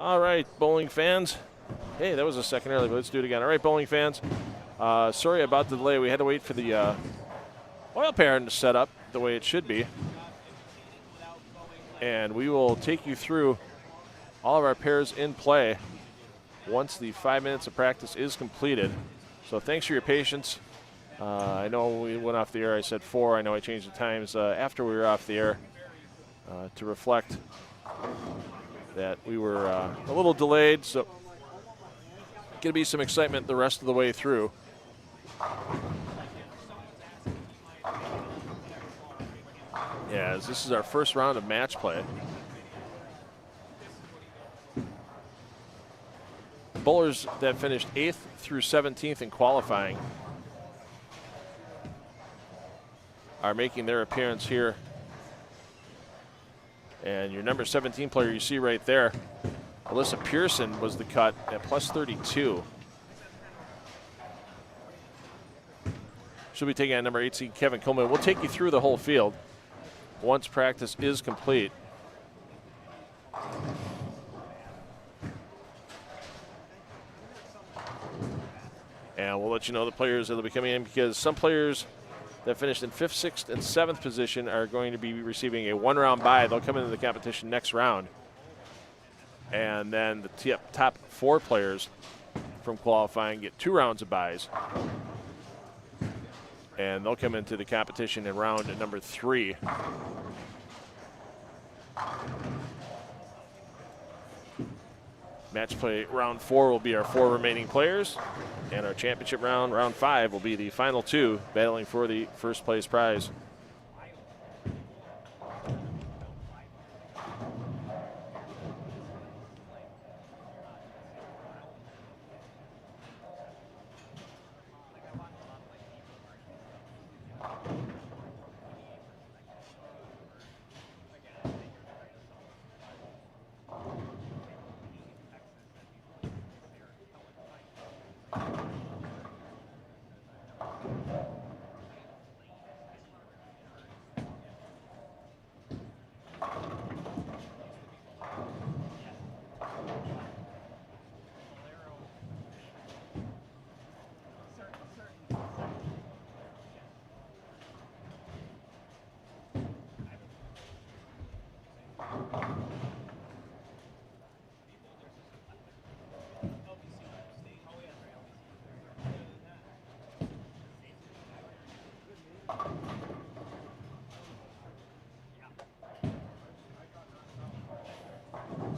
All right, bowling fans. Hey, that was a second early, but let's do it again. All right, bowling fans. Sorry about the delay. We had to wait for the oil pan to set up the way it should be. And we will take you through all of our pairs in play once the 5 minutes of practice is completed. So thanks for your patience. I know we went off the air. I said 4. I know I changed the times after we were off the air to reflect that we were a little delayed. So going to be some excitement the rest of the way through. Yeah, as this is our first round of match play. Bowlers that finished 8th through 17th in qualifying are making their appearance here. And your number 17 player you see right there, Alyssa Pearson, was the cut at plus 32. She'll be taking on number 8 seed Kevin Coleman. We'll take you through the whole field once practice is complete. And we'll let you know the players that will be coming in, because some players that finished in 5th, 6th, and 7th position are going to be receiving a 1-round bye. They'll come into the competition next round. And then the top 4 players from qualifying get 2 rounds of byes. And they'll come into the competition in round number 3. Match play round 4 will be our 4 remaining players. And our championship round, round 5, will be the final 2 battling for the first place prize.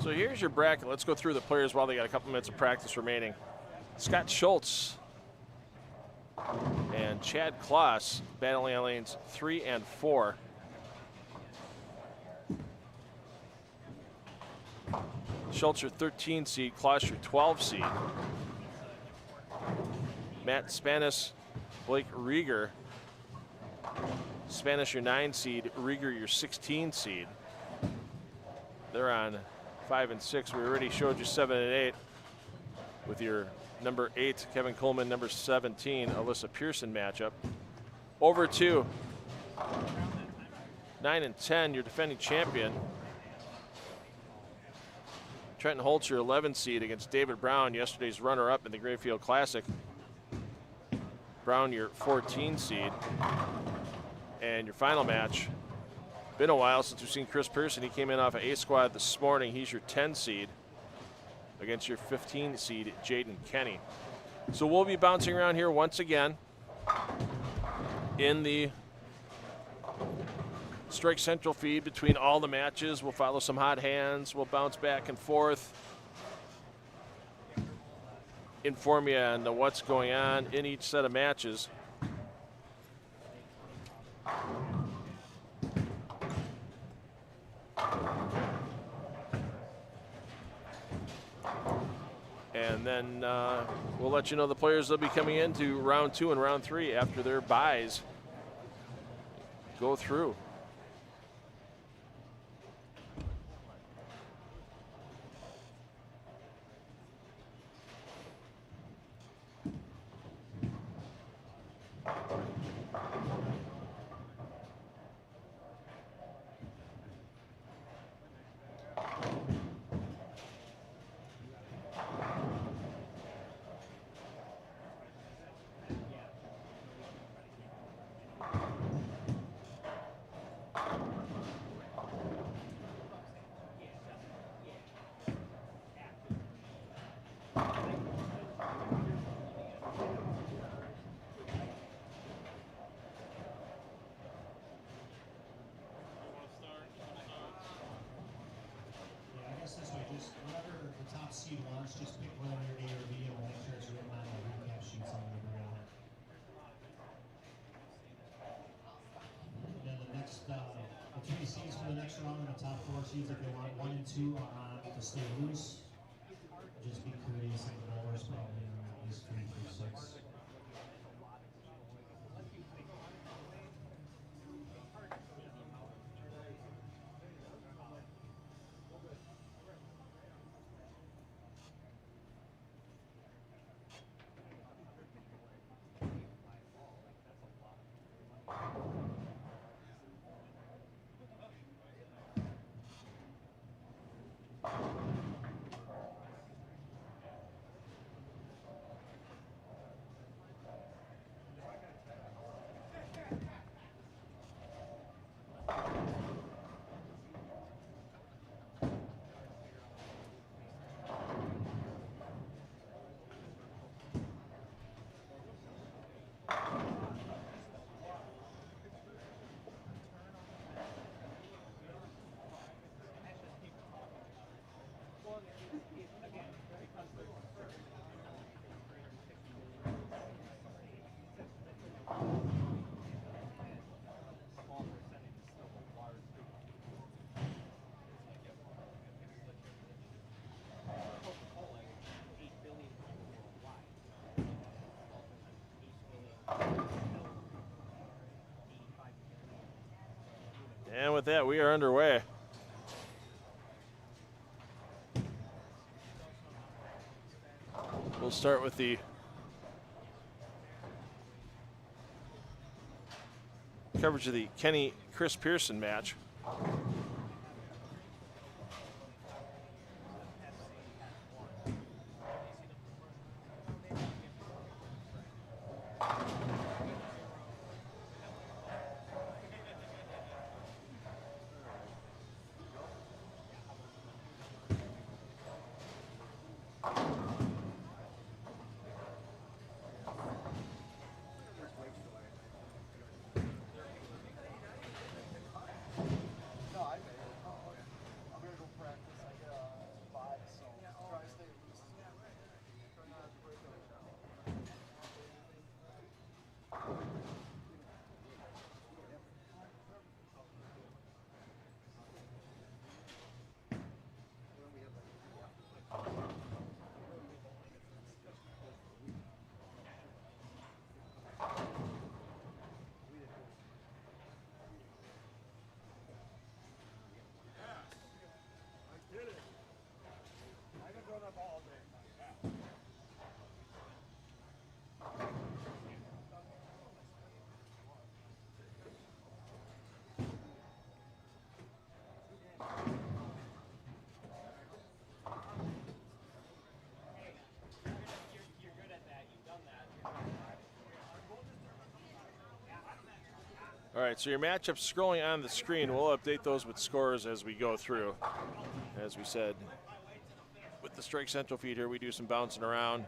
So here's your bracket. Let's go through the players while they got a couple minutes of practice remaining. Scott Schultz and Chad Kloss battling on lanes 3 and 4. Schultz, your 13 seed, Kloss, your 12 seed. Matt Spanis, Blake Rieger. Spanis, your 9 seed, Rieger, your 16 seed. They're on 5 and 6. We already showed you 7 and 8 with your number 8, Kevin Coleman, number 17, Alyssa Pearson matchup. Over to 9 and 10, your defending champion. Trenton Holtz, your 11 seed, against David Brown, yesterday's runner-up in the Grayfield Classic. Brown, your 14 seed. And your final match. Been a while since we've seen Chris Pearson. He came in off of A squad this morning. He's your 10 seed against your 15 seed, Jaden Kenny. So we'll be bouncing around here once again in the Strike Central feed between all the matches. We'll follow some hot hands. We'll bounce back and forth, inform you on what's going on in each set of matches. And then we'll let you know the players that will be coming into round 2 and round 3 after their byes go through. strong in the top 4 seeds. If they want 1 and 2 to stay loose, just be courteous of the bowlers, probably at least 3 through 6. And with that, we are underway. We'll start with the coverage of the Kenny-Chris Pearson match. All right, so your matchups scrolling on the screen. We'll update those with scores as we go through. As we said, with the Strike Central feed here, we do some bouncing around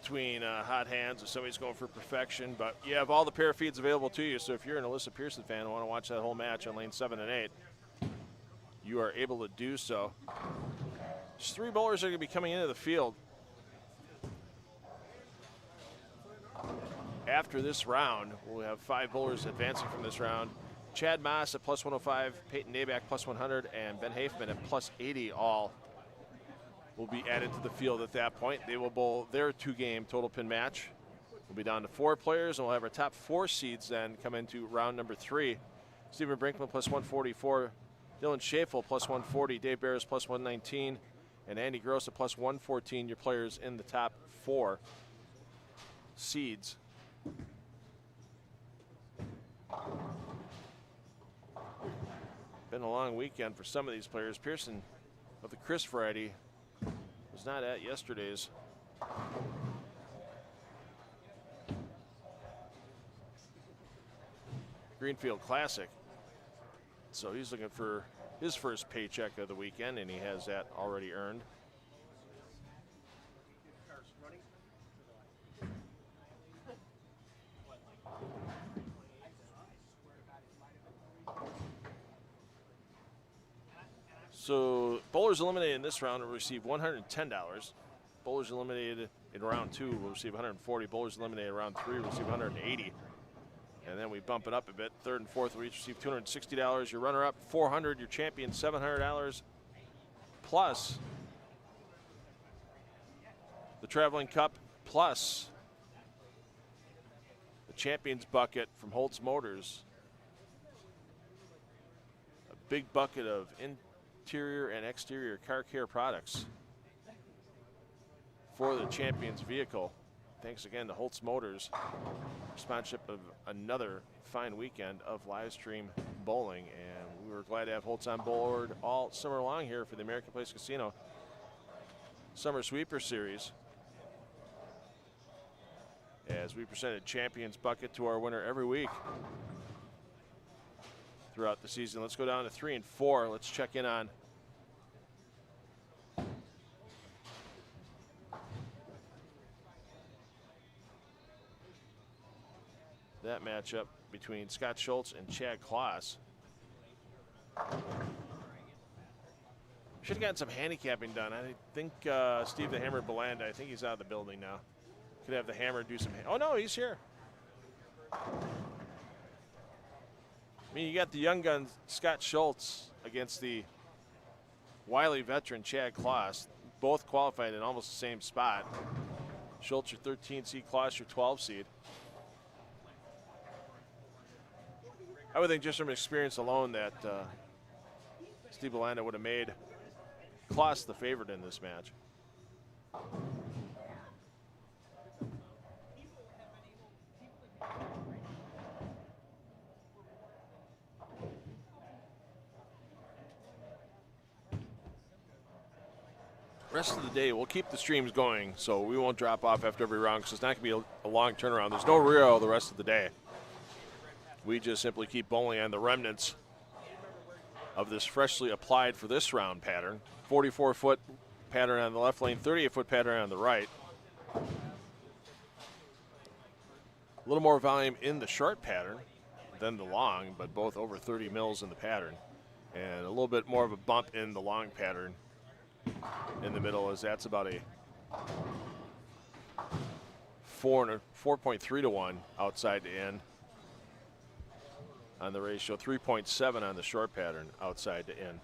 between hot hands if somebody's going for perfection. But you have all the pair feeds available to you, so if you're an Alyssa Pearson fan and want to watch that whole match on lane 7 and 8, you are able to do so. There's 3 bowlers that are going to be coming into the field after this round. We'll have 5 bowlers advancing from this round. Chad Moss at plus 105, Peyton Daback plus 100, and Ben Hafeman at plus 80 all will be added to the field at that point. They will bowl their 2-game total pin match. We'll be down to 4 players, and we'll have our top 4 seeds then come into round number 3. Stephen Brinkman plus 144, Dylan Schafel plus 140, Dave Barris plus 119, and Andy Gross at plus 114, your players in the top 4 seeds. Been a long weekend for some of these players. Pearson of the Chris variety was not at yesterday's. Greenfield Classic. So he's looking for his first paycheck of the weekend, and he has that already earned. So bowlers eliminated in this round will receive $110. Bowlers eliminated in round 2 will receive $140. Bowlers eliminated in round 3 will receive $180. And then we bump it up a bit. Third and fourth will each receive $260. Your runner-up, $400. Your champion, $700. Plus the Traveling Cup, plus the Champions Bucket from Holtz Motors. A big bucket of interior and exterior car care products for the Champions vehicle. Thanks again to Holtz Motors, sponsorship of another fine weekend of live stream bowling. And we were glad to have Holtz on board all summer long here for the American Place Casino Summer Sweeper Series, as we presented Champions Bucket to our winner every week throughout the season. Let's go down to 3 and 4. Let's check in on that matchup between Scott Schultz and Chad Kloss. Should have gotten some handicapping done. I think Steve the Hammer Belanda, I think he's out of the building now. Could have the Hammer do some. Oh no, he's here. I mean, you got the young gun Scott Schultz against the wily veteran Chad Kloss, both qualified in almost the same spot. Schultz your 13 seed, Kloss your 12 seed. I would think just from experience alone that Steve Belanda would have made Kloss the favorite in this match. Rest of the day, we'll keep the streams going, so we won't drop off after every round because it's not going to be a long turnaround. There's no reel the rest of the day. We just simply keep bowling on the remnants of this freshly applied for this round pattern. 44-foot pattern on the left lane, 38-foot pattern on the right. A little more volume in the short pattern than the long, but both over 30 mils in the pattern. And a little bit more of a bump in the long pattern in the middle, as that's about a 4.3 to 1 outside to in on the ratio, 3.7 on the short pattern outside to in.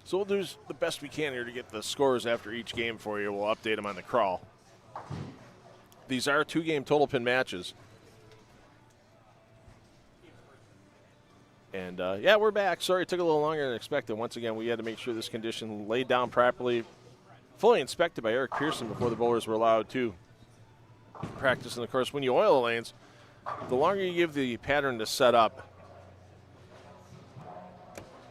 So we'll do the best we can here to get the scores after each game for you. We'll update them on the crawl. These are 2-game total pin matches. And, yeah, we're back. Sorry, it took a little longer than expected. Once again, we had to make sure this condition laid down properly, fully inspected by Eric Pearson before the bowlers were allowed to practice. And, of course, when you oil the lanes, the longer you give the pattern to set up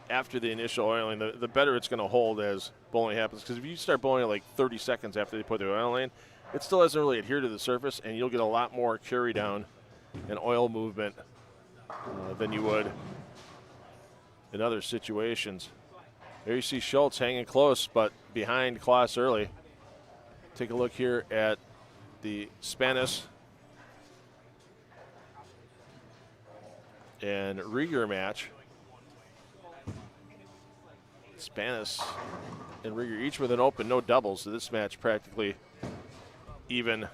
after the initial oiling, the better it's going to hold as bowling happens. Because if you start bowling at like 30 seconds after they put the oil lane, it still doesn't really adhere to the surface, and you'll get a lot more carry down and oil movement than you would in other situations. There you see Schultz hanging close, but behind Klaas early. Take a look here at the Spanish and Rieger match. Spanish and Rieger each with an open, no doubles. So this match practically even.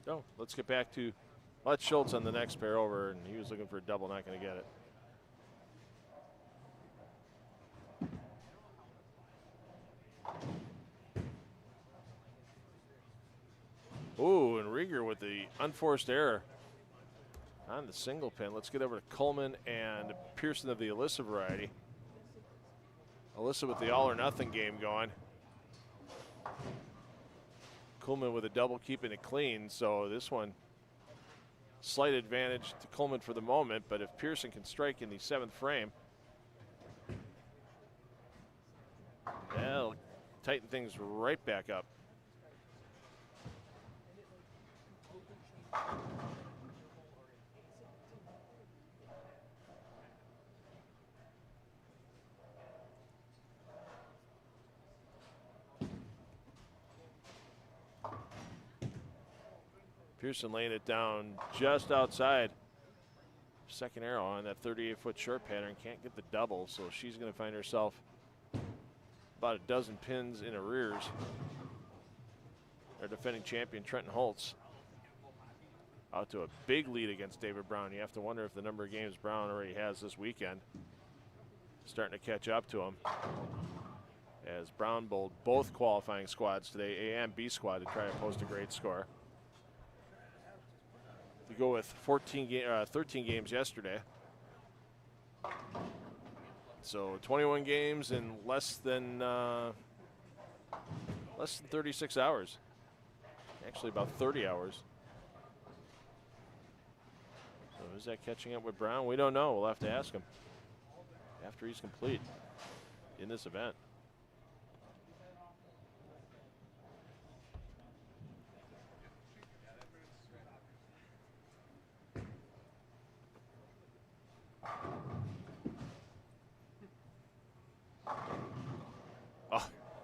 No, let's get back to Schultz on the next pair over, and he was looking for a double, not going to get it. Ooh, and Rieger with the unforced error on the single pin. Let's get over to Coleman and Pearson of the Alyssa variety. Alyssa with the all or nothing game going. Coleman with a double, keeping it clean. So this one, slight advantage to Coleman for the moment, but if Pearson can strike in the 7th frame, that'll tighten things right back up. Pearson laying it down just outside. Second arrow on that 38-foot short pattern. Can't get the double, so she's going to find herself about a dozen pins in arrears. Our defending champion, Trenton Holtz, out to a big lead against David Brown. You have to wonder if the number of games Brown already has this weekend starting to catch up to him. As Brown bowled both qualifying squads today, A and B squad, to try to post a great score. We go with 13 games yesterday. So 21 games in less than 36 hours. Actually about 30 hours. So is that catching up with Brown? We don't know. We'll have to ask him after he's complete in this event.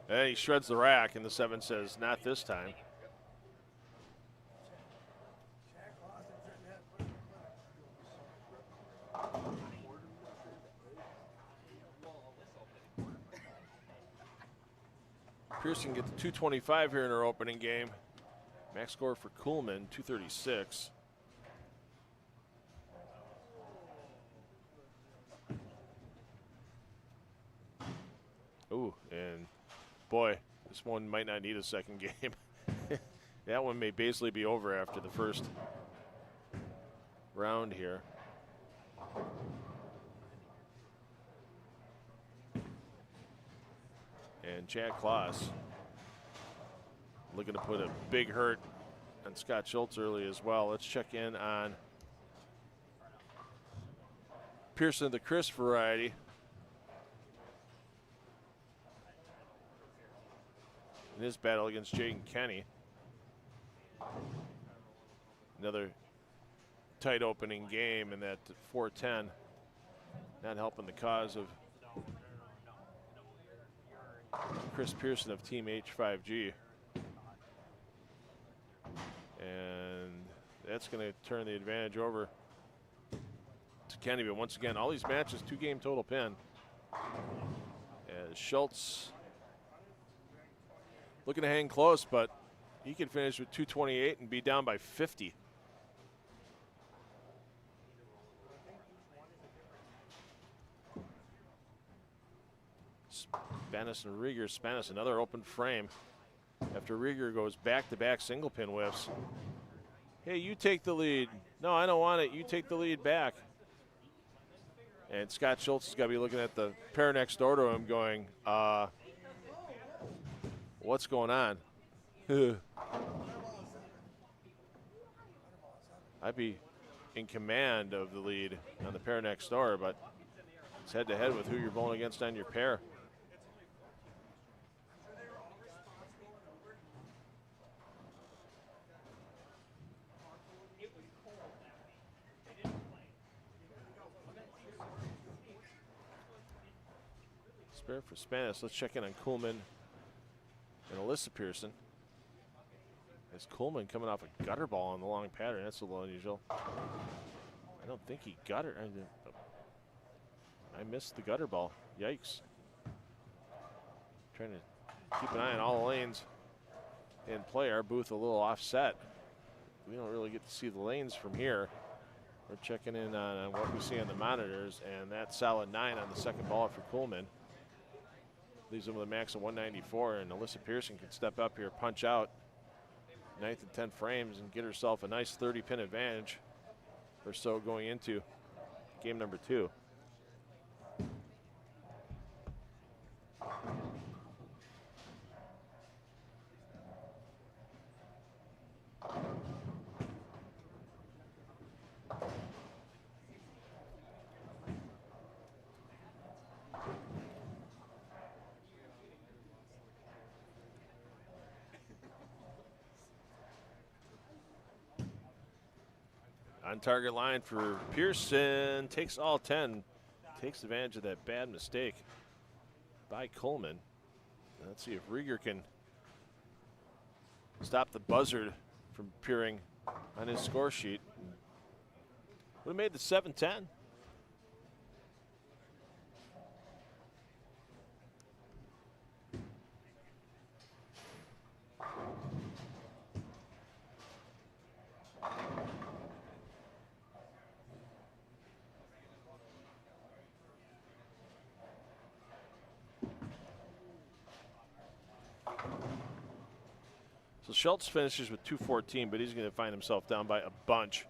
And he shreds the rack, and the 7 says, not this time. Pearson gets 225 here in her opening game. Max score for Kuhlman, 236. Ooh, and boy, this one might not need a second game. That one may basically be over after the first round here. And Chad Klaas looking to put a big hurt on Scott Schultz early as well. Let's check in on Pearson of the Chris variety. In his battle against Jaden Kenny. Another tight opening game in that 4-10. Not helping the cause of Chris Pearson of Team H5G. And that's going to turn the advantage over to Kenny. But once again, all these matches, 2-game total pin. As Schultz looking to hang close, but he can finish with 228 and be down by 50. Spanis and Rieger. Spanis another open frame after Rieger goes back-to-back single pin whiffs. Hey, you take the lead. No, I don't want it. You take the lead back. And Scott Schultz has got to be looking at the pair next door to him going, what's going on? I'd be in command of the lead on the pair next door, but it's head-to-head with who you're bowling against on your pair. Spare for Spanis. Let's check in on Kuhlman and Alyssa Pearson. As Kuhlman coming off a gutter ball on the long pattern. That's a little unusual. I don't think he gutter. I missed the gutter ball. Yikes. Trying to keep an eye on all the lanes and play our booth a little offset. We don't really get to see the lanes from here. We're checking in on what we see on the monitors, and that's solid 9 on the second ball for Kuhlman. Leaves him with a max of 194, and Alyssa Pearson can step up here, punch out 9th and 10 frames, and get herself a nice 30-pin advantage or so going into game number 2. On target line for Pearson, takes all 10, takes advantage of that bad mistake by Kuhlman. Let's see if Rieger can stop the buzzard from appearing on his score sheet. Would have made the 7-10. So Schultz finishes with 214, but he's going to find himself down by a bunch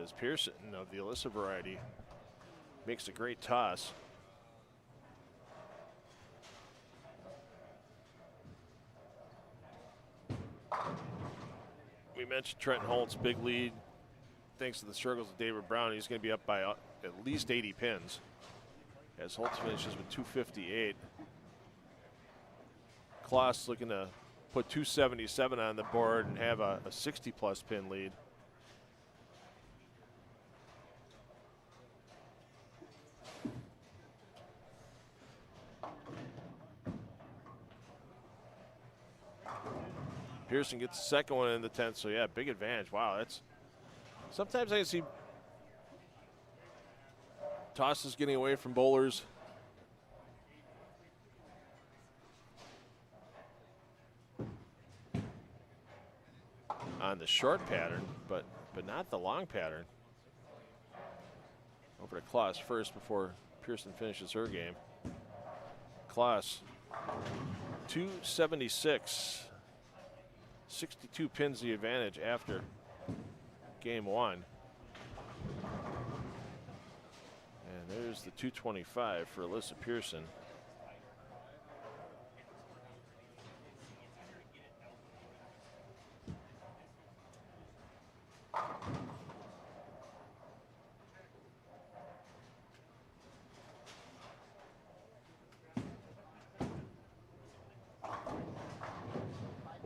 as Pearson of the Alyssa variety makes a great toss. We mentioned Trenton Holt's big lead. Thanks to the struggles of David Brown, he's going to be up by at least 80 pins as Holtz finishes with 258. Kloss looking to put 277 on the board and have a 60-plus pin lead. Pearson gets the second one in the 10th, so yeah, big advantage. Wow, that's sometimes I can see tosses getting away from bowlers. On the short pattern, but not the long pattern. Over to Kloss first before Pearson finishes her game. Kloss, 276. 62 pins the advantage after game 1. And there's the 225 for Alyssa Pearson.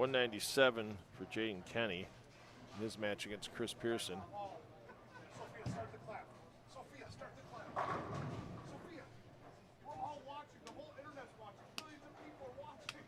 197 for Jaden Kenny in his match against Chris Pearson. Sophia, start the clap. Sophia, start the clap. Sophia, we're all watching. The whole internet's watching. Millions of people are watching.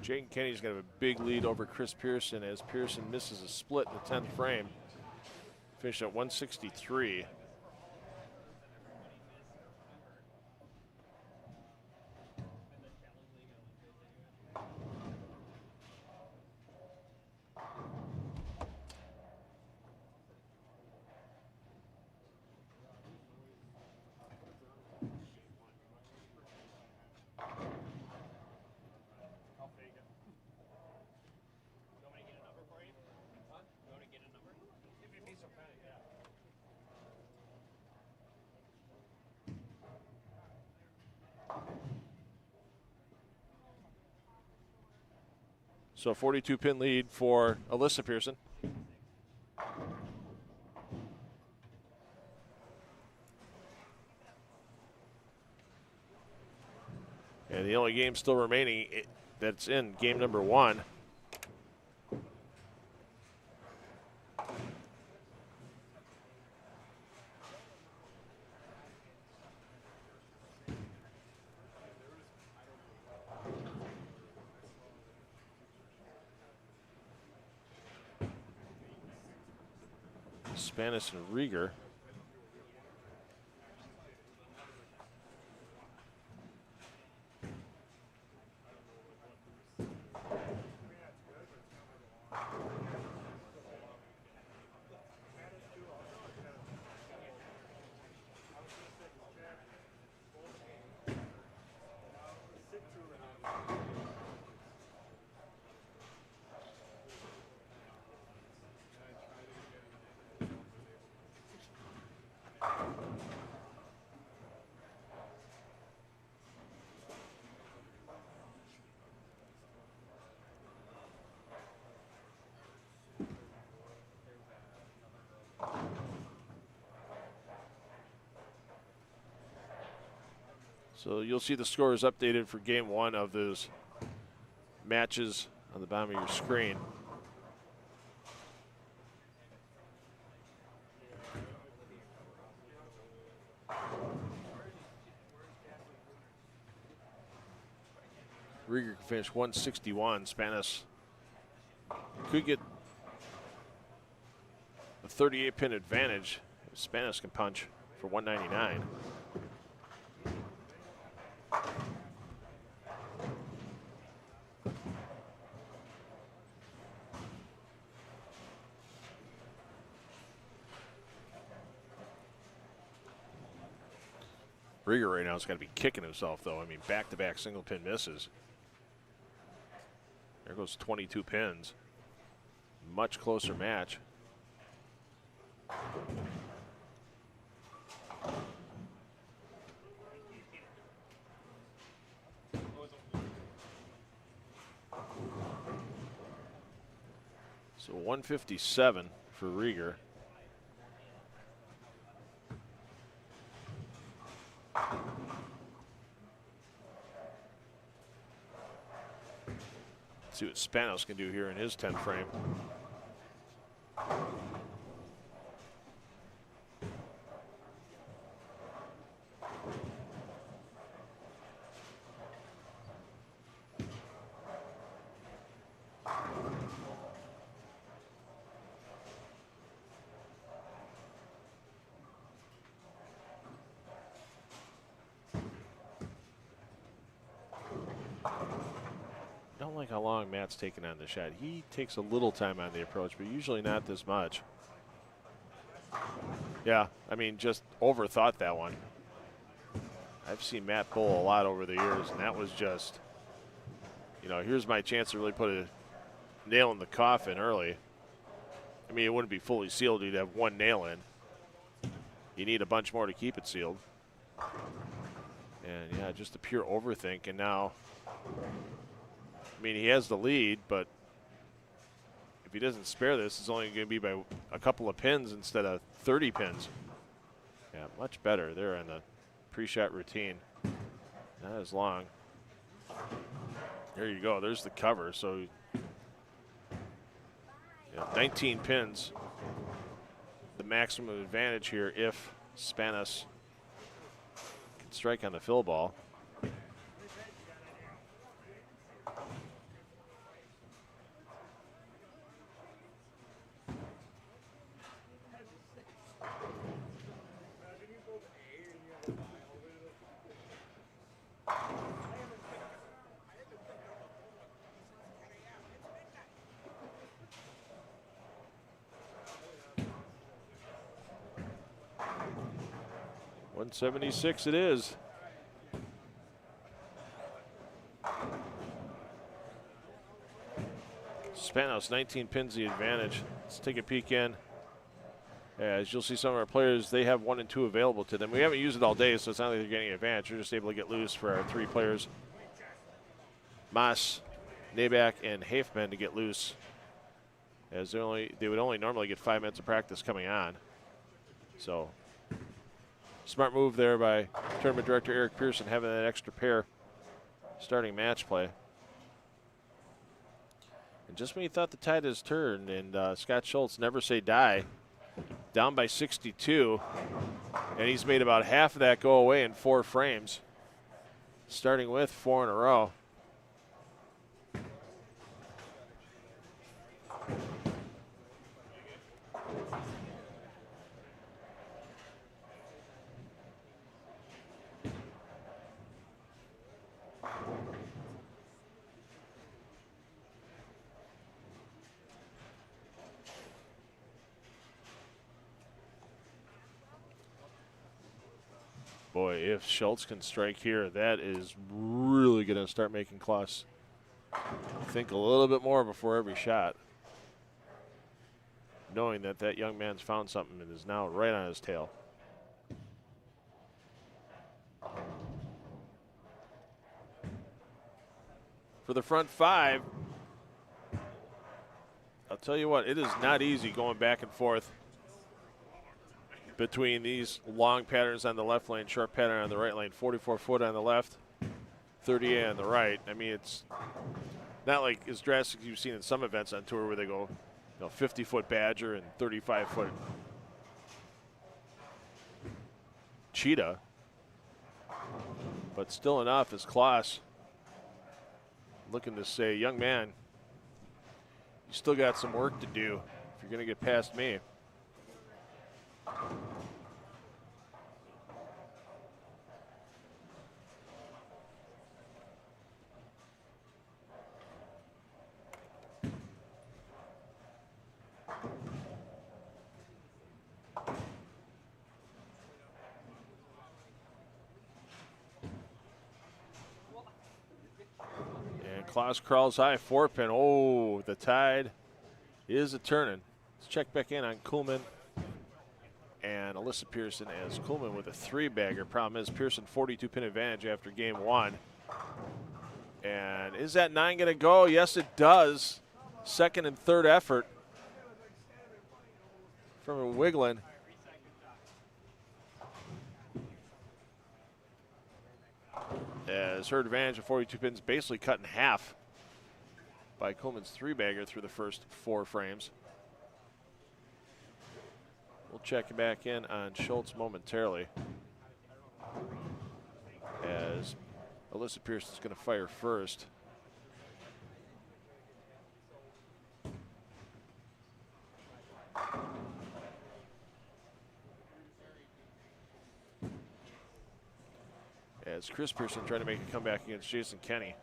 Jaden Kenny's going to have a big lead over Chris Pearson as Pearson misses a split in the 10th frame. Finished at 163. So 42-pin lead for Alyssa Pearson. And the only game still remaining that's in game number 1. Spanis and Rieger. So you'll see the scores updated for game 1 of those matches on the bottom of your screen. Rieger can finish 161. Spanis could get a 38-pin advantage. Spanis can punch for 199. Rieger right now has got to be kicking himself, though. I mean, back-to-back single-pin misses. There goes 22 pins. Much closer match. So 157 for Rieger. See what Spanos can do here in his 10th frame. Don't like how long Matt's taking on the shot. He takes a little time on the approach, but usually not this much. Yeah, I mean, just overthought that one. I've seen Matt bowl a lot over the years, and that was just, you know, here's my chance to really put a nail in the coffin early. I mean, it wouldn't be fully sealed. You'd have one nail in. You need a bunch more to keep it sealed. And yeah, just a pure overthink. And now, I mean, he has the lead, but if he doesn't spare this, it's only going to be by a couple of pins instead of 30 pins. Yeah, much better there on the pre-shot routine. Not as long. There you go. There's the cover. So, yeah, 19 pins. The maximum advantage here if Spanos can strike on the fill ball. .176 it is. Spanos, 19 pins the advantage. Let's take a peek in. As you'll see some of our players, they have 1 and 2 available to them. We haven't used it all day, so it's not like they're getting an advantage. They're just able to get loose for our 3 players. Maas, Nabak, and Hafman to get loose. As they would only normally get 5 minutes of practice coming on. So, smart move there by tournament director Eric Pearson, having that extra pair starting match play. And just when you thought the tide has turned, and Scott Schultz, never say die, down by 62, and he's made about half of that go away in 4 frames, starting with 4 in a row. Boy, if Schultz can strike here, that is really going to start making Klaus think a little bit more before every shot, knowing that that young man's found something and is now right on his tail. For the front 5, I'll tell you what, it is not easy going back and forth between these long patterns on the left lane, short pattern on the right lane, 44-foot on the left, 38 on the right. I mean, it's not like as drastic as you've seen in some events on tour where they go, 50-foot Badger and 35-foot Cheetah. But still enough as Klaus looking to say, young man, you still got some work to do if you're going to get past me. Klaus crawls high, 4-pin. Oh, the tide is a-turning. Let's check back in on Kuhlman and Alyssa Pearson as Kuhlman with a 3-bagger. Problem is Pearson 42-pin advantage after game 1. And is that 9 going to go? Yes, it does. Second and third effort from Wiglin. As her advantage of 42 pins basically cut in half by Kuhlman's 3-bagger through the first 4 frames. We'll check back in on Schultz momentarily as Alyssa Pearson's going to fire first. As Chris Pearson trying to make a comeback against Jason Kenny.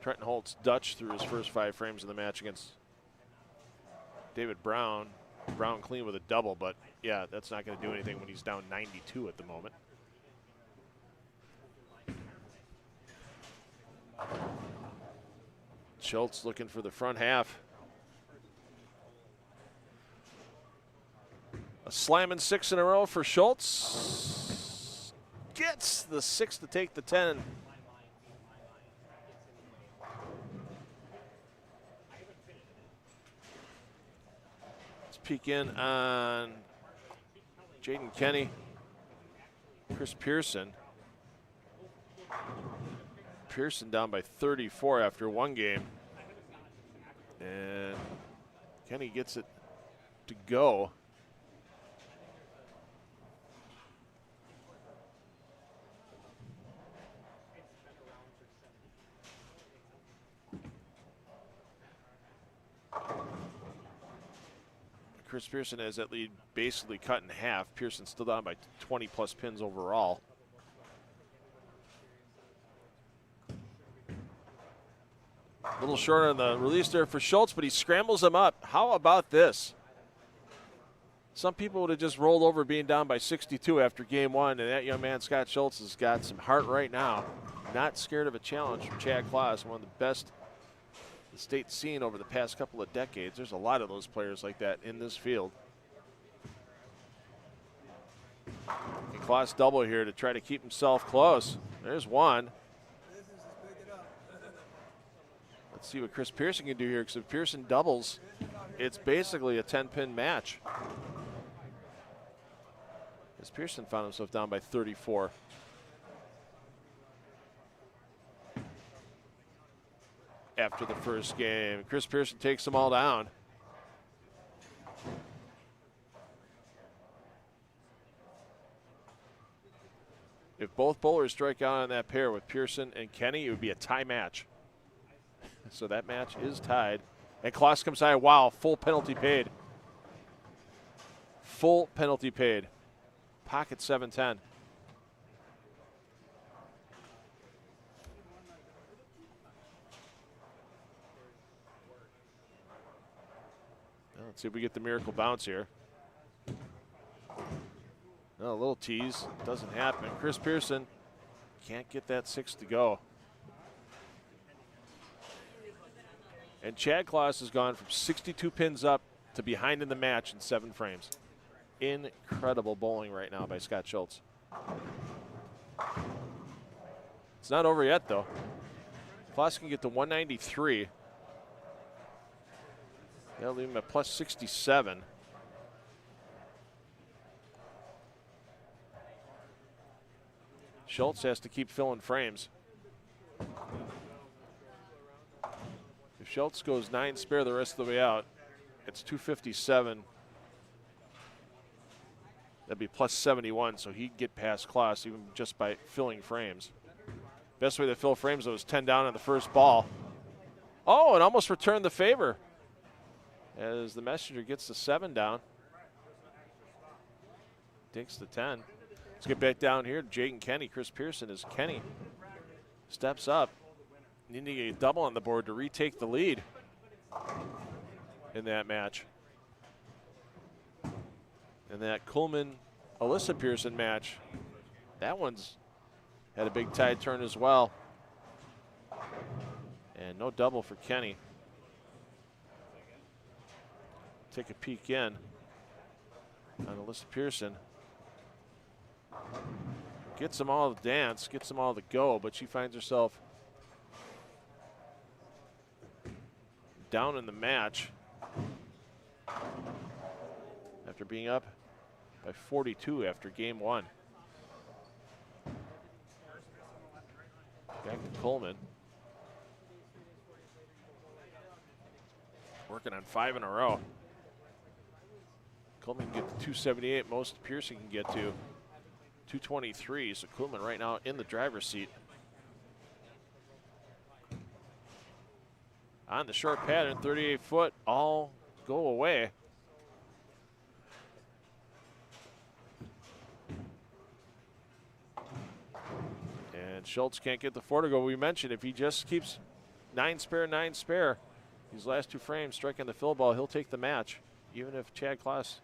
Trenton Holtz Dutch through his first 5 frames of the match against David Brown. Brown clean with a double, but yeah, that's not going to do anything when he's down 92 at the moment. Schultz looking for the front half. A slamming 6 in a row for Schultz. Gets the 6 to take the 10. Let's peek in on Jaden Kenny, Chris Pearson. Pearson down by 34 after one game. And Kenny gets it to go. Chris Pearson has that lead basically cut in half. Pearson's still down by 20 plus pins overall. A little short on the release there for Schultz, but he scrambles him up. How about this? Some people would have just rolled over being down by 62 after game one, and that young man, Scott Schultz, has got some heart right now. Not scared of a challenge from Chad Klaus, one of the best the state's seen over the past couple of decades. There's a lot of those players like that in this field. And Klaus double here to try to keep himself close. There's one. Let's see what Chris Pearson can do here, because if Pearson doubles, it's basically a 10-pin match. As Pearson found himself down by 34. After the first game, Chris Pearson takes them all down. If both bowlers strike out on that pair with Pearson and Kenny, it would be a tie match. So that match is tied. And Klaus comes high. Wow, full penalty paid. Full penalty paid. Pocket 7-10. Let's see if we get the miracle bounce here. No, a little tease. Doesn't happen. Chris Pearson can't get that 6 to go. And Chad Klaus has gone from 62 pins up to behind in the match in 7 frames. Incredible bowling right now by Scott Schultz. It's not over yet, though. Klaus can get to 193. That'll leave him at plus 67. Schultz has to keep filling frames. If Schultz goes 9 spare the rest of the way out, it's 257. That'd be plus 71, so he'd get past Klaus even just by filling frames. Best way to fill frames, though, is 10 down on the first ball. Oh, it almost returned the favor as the messenger gets the 7 down. Takes the 10. Let's get back down here to Jaden Kenny. Chris Pearson as Kenny steps up. Needing to get a double on the board to retake the lead in that match. And that Coleman-Alyssa Pearson match, that one's had a big tide turn as well. And no double for Kenny. Take a peek in on Alyssa Pearson. Gets them all to dance, gets them all to go, but she finds herself down in the match after being up by 42 after game one. Back to Coleman. Working on 5 in a row. Coleman can get to 278, most Pearson can get to 223, so Coleman right now in the driver's seat. On the short pattern, 38 foot, all go away. And Schultz can't get the 4 to go. We mentioned if he just keeps 9 spare, these last 2 frames striking the fill ball, he'll take the match, even if Chad Klaus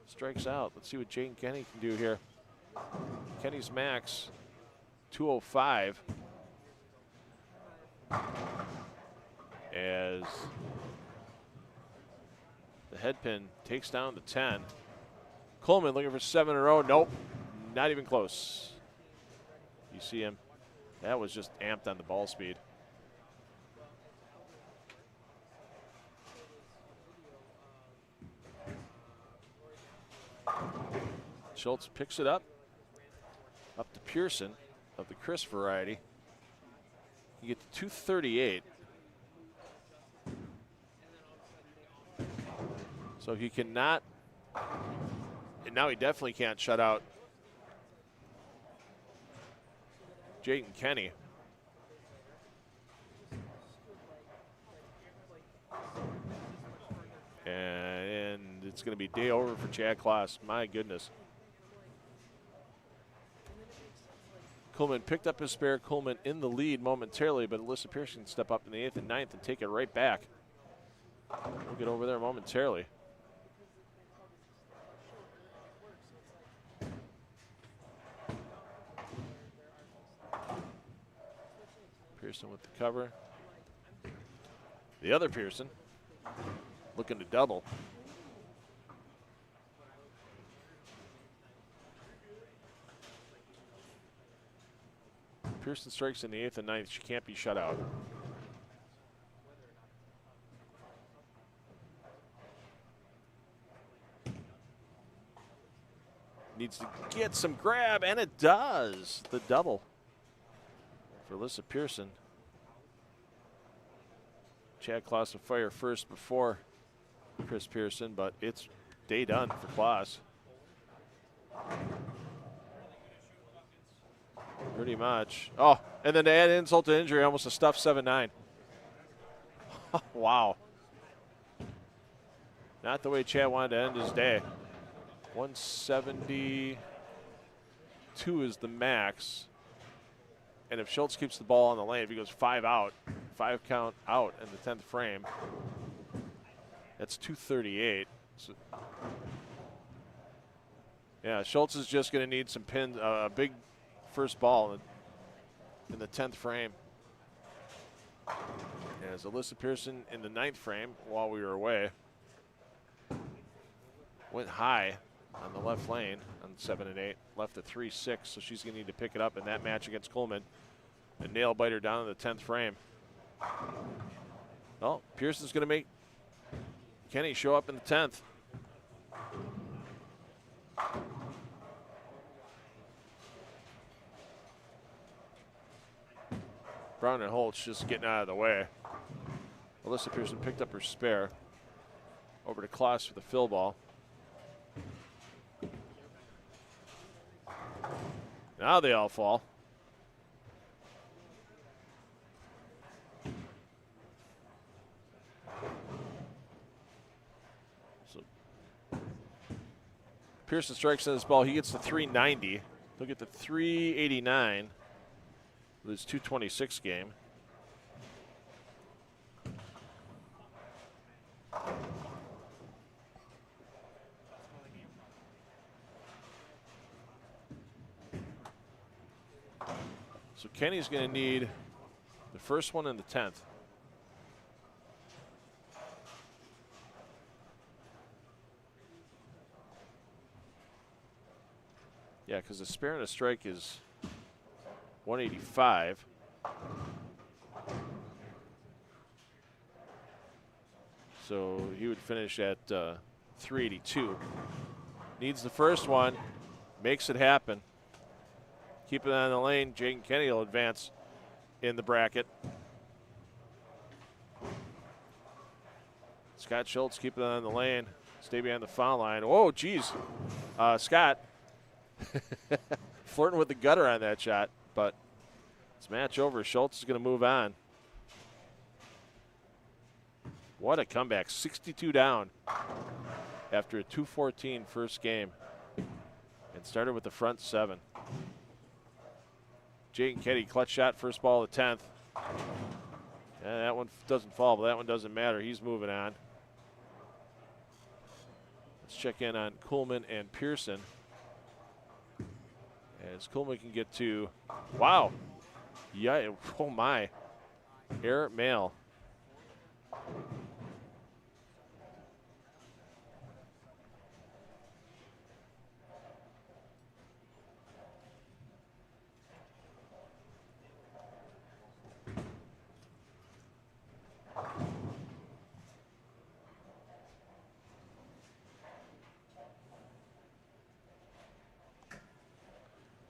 strikes out. Let's see what Jaden Kenny can do here. Kenny's max, 205. As the head pin takes down the 10. Coleman looking for 7 in a row. Nope, not even close. You see him. That was just amped on the ball speed. Schultz picks it up to Pearson of the Chris variety. You get to 238. So he cannot, and now he definitely can't shut out Jayden Kenny. And it's going to be day over for Chad Kloss. My goodness. Coleman picked up his spare. Coleman in the lead momentarily, but Alyssa Pearson can step up in the 8th and 9th and take it right back. We'll get over there momentarily. Pearson with the cover. The other Pearson looking to double. Pearson strikes in the 8th and 9th. She can't be shut out. Needs to get some grab, and it does. The double for Alyssa Pearson. Chad Kloss will fire first before Chris Pearson, but it's day done for Kloss. Pretty much. Oh, and then to add insult to injury, almost a stuffed 7-9. Wow. Not the way Chad wanted to end his day. 172 is the max. And if Schultz keeps the ball on the lane, if he goes 5 out, 5 count out in the 10th frame, that's 238. So, yeah, Schultz is just going to need some pins, a big first ball in the 10th frame. As Alyssa Pearson in the 9th frame while we were away went high on the left lane on 7 and 8, left at 3-6, so she's going to need to pick it up in that match against Coleman and nail biter down in the 10th frame. Well, Pearson's going to make Kenny show up in the 10th. Brown and Holtz just getting out of the way. Alyssa Pearson picked up her spare. Over to Kloss for the fill ball. Now they all fall. So Pearson strikes on this ball. He gets the 390. He'll get the 389 with his 226 game. So Kenny's going to need the first one in the 10th. Yeah, because the spare and a strike is 185. So he would finish at 382. Needs the first one, makes it happen. Keep it on the lane. Jayden Kenny will advance in the bracket. Scott Schultz keep it on the lane. Stay behind the foul line. Oh, geez. Scott flirting with the gutter on that shot, but it's match over. Schultz is going to move on. What a comeback. 62 down after a 2-14 first game. And started with the front 7. Jayden Kenny, clutch shot, first ball of the 10th. And that one doesn't fall, but that one doesn't matter. He's moving on. Let's check in on Coleman and Pearson. As Coleman can get to, wow. Yeah, oh my. Air mail.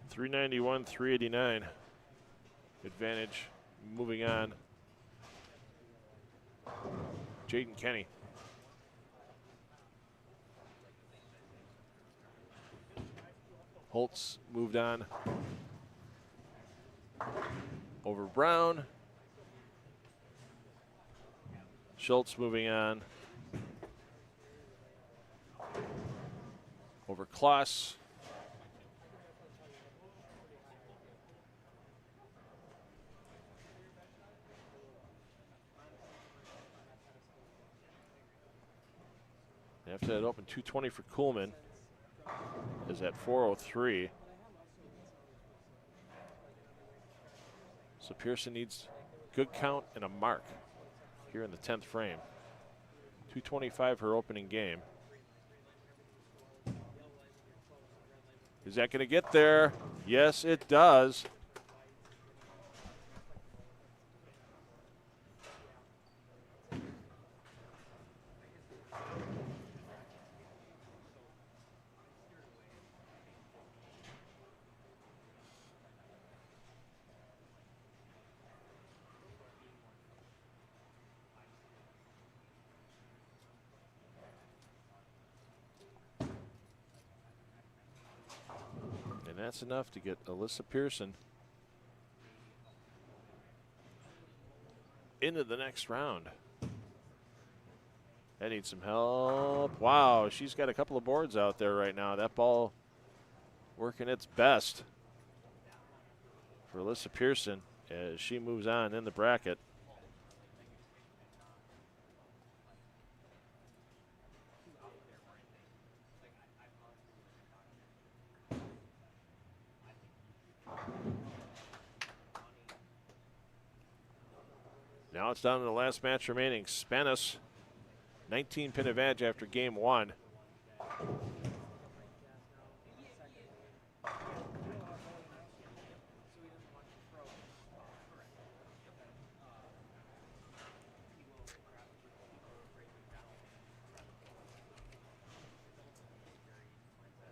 391, 389. Advantage moving on. Jaden Kenny. Holtz moved on over Brown. Schultz moving on over Kloss. After that open 220 for Kuhlman is at 403. So Pearson needs good count and a mark here in the 10th frame. 225 her opening game. Is that going to get there? Yes, it does. And that's enough to get Alyssa Pearson into the next round. That needs some help. Wow, she's got a couple of boards out there right now. That ball working its best for Alyssa Pearson as she moves on in the bracket. Now it's down to the last match remaining. Spanis, 19-pin advantage after game one.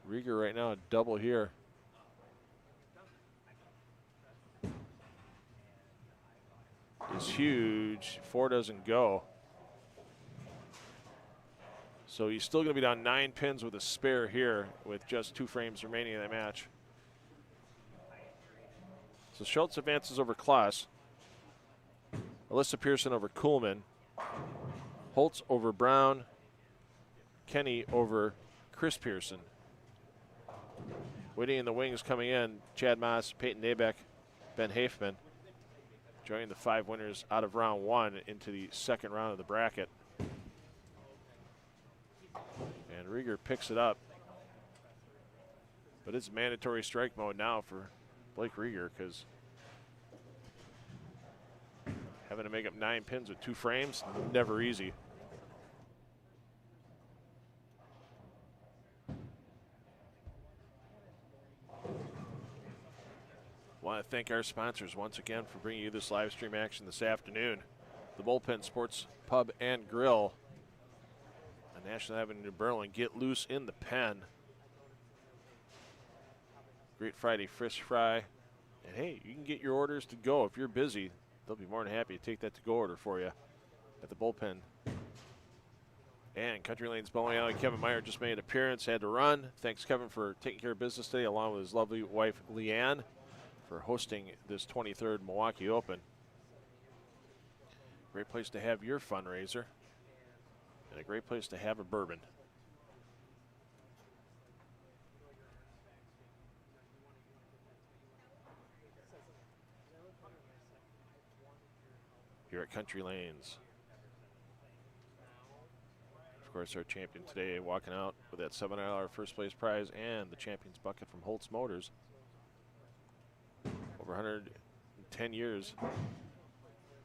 Rieger right now a double here. Is huge. 4 doesn't go. So he's still going to be down 9 pins with a spare here with just 2 frames remaining in that match. So Schultz advances over Kloss. Alyssa Pearson over Kuhlman. Holtz over Brown. Kenny over Chris Pearson. Waiting in the wings coming in, Chad Moss, Peyton Nabeck, Ben Hafman. Joining the 5 winners out of round 1 into the second round of the bracket. And Rieger picks it up. But it's mandatory strike mode now for Blake Rieger because having to make up 9 pins with 2 frames, never easy. Want to thank our sponsors once again for bringing you this live stream action this afternoon. The Bullpen Sports Pub and Grill on National Avenue, New Berlin. Get loose in the pen. Great Friday fish fry. And hey, you can get your orders to go if you're busy. They'll be more than happy to take that to go order for you at the Bullpen. And Country Lane's Bowling Alley. Kevin Meyer just made an appearance, had to run. Thanks, Kevin, for taking care of business today, along with his lovely wife, Leanne, for hosting this 23rd Milwaukee Open. Great place to have your fundraiser and a great place to have a bourbon. Here at Country Lanes. Of course, our champion today walking out with that $700 first place prize and the champion's bucket from Holtz Motors. Over 110 years of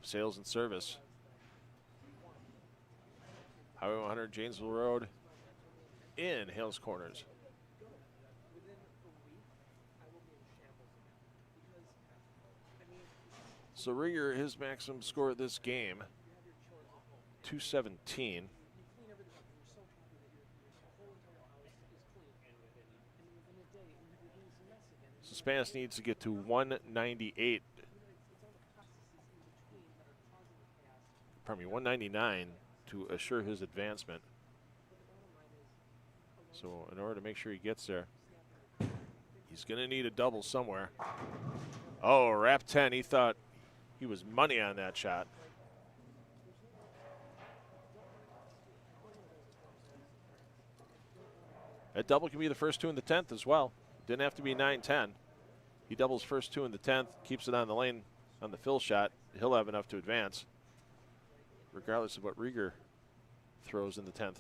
sales and service. Highway 100 Janesville Road in Hales Corners. So Rieger, his maximum score at this game, 217. So Spanis needs to get to 198. Pardon me, 199 to assure his advancement. So in order to make sure he gets there, he's going to need a double somewhere. Oh, wrap 10. He thought he was money on that shot. That double can be the first two in the 10th as well. Didn't have to be 9-10. He doubles first two in the 10th, keeps it on the lane on the fill shot. He'll have enough to advance, regardless of what Rieger throws in the 10th.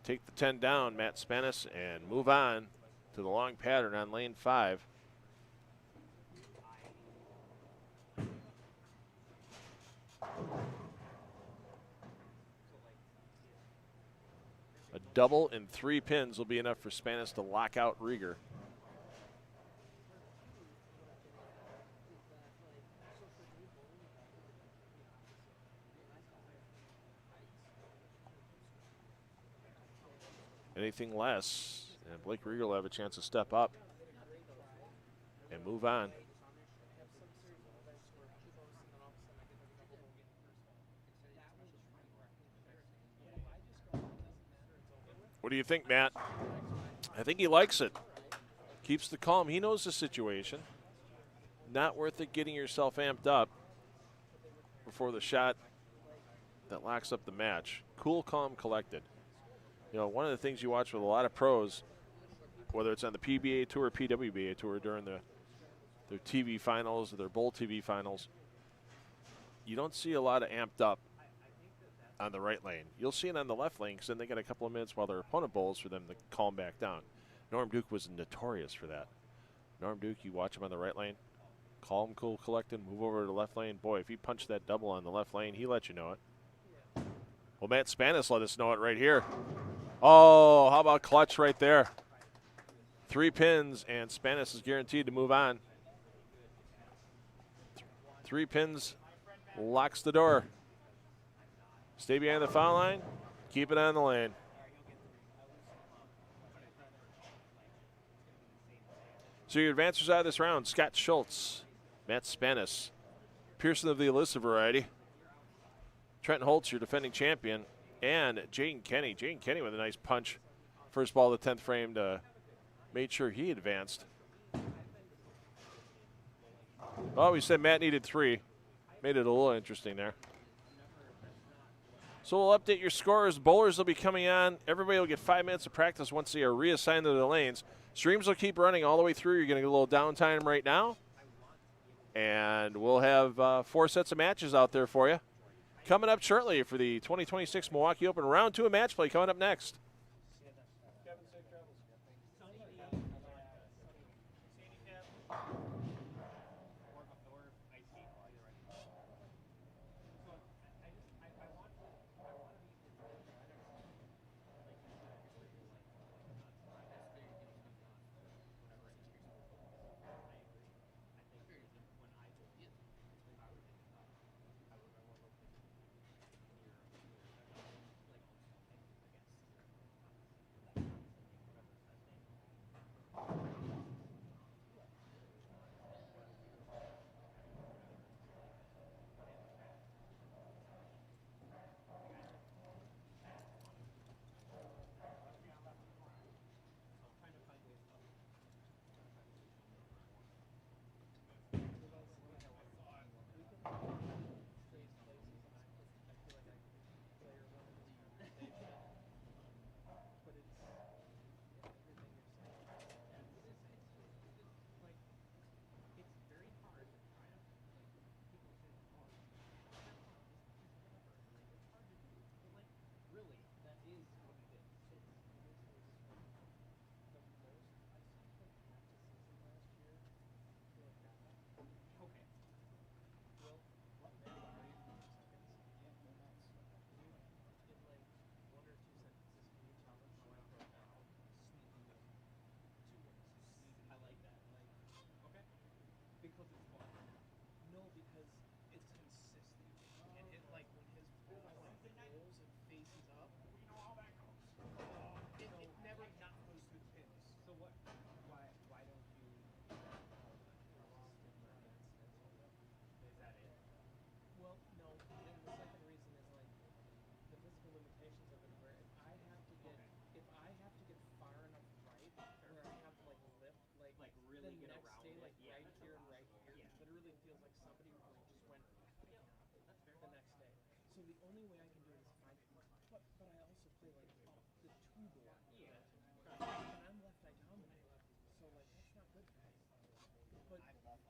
Take the 10 down, Matt Spanis, and move on to the long pattern on lane 5. A double and 3 pins will be enough for Spanis to lock out Rieger. Anything less, and Blake Rieger will have a chance to step up and move on. What do you think, Matt? I think he likes it. Keeps the calm. He knows the situation. Not worth it getting yourself amped up before the shot that locks up the match. Cool, calm, collected. You know, one of the things you watch with a lot of pros, whether it's on the PBA Tour or PWBA Tour during their TV finals or their Bowl TV finals, you don't see a lot of amped up on the right lane. You'll see it on the left lane because then they get a couple of minutes while their opponent bowls for them to calm back down. Norm Duke was notorious for that. Norm Duke, you watch him on the right lane, calm, cool, collected, move over to the left lane. Boy, if he punched that double on the left lane, he let you know it. Well, Matt Spanis let us know it right here. Oh, how about clutch right there? 3 pins, and Spanis is guaranteed to move on. 3 pins locks the door. Stay behind the foul line, keep it on the lane. So your advancers out of this round: Scott Schultz, Matt Spanis, Pearson of the Alyssa variety, Trenton Holtz, your defending champion, and Jaden Kenny. Jaden Kenny with a nice punch. First ball of the 10th frame to made sure he advanced. Oh, we said Matt needed 3. Made it a little interesting there. So we'll update your scores. Bowlers will be coming on. Everybody will get 5 minutes of practice once they are reassigned to the lanes. Streams will keep running all the way through. You're going to get a little downtime right now. And we'll have 4 sets of matches out there for you. Coming up shortly for the 2026 Milwaukee Open Round 2 of match play coming up next. only way I can do it is if I can, but I also play like the two board, and I'm left-eye dominant, so like that's not good for me. But the thing is, like,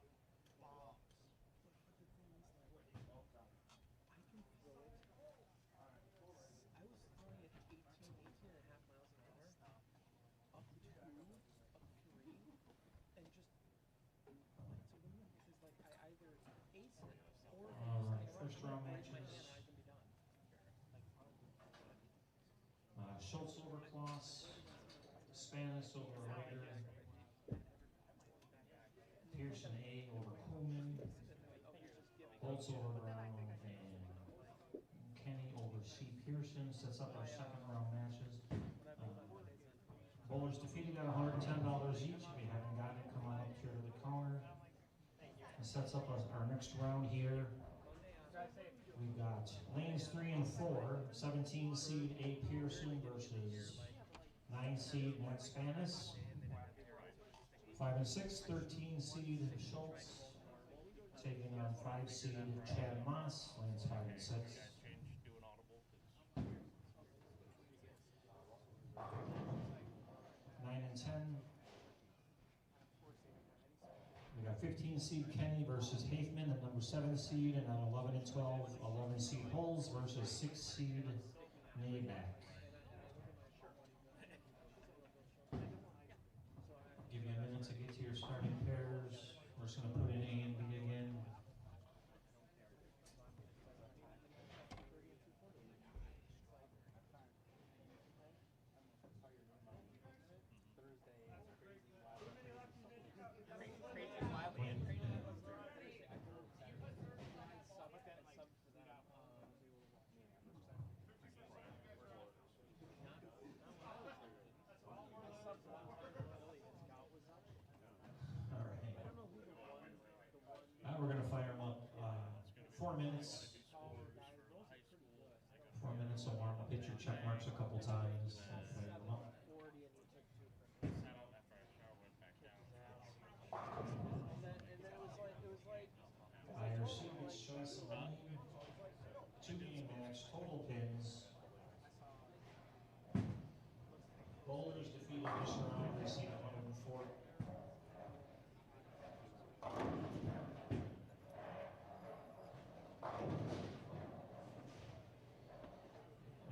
I can throw it. I was throwing it 18 and a half miles an hour, up 2, up 3, and just it's a win-win because like I either ace it or if All right, I first round raise my hand, matches. I can be done. Schultz over Kloss, Spanis over Ryder, Pearson A over Coleman, Holtz over Brown, and Kenny over C. Pearson. Sets up our second round matches. Bowlers defeated at $110 each. If you haven't gotten it, come on up here to the counter. It sets up our next round here. We've got lanes 3 and 4, 17 seed A. Pearson versus 9 seed Matt Spanis. 5 and 6, 13 seed Schultz taking on 5 seed Chad Moss. Lanes 5 and 6. 9 and 10. We got 15 seed Kenny versus Hafman at number 7 seed, and on 11 and 12, 11 seed Holes versus 6 seed Nayback. Give you a minute to get to your starting pairs. We're just going to put in A and B again. All right. We're going to fire them up. 4 minutes. 4 minutes of warm up. Hit your check marks a couple times. And fire them up. IRC makes choice of lane. 2-game match. Total pins. Bowlers defeated this round. Receive 104.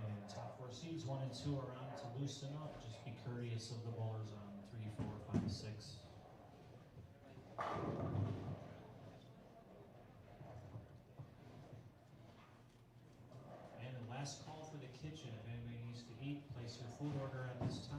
And top 4 seeds 1 and 2 are on to loosen up. Just be courteous of the bowlers on 3, 4, 5, 6. And the last call for the kitchen. If anybody needs to eat, place your food order at this time.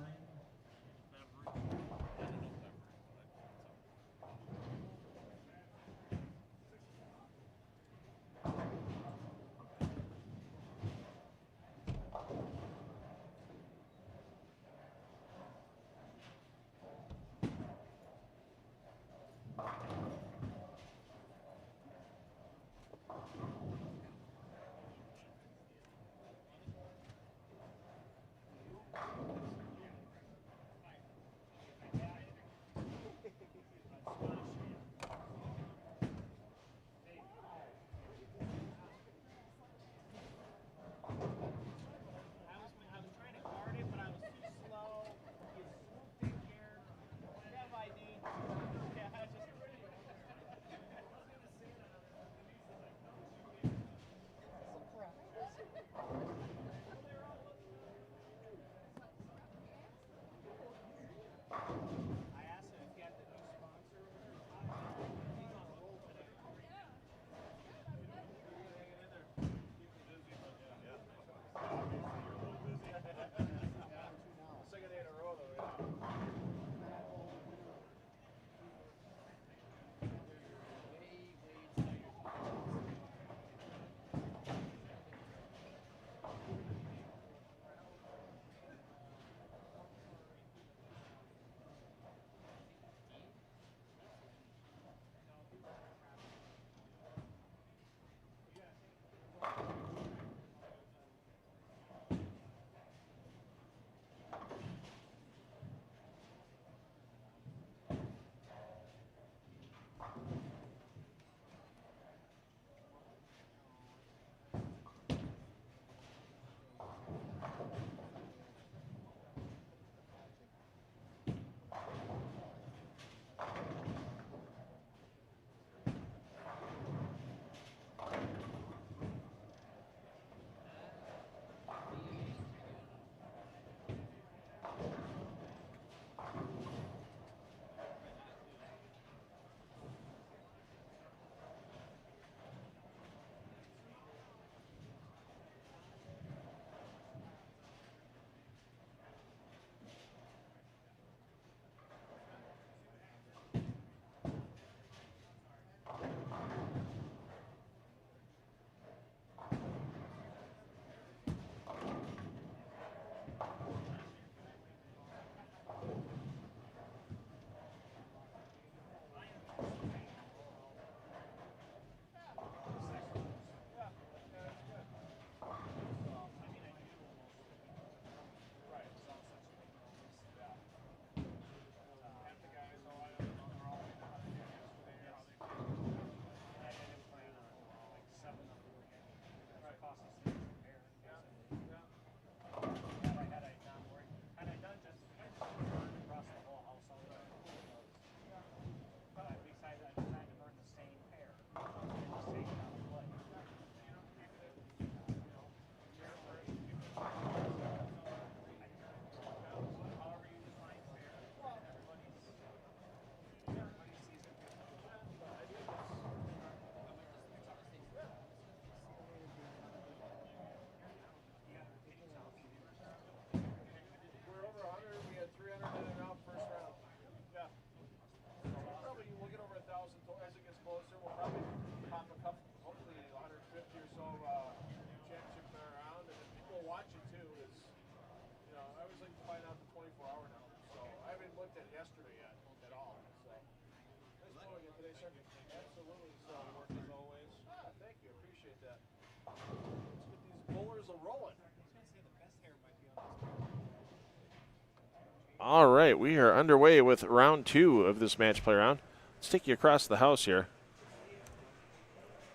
All right, we are underway with round 2 of this match play round. Let's take you across the house here,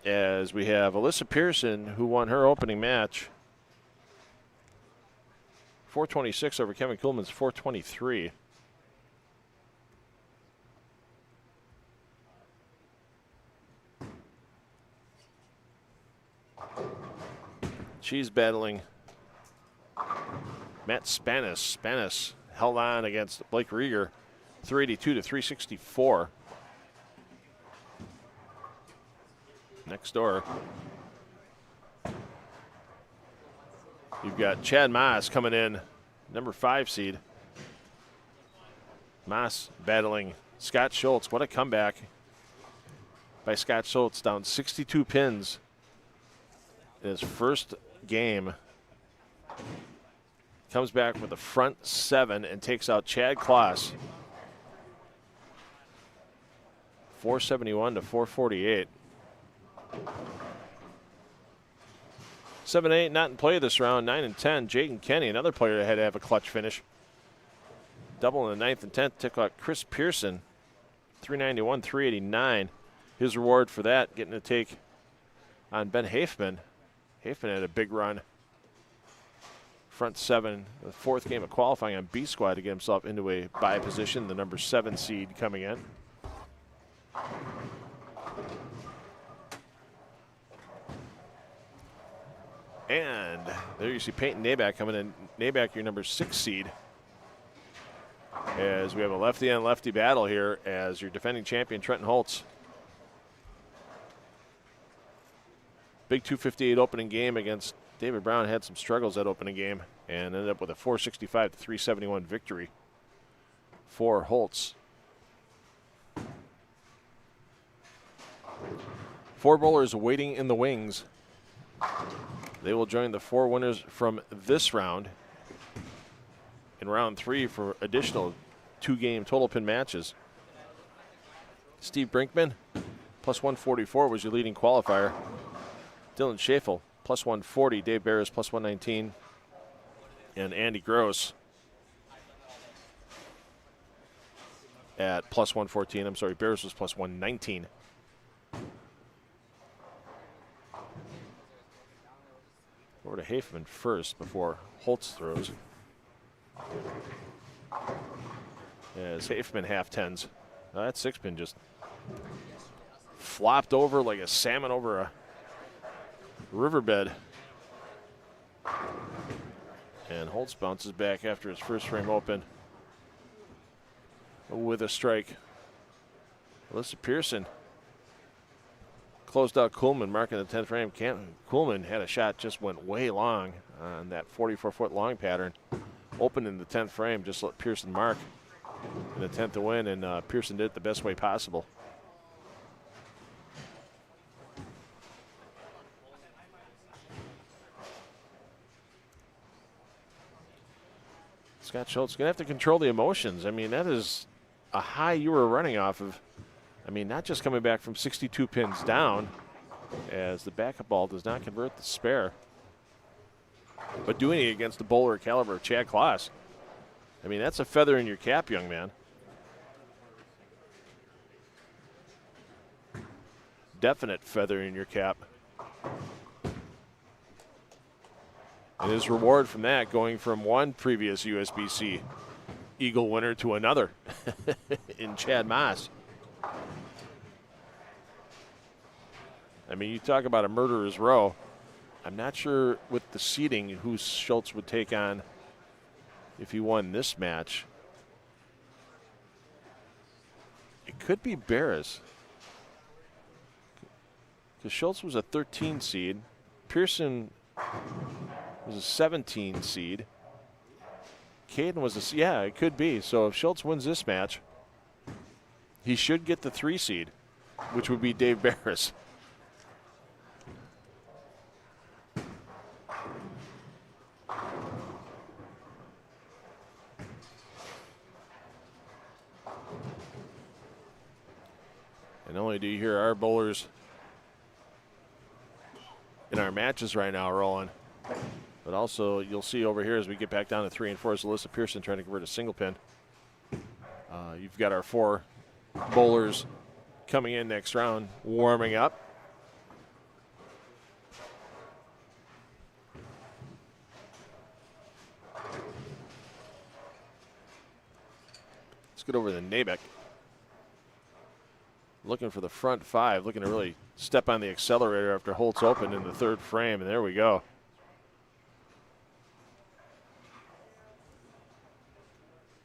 as we have Alyssa Pearson, who won her opening match 426 over Kevin Kuhlman's 423. She's battling Matt Spanis. Spanis held on against Blake Rieger, 382 to 364. Next door, you've got Chad Maas coming in, number 5 seed. Maas battling Scott Schultz. What a comeback by Scott Schultz, down 62 pins in his first game. Comes back with a front 7 and takes out Chad Kloss. 471 to 448. 7 and 8 not in play this round. 9 and 10. Jaden Kenny, another player that had to have a clutch finish. Double in the 9th and 10th. Took out Chris Pearson. 391, 389. His reward for that, getting to take on Ben Hafman. Hafman had a big run. Front 7, the 4th game of qualifying on B squad to get himself into a bye position. The number 7 seed coming in. And there you see Peyton Naback coming in. Naback, your number 6 seed. As we have a lefty on lefty battle here as your defending champion Trenton Holtz. Big 258 opening game against David Brown. Had some struggles that opening game and ended up with a 465 to 371 victory for Holtz. 4 bowlers waiting in the wings. They will join the 4 winners from this round in round 3 for additional 2-game total pin matches. Steve Brinkman, plus 144 was your leading qualifier. Dylan Schafel, plus 140. Dave Barris, plus 119. And Andy Gross at plus 114. I'm sorry, Barris was plus 119. Over to Hafman first before Holtz throws. As Hafman half tens. Now that 6-pin just flopped over like a salmon over a riverbed. And Holtz bounces back after his first frame open with a strike. Alyssa Pearson closed out Kuhlman, marking the 10th frame. Kuhlman had a shot, just went way long on that 44-foot long pattern. Opened in the 10th frame, just let Pearson mark in the 10th to win, and Pearson did it the best way possible. Scott Schultz going to have to control the emotions. I mean, that is a high you were running off of. I mean, not just coming back from 62 pins down, as the backup ball does not convert the spare, but doing it against the bowler caliber of Chad Kloss. I mean, that's a feather in your cap, young man. Definite feather in your cap. And his reward from that, going from one previous USBC Eagle winner to another in Chad Maas. I mean, you talk about a murderer's row. I'm not sure with the seeding who Schultz would take on if he won this match. It could be Barris, because Schultz was a 13 seed. Pearson was a 17 seed. Caden was a, yeah, it could be. So if Schultz wins this match, he should get the 3 seed, which would be Dave Barris. And not only do you hear our bowlers in our matches right now rolling, But also, you'll see over here as we get back down to 3 and 4 is Alyssa Pearson trying to convert a single pin. You've got our 4 bowlers coming in next round, warming up. Let's get over to Nabeck. Looking for the front 5, looking to really step on the accelerator after Holtz opened in the 3rd frame, and there we go.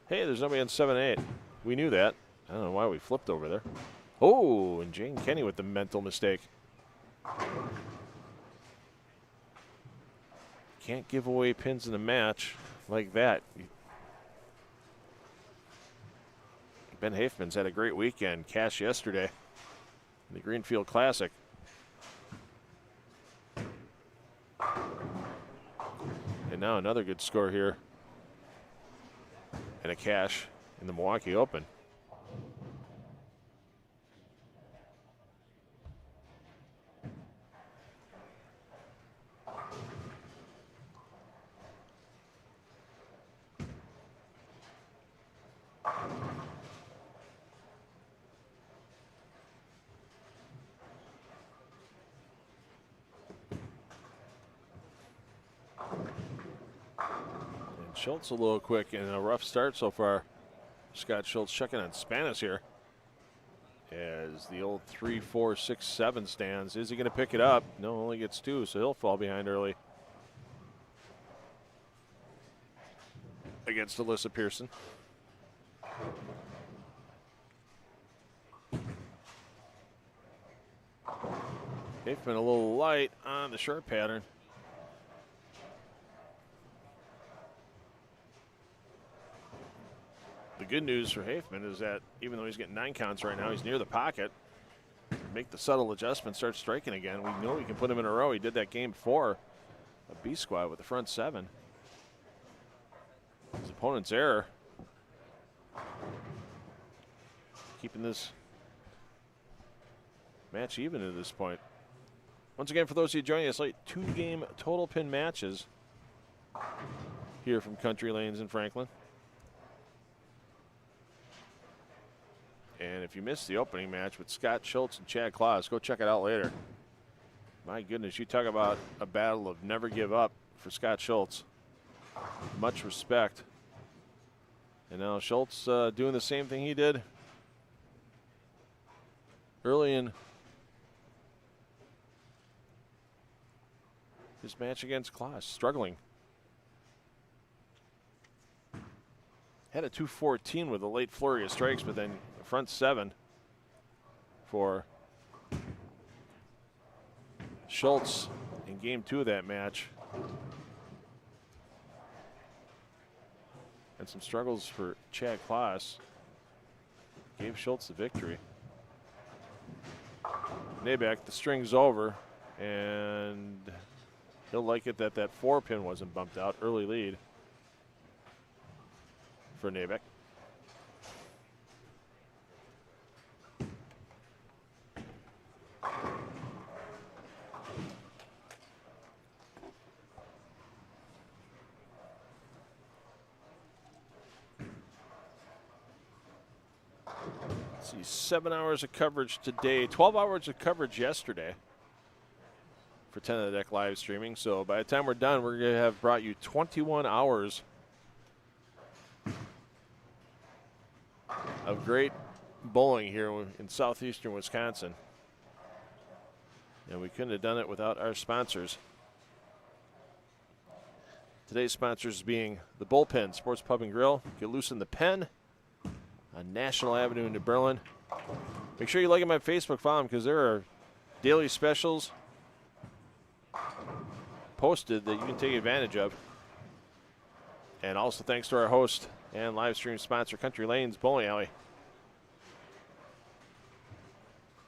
Hey, there's nobody on 7-8. We knew that. I don't know why we flipped over there. Oh, and Jane Kenny with the mental mistake. Can't give away pins in a match like that. Ben Hafman's had a great weekend. Cash yesterday in the Greenfield Classic. And now another good score here. And a cash in the Milwaukee Open. Schultz a little quick and a rough start so far. Scott Schultz checking on Spanis here. As the old 3, 4, 6, 7 stands. Is he going to pick it up? No, only gets 2, so he'll fall behind early. Against Alyssa Pearson. They've been a little light on the short pattern. The good news for Hafman is that even though he's getting 9 counts right now, he's near the pocket. Make the subtle adjustment, start striking again. We know we can put him in a row. He did that game 4, a B squad with the front 7. His opponent's error. Keeping this match even at this point. Once again, for those of you joining us late, 2-game total pin matches here from Country Lanes in Franklin. And if you missed the opening match with Scott Schultz and Chad Claus, go check it out later. My goodness, you talk about a battle of never give up for Scott Schultz. Much respect. And now Schultz doing the same thing he did early in his match against Claus, struggling. Had a 214 with a late flurry of strikes, but then front 7 for Schultz in game 2 of that match. And some struggles for Chad Claus gave Schultz the victory. Nabeck, the string's over, and he'll like it that that 4-pin wasn't bumped out. Early lead for Nabeck. See, 7 hours of coverage today, 12 hours of coverage yesterday for 10 of the Deck live streaming. So by the time we're done, we're going to have brought you 21 hours of great bowling here in southeastern Wisconsin. And we couldn't have done it without our sponsors. Today's sponsors being the Bullpen Sports Pub and Grill. Get loose in the pen on National Avenue in New Berlin. Make sure you like them on Facebook, follow them, because there are daily specials posted that you can take advantage of. And also thanks to our host and live stream sponsor, Country Lanes Bowling Alley.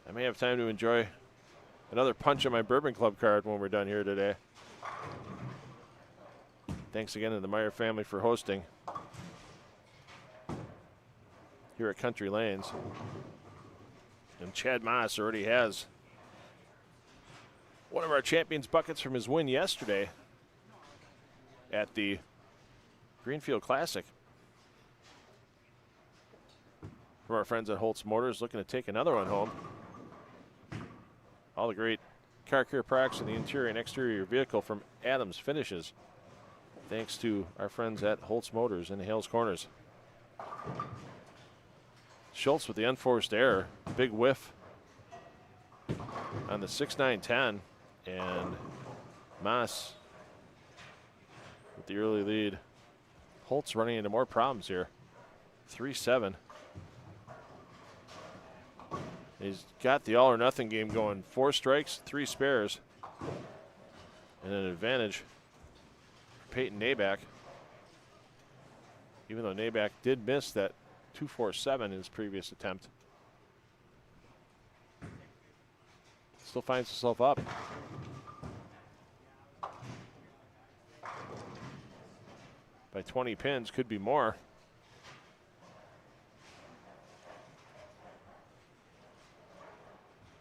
I may have time to enjoy another punch on my Bourbon Club card when we're done here today. Thanks again to the Meyer family for hosting here at Country Lanes. And Chad Moss already has one of our champions buckets from his win yesterday at the Greenfield Classic. From our friends at Holtz Motors, looking to take another one home. All the great car care products in the interior and exterior of your vehicle from Adams Finishes. Thanks to our friends at Holtz Motors in Hales Corners. Schultz with the unforced error. Big whiff on the 6-9-10. And Maas with the early lead. Holtz running into more problems here. 3-7. He's got the all or nothing game going. 4 strikes, 3 spares. And an advantage for Peyton Naback. Even though Naback did miss that 2-4-7 in his previous attempt. Still finds himself up. By 20 pins, could be more.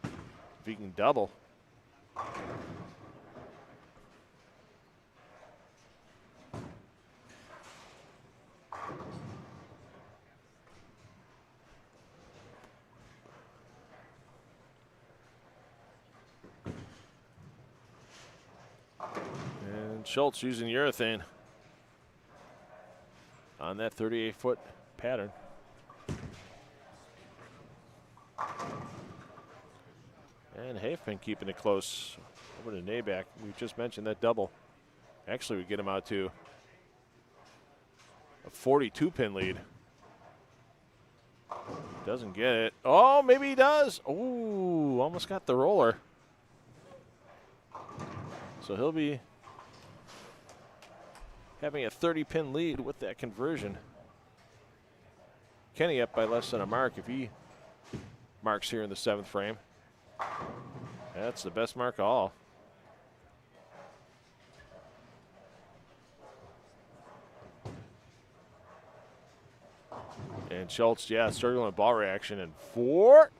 If he can double. And Schultz using urethane on that 38-foot pattern. And Hafman keeping it close over to Naback. We just mentioned that double. Actually, we get him out to a 42-pin lead. Doesn't get it. Oh, maybe he does. Ooh, almost got the roller. So he'll be having a 30-pin lead with that conversion. Kenny up by less than a mark if he marks here in the 7th frame. That's the best mark of all. And Schultz, yeah, struggling with ball reaction. And 4.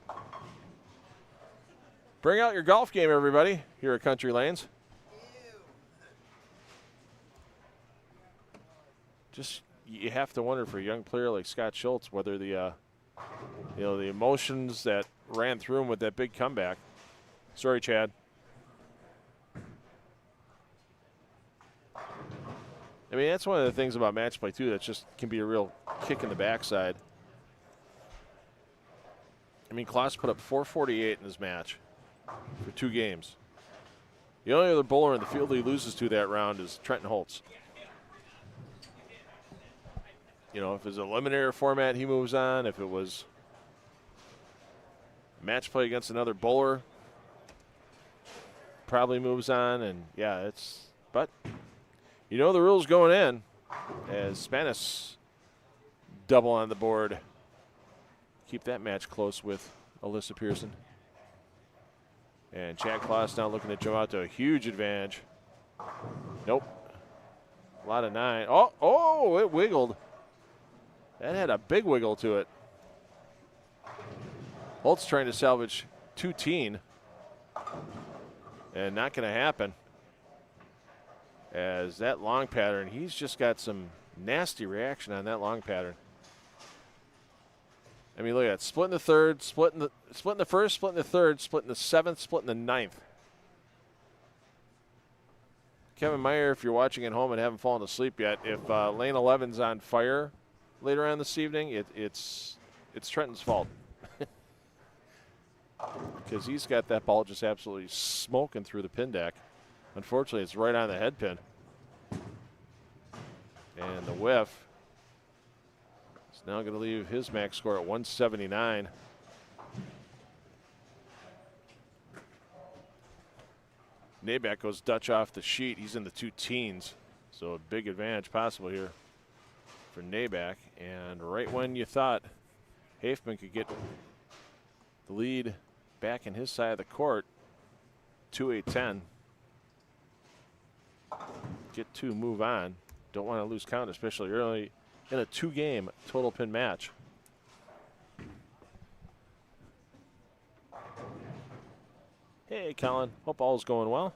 Bring out your golf game, everybody, here at Country Lanes. Just, you have to wonder for a young player like Scott Schultz whether the the emotions that ran through him with that big comeback. Sorry, Chad. I mean, that's one of the things about match play, too, that just can be a real kick in the backside. I mean, Klaus put up 448 in his match for 2 games. The only other bowler in the field he loses to that round is Trenton Holtz. You know, if it's a eliminator format, he moves on. If it was match play against another bowler, probably moves on. And yeah, it's, but you know the rules going in as Spanis double on the board. Keep that match close with Alyssa Pearson. And Chad Klaus now looking to jump out to a huge advantage. Nope. A lot of 9. Oh, it wiggled. That had a big wiggle to it. Holtz trying to salvage 2-teen. And not going to happen. As that long pattern, he's just got some nasty reaction on that long pattern. I mean, look at that. Splitting the third, splitting the first, splitting the third, splitting the 7th, splitting the 9th. Kevin Meyer, if you're watching at home and haven't fallen asleep yet, if lane 11's on fire later on this evening, it's Trenton's fault. Because he's got that ball just absolutely smoking through the pin deck. Unfortunately, it's right on the head pin. And the whiff is now going to leave his max score at 179. Naback goes Dutch off the sheet. He's in the 2-teens. So a big advantage possible here for Naback. And right when you thought Hafman could get the lead back in his side of the court, 2-8-10. Get 2, move on. Don't want to lose count, especially early in a 2-game total pin match. Hey, Colin. Hope all's going well.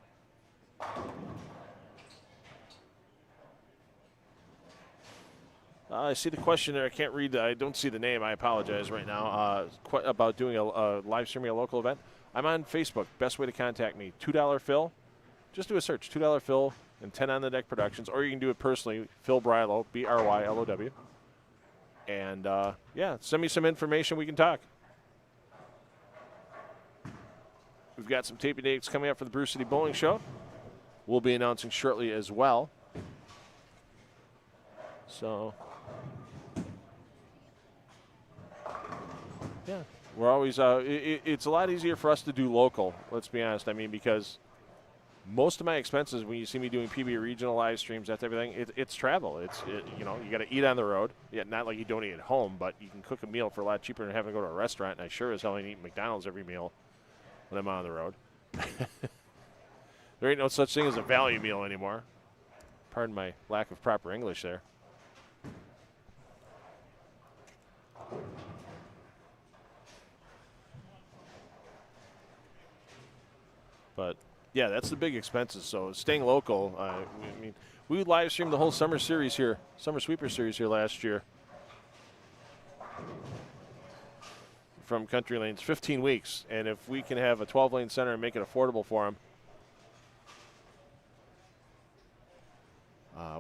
I see the question there. I can't read. I don't see the name. I apologize right now. About doing a live streaming a local event. I'm on Facebook. Best way to contact me, $2 Phil. Just do a search, $2 Phil and 10 on the Deck Productions, or you can do it personally, Phil Brylow, Brylow. And yeah, send me some information. We can talk. We've got some taping dates coming up for the Brew City Bowling Show. We'll be announcing shortly as well. So, yeah, we're always, it's a lot easier for us to do local, let's be honest. I mean, because most of my expenses, when you see me doing PB regional live streams, that type of thing, it's travel. You know, you got to eat on the road. Yeah, not like you don't eat at home, but you can cook a meal for a lot cheaper than having to go to a restaurant. And I sure as hell ain't eating McDonald's every meal when I'm on the road. There ain't no such thing as a value meal anymore. Pardon my lack of proper English there. But yeah, that's the big expenses. So staying local. I mean, we live streamed the whole summer series here, summer sweeper series here last year from Country Lanes, 15 weeks. And if we can have a 12-lane center and make it affordable for them,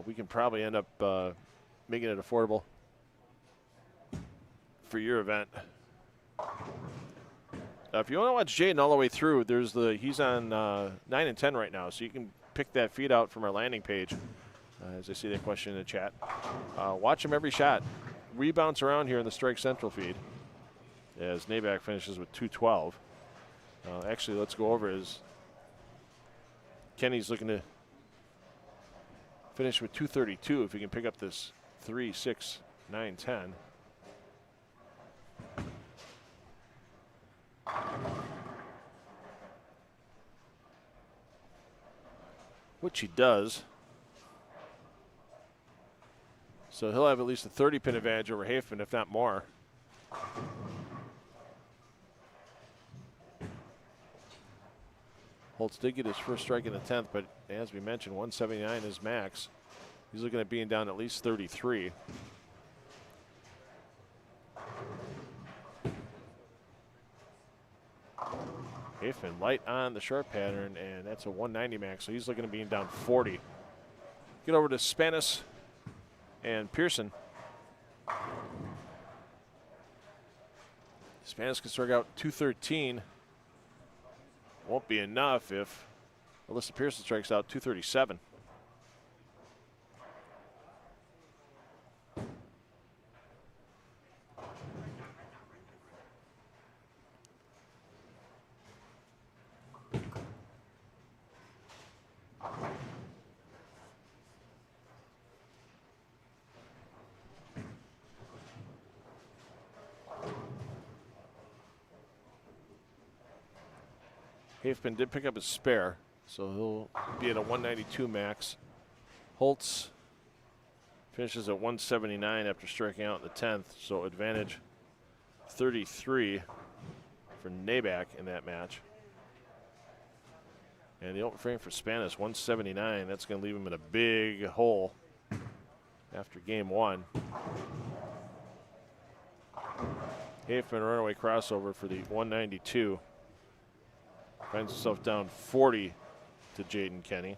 we can probably end up making it affordable for your event. If you want to watch Jaden all the way through, he's on 9 and 10 right now, so you can pick that feed out from our landing page. As I see that question in the chat, watch him every shot. Rebounds around here in the Strike Central feed as Nabak finishes with 212. Actually, let's go over his. Kenny's looking to finish with 232 if he can pick up this 3, 6, 9, 10. Which he does. So he'll have at least a 30-pin advantage over Hafman, if not more. Holtz did get his first strike in the 10th, but as we mentioned, 179 is max. He's looking at being down at least 33. Hafman light on the short pattern, and that's a 190 max, so he's looking at being down 40. Get over to Spanis and Pearson. Spanis can strike out 213. Won't be enough if Alyssa Pearson strikes out 237. Hafman did pick up his spare, so he'll be at a 192 max. Holtz finishes at 179 after striking out in the 10th, so advantage 33 for Nabak in that match. And the open frame for Spanis, 179. That's going to leave him in a big hole after game one. Hafman runaway crossover for the 192. Finds himself down 40 to Jaden Kenny.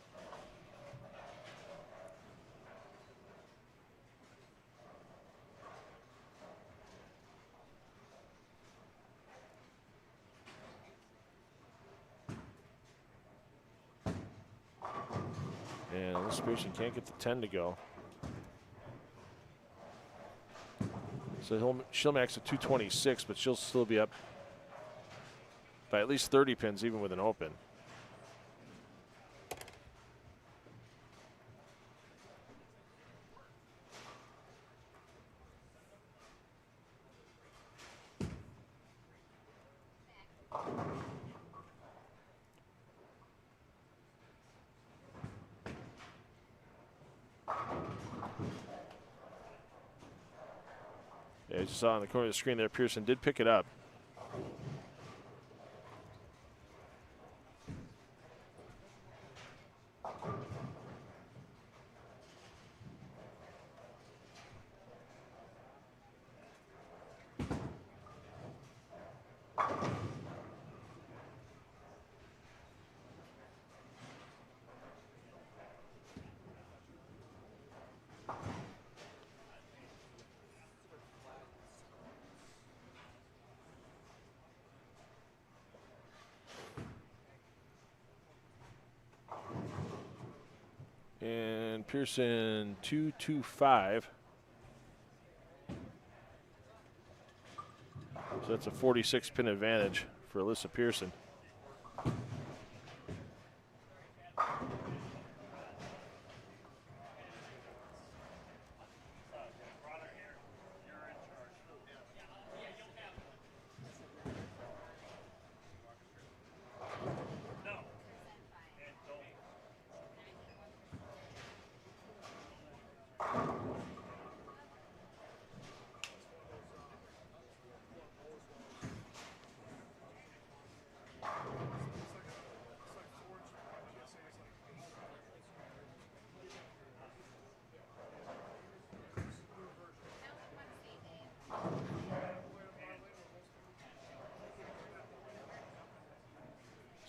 And this person can't get the 10 to go. So she'll max at 226, but she'll still be up by at least 30 pins even with an open. As you saw on the corner of the screen there, Pearson did pick it up. And Pearson 2-2-5. So that's a 46-pin advantage for Alyssa Pearson.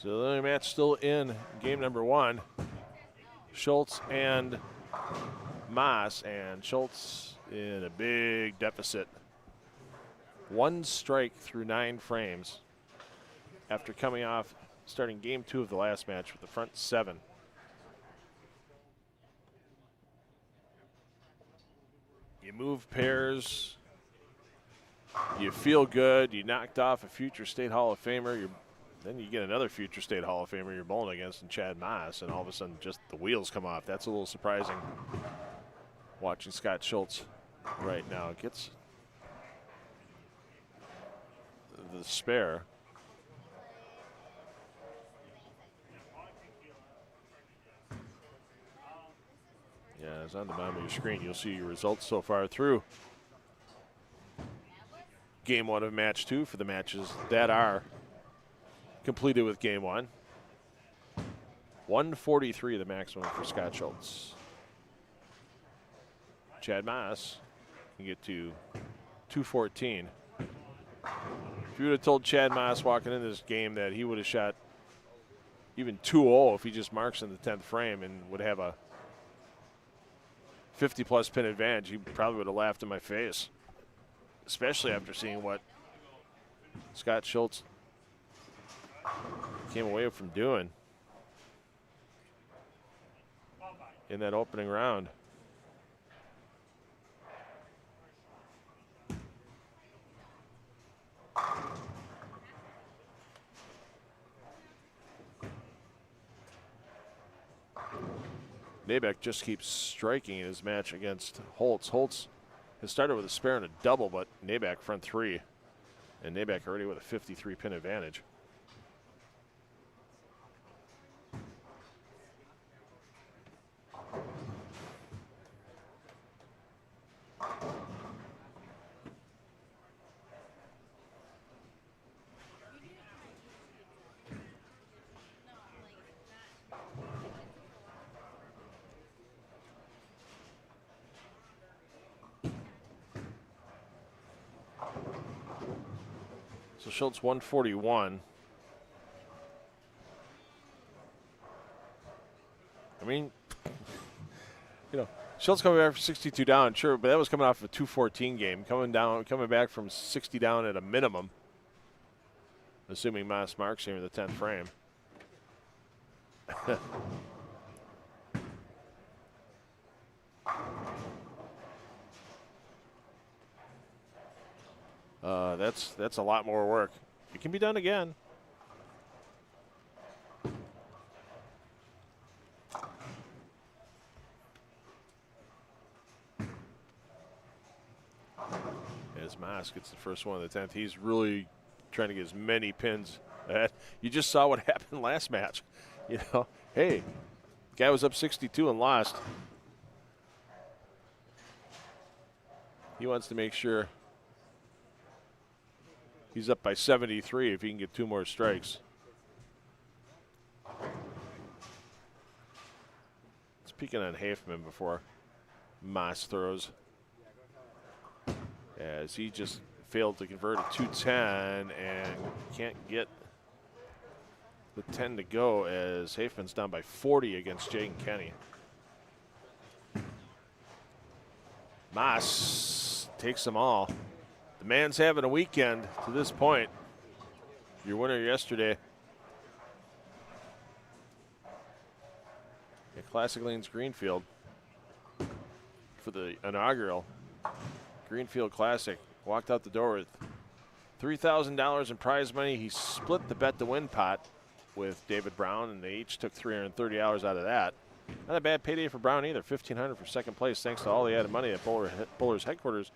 So the only match still in game number 1. Schultz and Maas, and Schultz in a big deficit. 1 strike through 9 frames after coming off starting game 2 of the last match with the front 7. You move pairs, you feel good, you knocked off a future state Hall of Famer, then you get another future state Hall of Famer you're bowling against in Chad Maas, and all of a sudden just the wheels come off. That's a little surprising watching Scott Schultz right now. Gets the spare. Yeah, it's on the bottom of your screen. You'll see your results so far through game 1 of match 2 for the matches that are completed with game 1. 143 the maximum for Scott Schultz. Chad Maas can get to 214. If you would have told Chad Maas walking into this game that he would have shot even 2-0 if he just marks in the 10th frame and would have a 50-plus pin advantage, he probably would have laughed in my face, especially after seeing what Scott Schultz came away from doing in that opening round. Nabeck just keeps striking in his match against Holtz. Holtz has started with a spare and a double, but Nabeck front 3. And Nabeck already with a 53 pin advantage. So Schultz 141. I mean, you know, Schultz coming back from 62 down, sure, but that was coming off of a 214 game, coming back from 60 down at a minimum, assuming Maas marks here in the 10th frame. That's a lot more work. It can be done again. As Maas gets the first one of the 10th, he's really trying to get as many pins. You just saw what happened last match. You know, hey, guy was up 62 and lost. He wants to make sure he's up by 73 if he can get 2 more strikes. It's peeking on Hafman before Maas throws, as he just failed to convert a 210 and can't get the 10 to go, as Hafman's down by 40 against Jaden Kenny. Maas takes them all. The man's having a weekend to this point. Your winner yesterday. at Classic Lanes Greenfield for the inaugural Greenfield Classic. Walked out the door with $3,000 in prize money. He split the bet to win pot with David Brown, and they each took $330 out of that. Not a bad payday for Brown either. $1,500 for second place, thanks to all the added money that Bowler's headquarters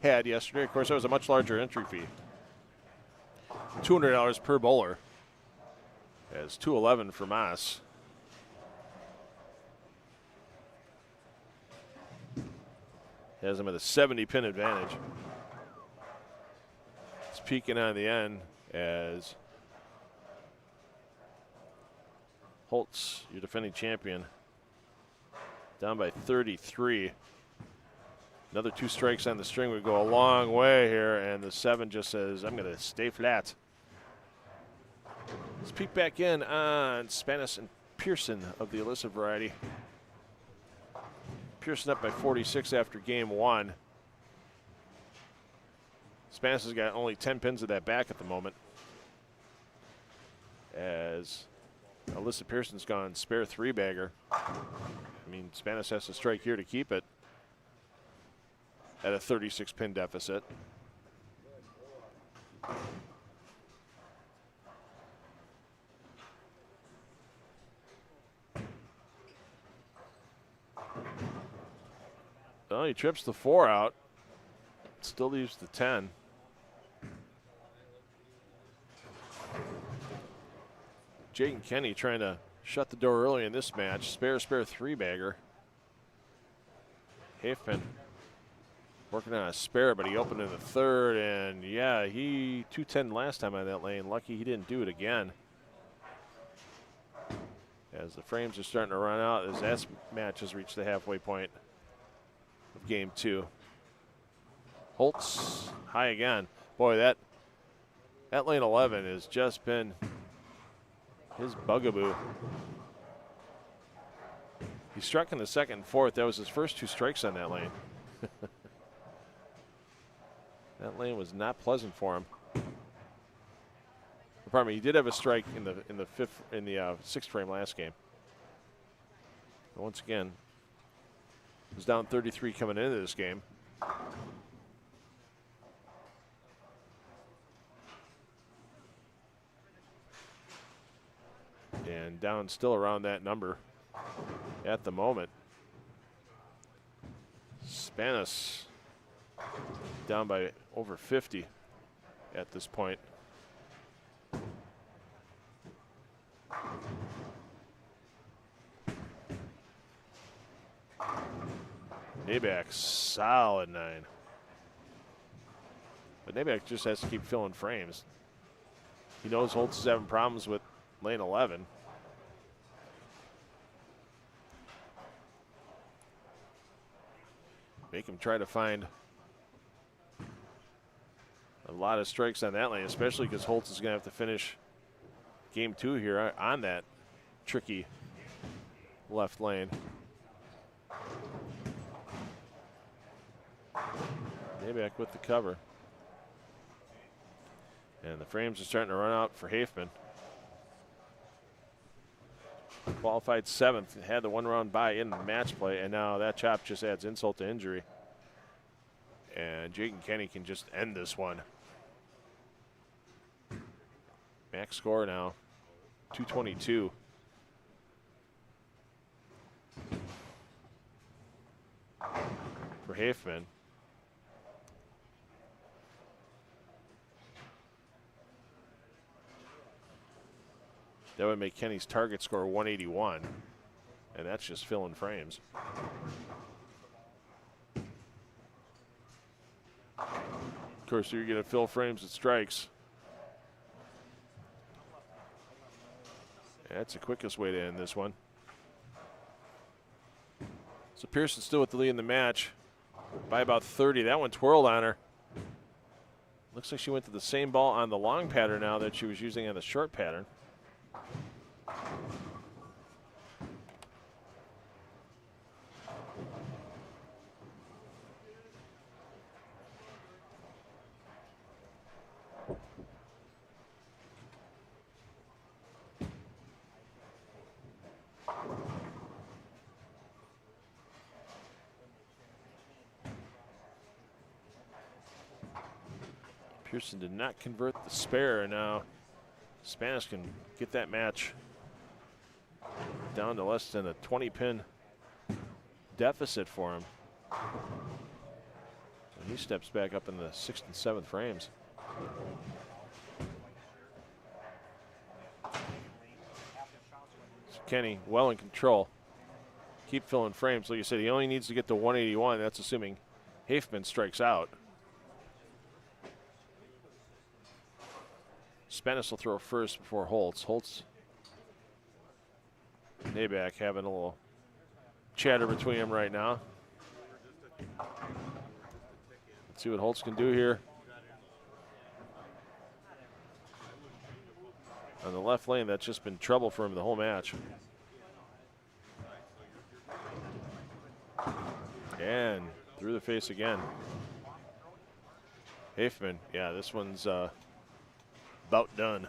had yesterday. Of course, there was a much larger entry fee, $200 per bowler, as $211 for Moss. Has him at a 70 pin advantage. It's peaking on the end as Holtz, your defending champion, down by 33. Another 2 strikes on the string would go a long way here, and the 7 just says, I'm going to stay flat. Let's peek back in on Spanis and Pearson of the Alyssa variety. Pearson up by 46 after game 1. Spanis has got only 10 pins of that back at the moment, as Alyssa Pearson's gone spare 3-bagger. I mean, Spanis has to strike here to keep it at a 36 pin deficit. Well, he trips the 4 out. Still leaves the 10. Jaden Kenny trying to shut the door early in this match. Spare 3-bagger. Hafman working on a spare, but he opened in the 3rd, and yeah, he 210 last time on that lane. Lucky he didn't do it again. As the frames are starting to run out, as that match has reached the halfway point of game 2. Holtz high again. Boy, that lane 11 has just been his bugaboo. He struck in the 2nd and 4th. That was his first 2 strikes on that lane. That lane was not pleasant for him. Pardon me, he did have a strike in the 6th frame last game. But once again, he was down 33 coming into this game. And down still around that number at the moment. Spanis down by over 50 at this point. Nabak, solid 9. But Nabak just has to keep filling frames. He knows Holtz is having problems with lane 11. Make him try to find a lot of strikes on that lane, especially because Holtz is going to have to finish game 2 here on that tricky left lane. Nabak with the cover. And the frames are starting to run out for Hafman. Qualified 7th, had the 1-round bye in the match play, and now that chop just adds insult to injury. And Jaden Kenny can just end this one. Max score now, 222. For Hafman. That would make Kenny's target score 181, and that's just filling frames. Of course, you're going to fill frames with strikes. That's the quickest way to end this one. So Pearson still with the lead in the match by about 30. That one twirled on her. Looks like she went to the same ball on the long pattern now that she was using on the short pattern. Pearson did not convert the spare. Now Spanish can get that match down to less than a 20-pin deficit for him. And he steps back up in the 6th and 7th frames. So Kenny well in control. Keep filling frames. Like you said, he only needs to get to 181. That's assuming Hafman strikes out. Spanish will throw first before Holtz. Holtz, Nabak having a little chatter between them right now. Let's see what Holtz can do here. On the left lane, that's just been trouble for him the whole match. And through the face again. Hafman, yeah, this one's about done.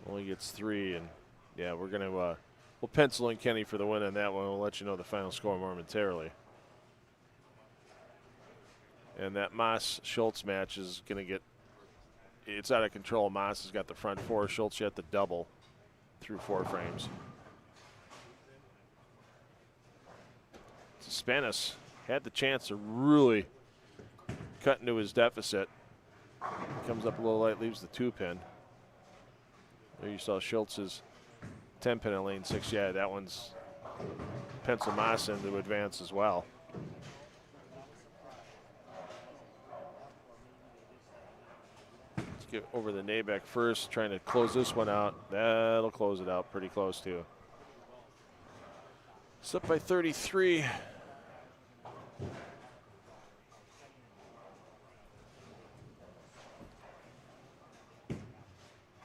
Only gets 3, and yeah, we're gonna we'll pencil in Kenny for the win on that one. We'll let you know the final score momentarily. And that Moss-Schultz match is gonna get, it's out of control. Moss has got the front 4, Schultz yet the double through 4 frames. So Spanis had the chance to really cut into his deficit. Comes up a little light, leaves the 2-pin. There you saw Schultz's 10-pin in lane 6. Yeah, that one's pencil Moss in to advance as well. Let's get over the Nabak first, trying to close this one out. That'll close it out pretty close too. It's up by 33.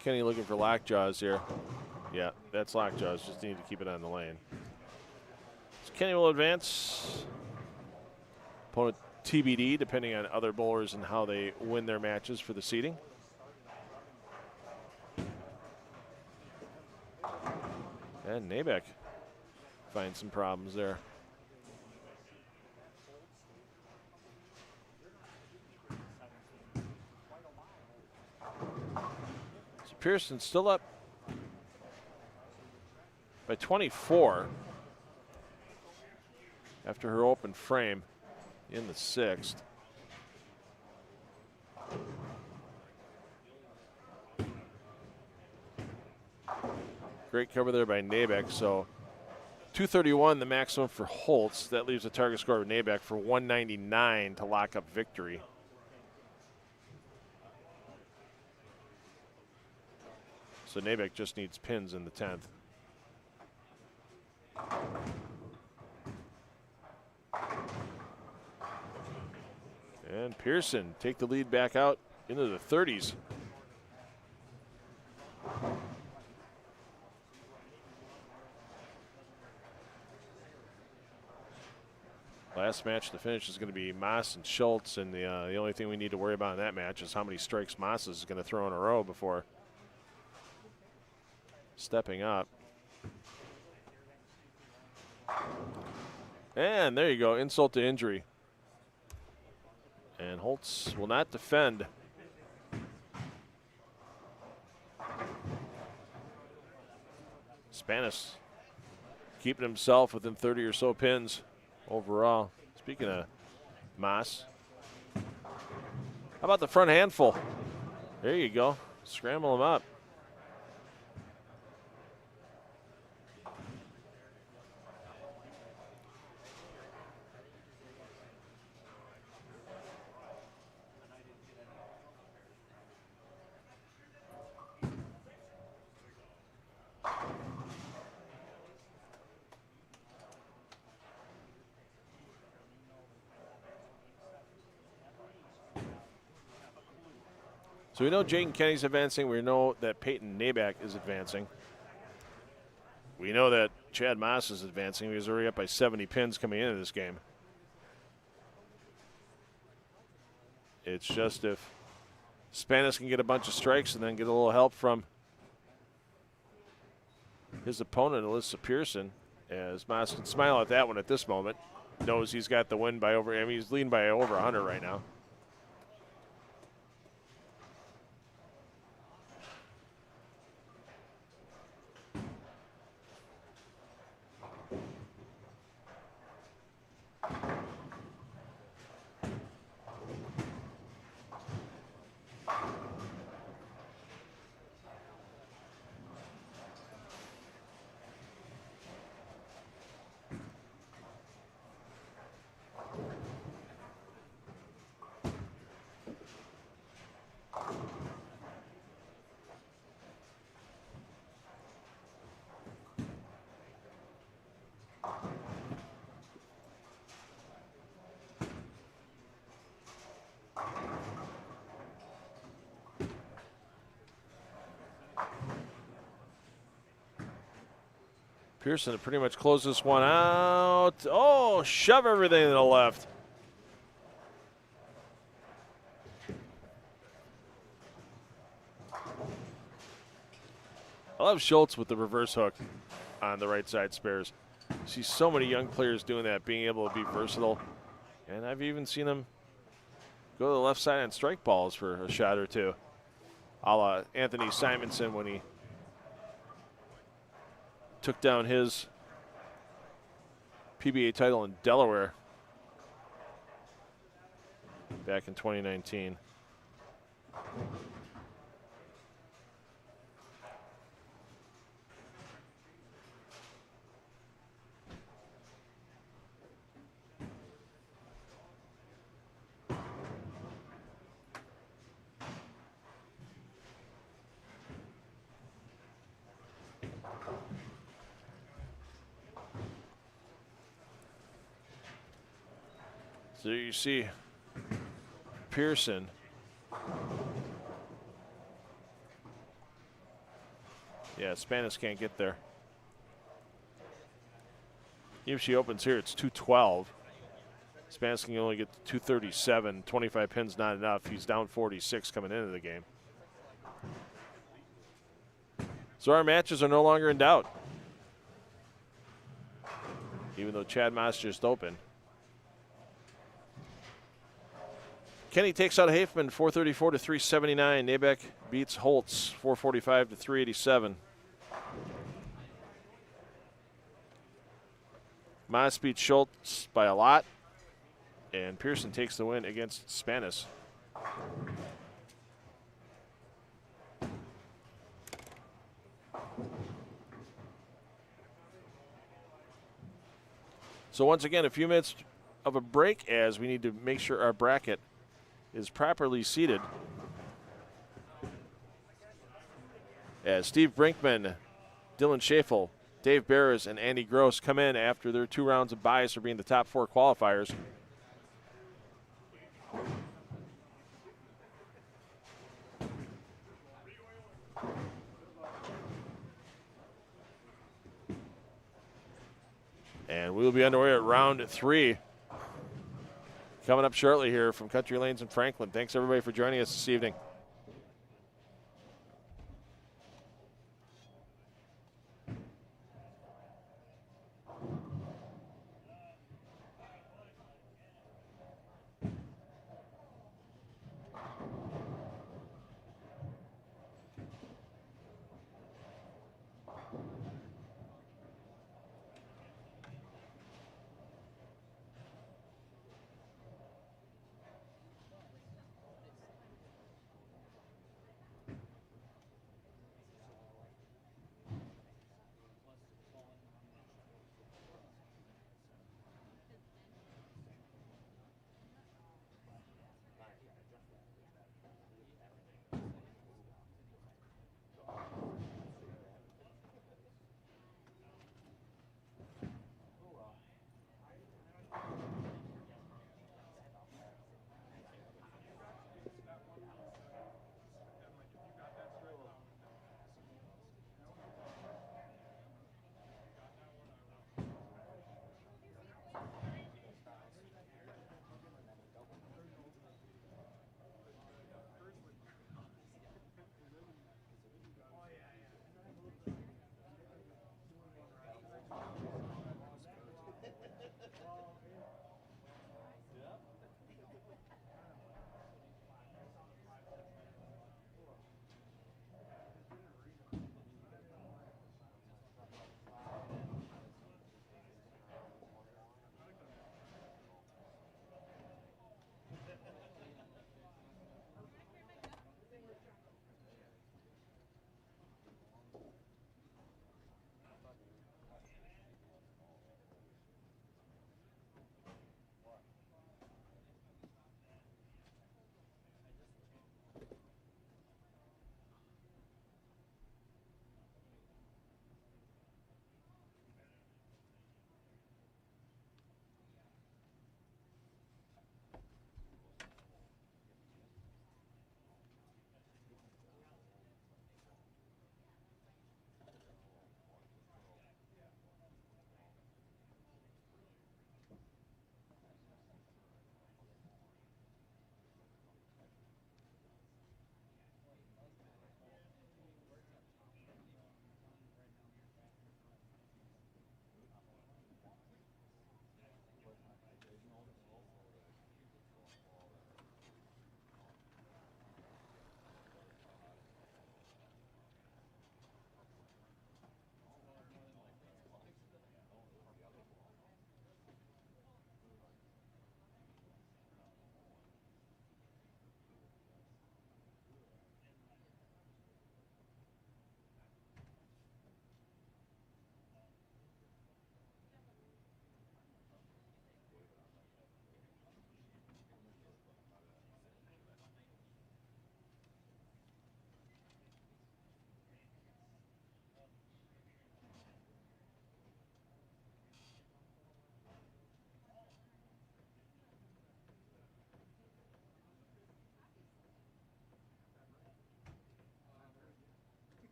Kenny looking for lockjaws here. Yeah, that's lockjaws. Just need to keep it on the lane. So Kenny will advance. Opponent TBD, depending on other bowlers and how they win their matches for the seeding. And Nabak finds some problems there. Pearson still up by 24 after her open frame in the 6th. Great cover there by Nabak. So 231 the maximum for Holtz. That leaves a target score of Nabak for 199 to lock up victory. So Nabak just needs pins in the 10th. And Pearson take the lead back out into the 30s. Last match to finish is going to be Moss and Schultz, and the only thing we need to worry about in that match is how many strikes Moss is going to throw in a row before stepping up. And there you go, insult to injury. And Holtz will not defend. Spanis keeping himself within 30 or so pins overall. Speaking of Moss, how about the front handful? There you go, scramble him up. So we know Jaden Kenny's advancing. We know that Peyton Nabak is advancing. We know that Chad Moss is advancing. He was already up by 70 pins coming into this game. It's just if Spanis can get a bunch of strikes and then get a little help from his opponent, Alyssa Pearson, as Moss can smile at that one at this moment. knows he's got the win by over. I mean, he's leading by over 100 right now. Pearson to pretty much close this one out. Oh, shove everything to the left. I love Schultz with the reverse hook on the right side spares. You see so many young players doing that, being able to be versatile. And I've even seen them go to the left side and strike balls for a shot or two. A la Anthony Simonson when he took down his PBA title in Delaware back in 2019. So you see Pearson Spanis can't get there. Even if she opens here, it's 212. Spanis can only get to 237. 25 pins not enough. He's down 46 coming into the game. So our matches are no longer in doubt, even though Chad Moss just opened. Kenny takes out Hafman 434 to 379. Nabeck beats Holtz 445 to 387. Moss beats Schultz by a lot, and Pearson takes the win against Spanis. So once again, a few minutes of a break as we need to make sure our bracket is properly seated. As Steve Brinkman, Dylan Schafel, Dave Barras, and Andy Gross come in after their 2 rounds of byes for being the top 4 qualifiers. And we'll be underway at round 3. Coming up shortly here from Country Lanes in Franklin. Thanks everybody for joining us this evening.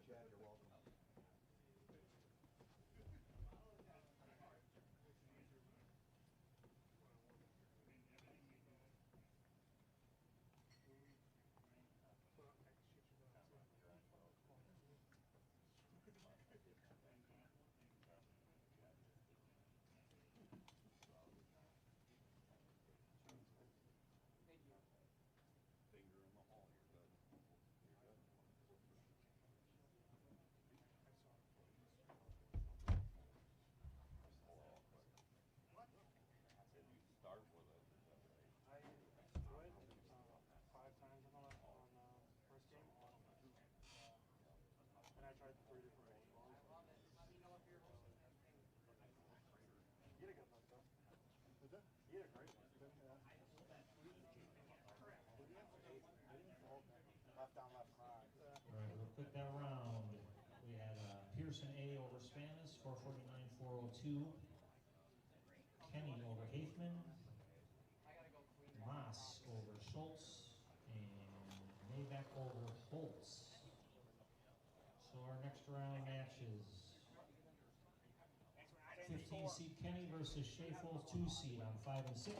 Chad, you're welcome. All right, real quick that round. We had Pearson A over Spanis, 449-402. Kenny over Haithman. Moss over Schultz. And Maybeck over Holtz. So our next round match is 15 seed Kenny versus Schaeffel, 2 seed on 5 and 6.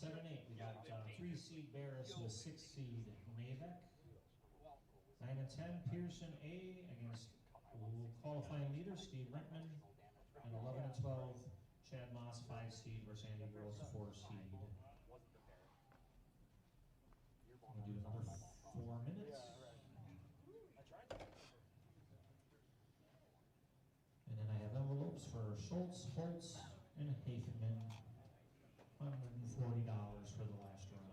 7-8, we got 3 seed Barris with 6 seed Maybeck. 9 and 10, Pearson A against qualifying leader Steve Rentman. And 11 and 12, Chad Moss, 5 seed versus Andy Gross, 4 seed. We'll do another 4 minutes. And then I have envelopes for Schultz, Holtz, and Haithman. $140 for the last round.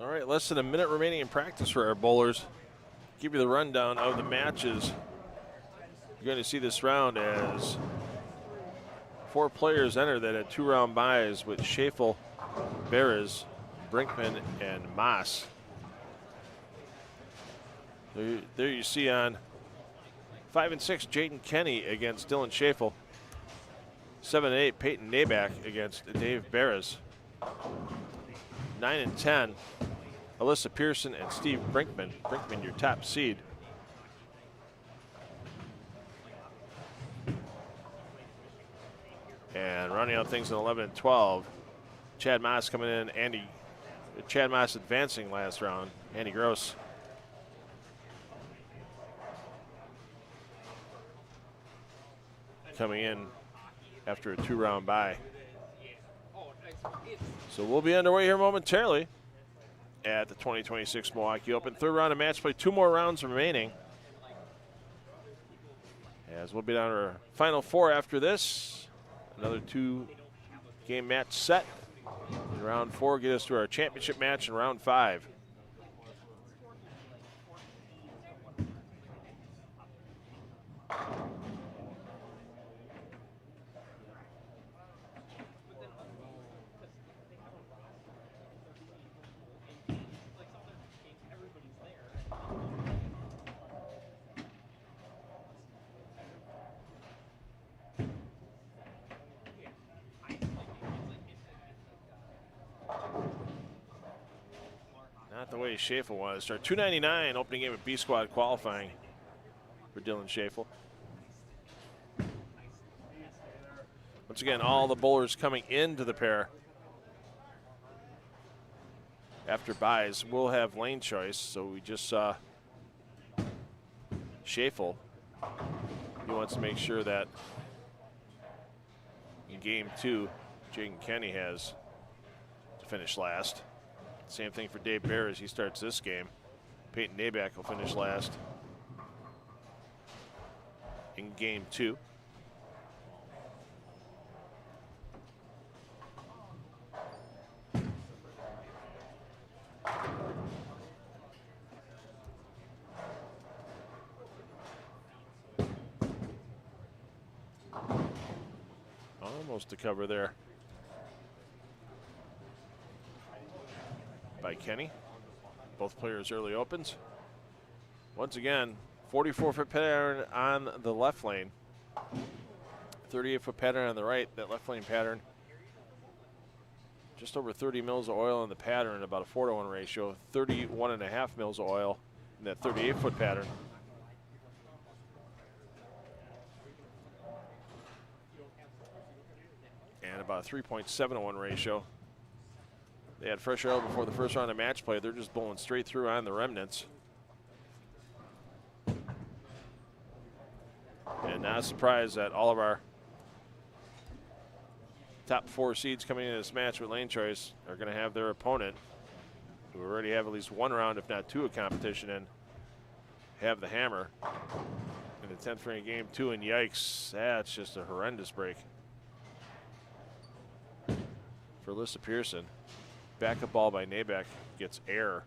All right, less than a minute remaining in practice for our bowlers. Give you the rundown of the matches. You're going to see this round as 4 players enter that had 2-round buys with Schafel, Beres, Brinkman, and Moss. There you see on 5 and 6, Jaden Kenny against Dylan Schafel. 7 and 8, Peyton Nabak against Dave Beres. 9 and 10, Alyssa Pearson and Steve Brinkman. Brinkman, your top seed. And rounding out things in 11 and 12, Chad Moss coming in. Chad Moss advancing last round. Andy Gross. Coming in after a 2-round bye. So we'll be underway here momentarily at the 2026 Milwaukee Open. 3rd round of match play, 2 more rounds remaining. As we'll be down to our final 4 after this. Another 2-game match set. In round 4, get us to our championship match in round 5. Not the way Schafel was. Start 299 opening game of B squad qualifying for Dylan Schafel. Once again, all the bowlers coming into the pair after buys will have lane choice. So we just saw Schafel. He wants to make sure that in game 2, Jaden Kenny has to finish last. Same thing for Dave Beres. He starts this game. Peyton Nabak will finish last in game 2. Almost to cover there by Kenny. Both players early opens. Once again, 44-foot pattern on the left lane. 38-foot pattern on the right. That left lane pattern, just over 30 mils of oil in the pattern, about a 4-to-1 ratio. 31.5 mils of oil in that 38-foot pattern. And about a 3.7-to-1 ratio. They had fresh oil before the first round of match play. They're just bowling straight through on the remnants. And not a surprise that all of our top 4 seeds coming into this match with lane choice are going to have their opponent, who already have at least 1 round, if not 2, of competition, and have the hammer in the 10th frame game 2. And yikes, that's just a horrendous break for Alyssa Pearson. Backup ball by Nabak gets air.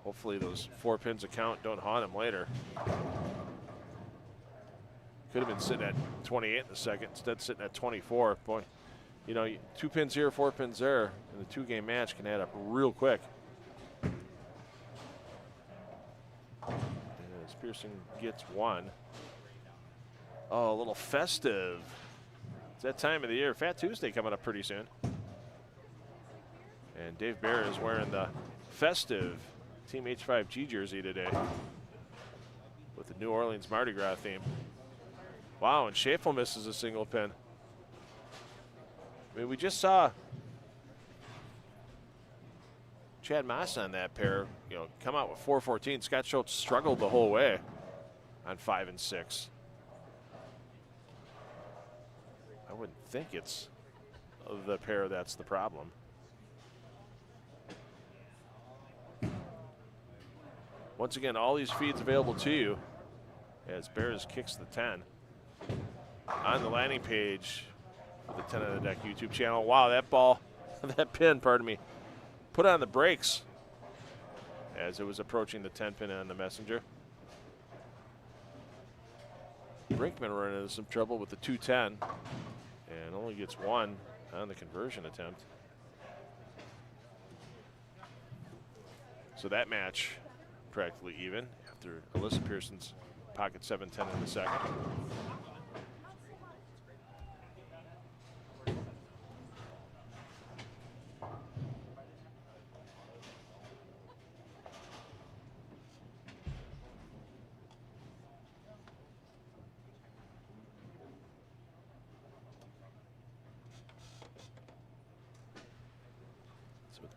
Hopefully those 4 pins of count don't haunt him later. Could have been sitting at 28 in the second, instead sitting at 24. Boy, you know, 2 pins here, 4 pins there, and the 2-game match can add up real quick. As Pearson gets 1. Oh, a little festive. It's that time of the year. Fat Tuesday coming up pretty soon. And Dave Beres is wearing the festive Team H5G jersey today with the New Orleans Mardi Gras theme. Wow, and Schafel misses a single pin. I mean, we just saw Chad Moss on that pair, you know, come out with 414. Scott Schultz struggled the whole way on 5 and 6. I wouldn't think it's the pair that's the problem. Once again, all these feeds available to you as Beres kicks the 10 on the landing page for the 10 on the Deck YouTube channel. Wow, that ball, that pin, pardon me, put on the brakes as it was approaching the 10-pin on the messenger. Brinkman running into some trouble with the 210 and only gets one on the conversion attempt. So that match practically even after Alyssa Pearson's pocket 7-10 in the second.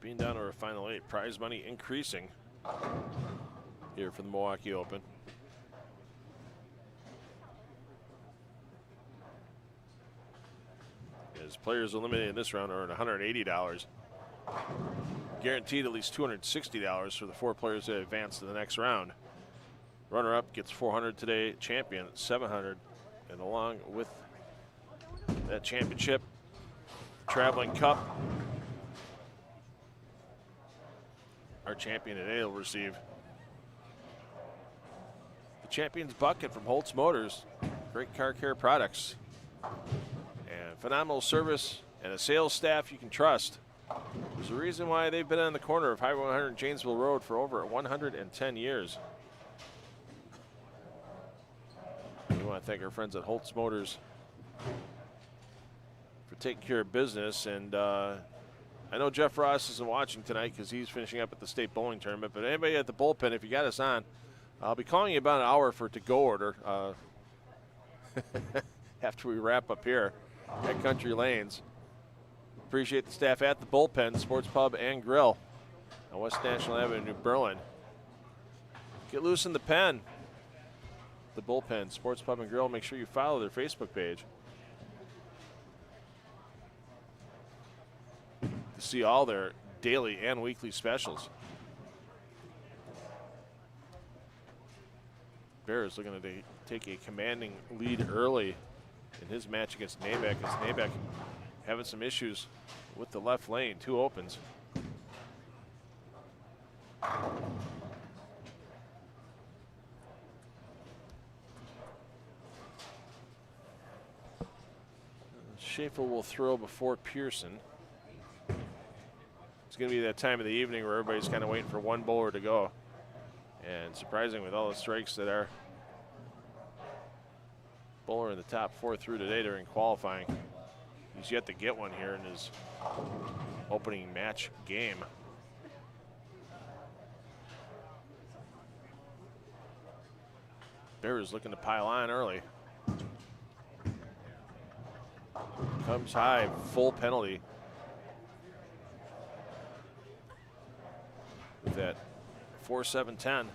Being down to our final 8, prize money increasing here for the Milwaukee Open. As players eliminated in this round earn $180. Guaranteed at least $260 for the 4 players that advance to the next round. Runner-up gets $400 today, champion $700, and along with that championship, traveling cup, our champion today will receive the Champions Bucket from Holtz Motors. Great car care products and phenomenal service and a sales staff you can trust. There's a reason why they've been on the corner of Highway 100 Janesville Road for over 110 years. We want to thank our friends at Holtz Motors for taking care of business. And I know Jeff Ross isn't watching tonight because he's finishing up at the state bowling tournament, but anybody at the bullpen, if you got us on, I'll be calling you about an hour for a to-go order after we wrap up here at Country Lanes. Appreciate the staff at the bullpen, Sports Pub and Grill on West National Avenue, New Berlin. Get loose in the pen. The bullpen, Sports Pub and Grill. Make sure you follow their Facebook page to see all their daily and weekly specials. Bears looking to take a commanding lead early in his match against Nabeck, as Nabeck having some issues with the left lane, 2 opens. Schaefer will throw before Pearson. It's going to be that time of the evening where everybody's kind of waiting for one bowler to go. And surprising, with all the strikes that our bowler in the top 4 threw today during qualifying, he's yet to get one here in his opening match game. Bears looking to pile on early. Comes high, full penalty. With that 4-7-10.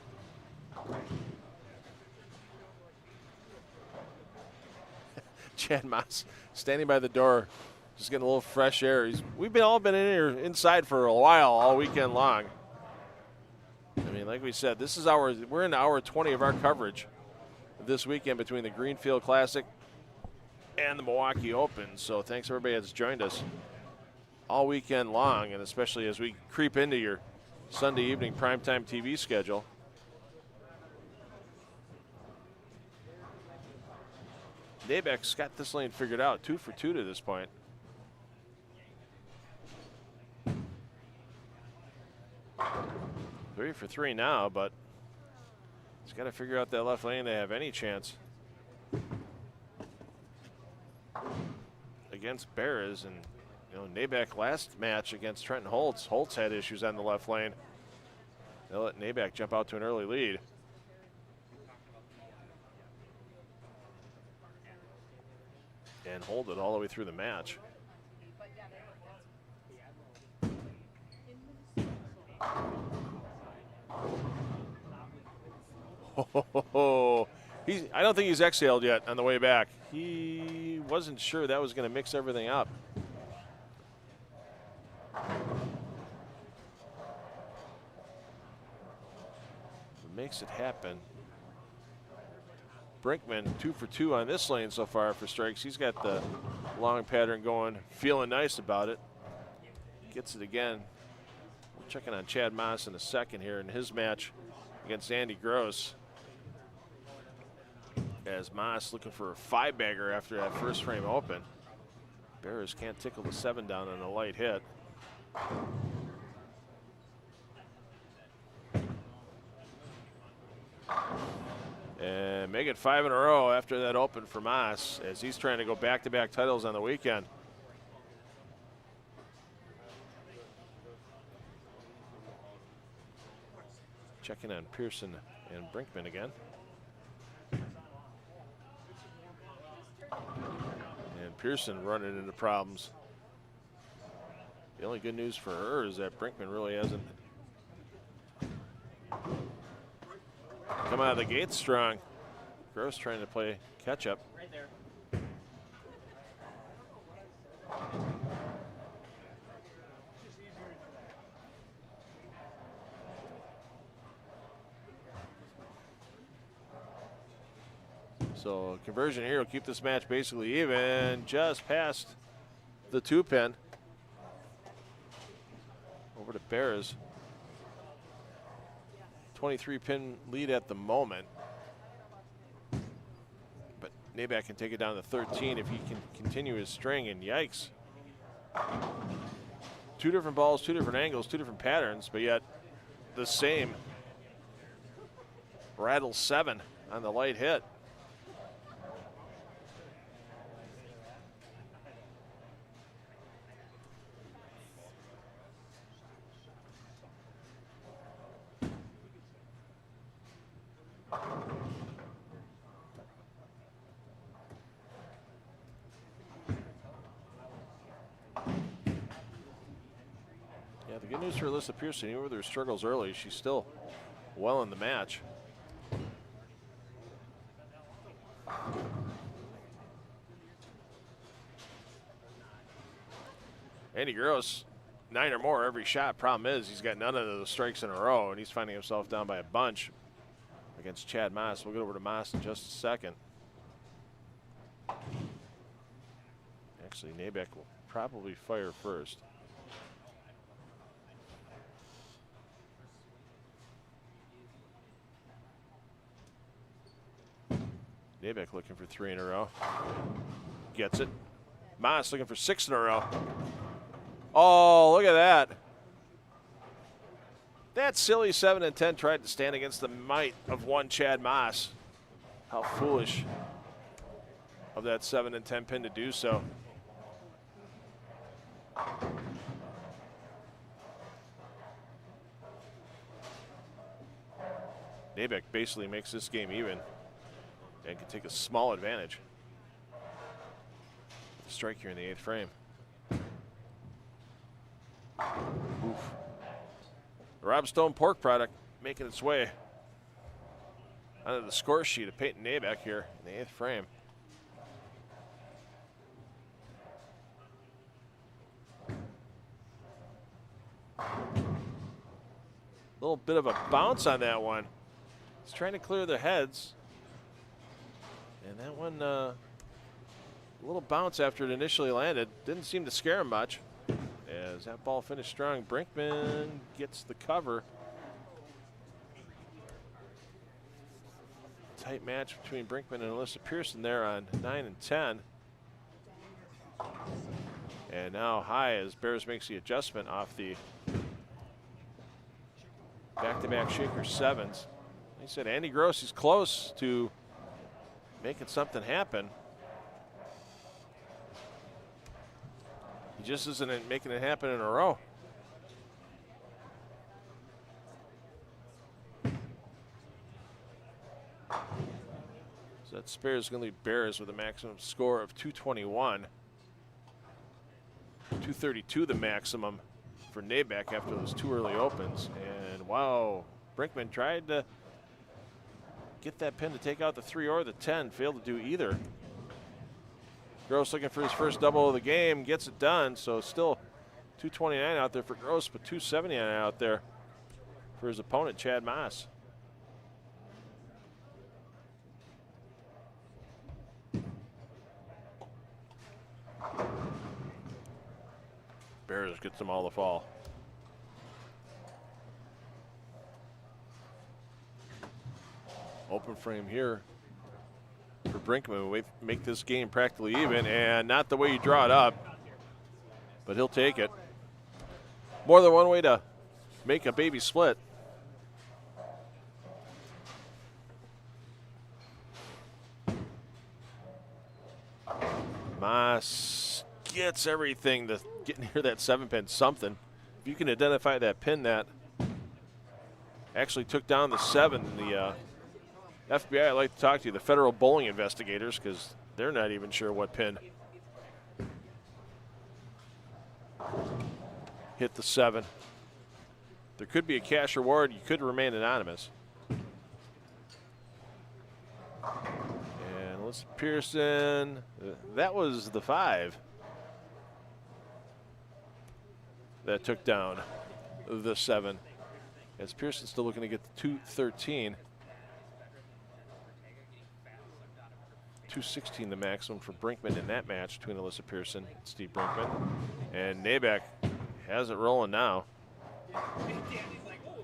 Chad Moss standing by the door, just getting a little fresh air. We've all been in here inside for a while, all weekend long. I mean, like we said, we're in hour 20 of our coverage this weekend between the Greenfield Classic and the Milwaukee Open. So thanks everybody that's joined us all weekend long, and especially as we creep into your Sunday evening primetime TV schedule. Nabeck's got this lane figured out, 2 for 2 to this point. Three for 3 now, but he's got to figure out that left lane to have any chance against Bears. And you know, Nabeck last match against Trenton Holtz had issues on the left lane. They'll let Nabeck jump out to an early lead. And hold it all the way through the match. I don't think he's exhaled yet on the way back. He wasn't sure that was going to mix everything up. Makes it happen. Brinkman 2 for 2 on this lane so far for strikes. He's got the long pattern going, feeling nice about it. Gets it again. Checking on Chad Moss in a second here in his match against Andy Gross. As Moss looking for a 5-bagger after that first frame open. Bears can't tickle the 7 down on a light hit. And make it 5 in a row after that open for Moss, as he's trying to go back-to-back titles on the weekend. Checking on Pearson and Brinkman again. And Pearson running into problems. The only good news for her is that Brinkman really hasn't come out of the gate strong. Gross trying to play catch up. Right there. So conversion here will keep this match basically even, just past the 2-pin. Over to Bears. 23-pin lead at the moment. But Naback can take it down to 13 if he can continue his string, and yikes. 2 different balls, 2 different angles, 2 different patterns, but yet the same. Rattle 7 on the light hit. The good news for Alyssa Pearson, even with her struggles early, she's still well in the match. Andy Gross, 9 or more every shot. Problem is, he's got none of those strikes in a row, and he's finding himself down by a bunch against Chad Moss. We'll get over to Moss in just a second. Actually, Naback will probably fire first. Naback looking for 3 in a row. Gets it. Moss looking for 6 in a row. Oh, look at that. That silly 7 and 10 tried to stand against the might of one Chad Moss. How foolish of that 7 and 10 pin to do so. Naback basically makes this game even and can take a small advantage. Strike here in the 8th frame. Oof. The Rob Stone pork product making its way onto the score sheet of Peyton Naback here in the 8th frame. Little bit of a bounce on that one. He's trying to clear the heads. And that one, a little bounce after it initially landed. Didn't seem to scare him much. As that ball finished strong, Brinkman gets the cover. Tight match between Brinkman and Alyssa Pearson there on 9 and 10. And now high as Bears makes the adjustment off the back-to-back shaker 7s. He said Andy Gross is close to making something happen. He just isn't making it happen in a row. So that spare is going to leave Bears with a maximum score of 221. 232 the maximum for Naback after those 2 early opens. And wow, Brinkman tried to get that pin to take out the 3 or the 10, failed to do either. Gross looking for his first double of the game, gets it done, so still 229 out there for Gross, but 279 out there for his opponent, Chad Moss. Bears gets them all to fall. Open frame here for Brinkman. We make this game practically even, and not the way you draw it up, but he'll take it. More than one way to make a baby split. Moss gets everything to get near that 7-pin something. If you can identify that pin that actually took down the 7, the FBI, I'd like to talk to you, the federal bowling investigators, because they're not even sure what pin hit the 7. There could be a cash reward. You could remain anonymous. And Alyssa Pearson, that was the 5 that took down the 7. As Pearson's still looking to get the 213. 216 the maximum for Brinkman in that match between Alyssa Pearson and Steve Brinkman. And Nabeck has it rolling now.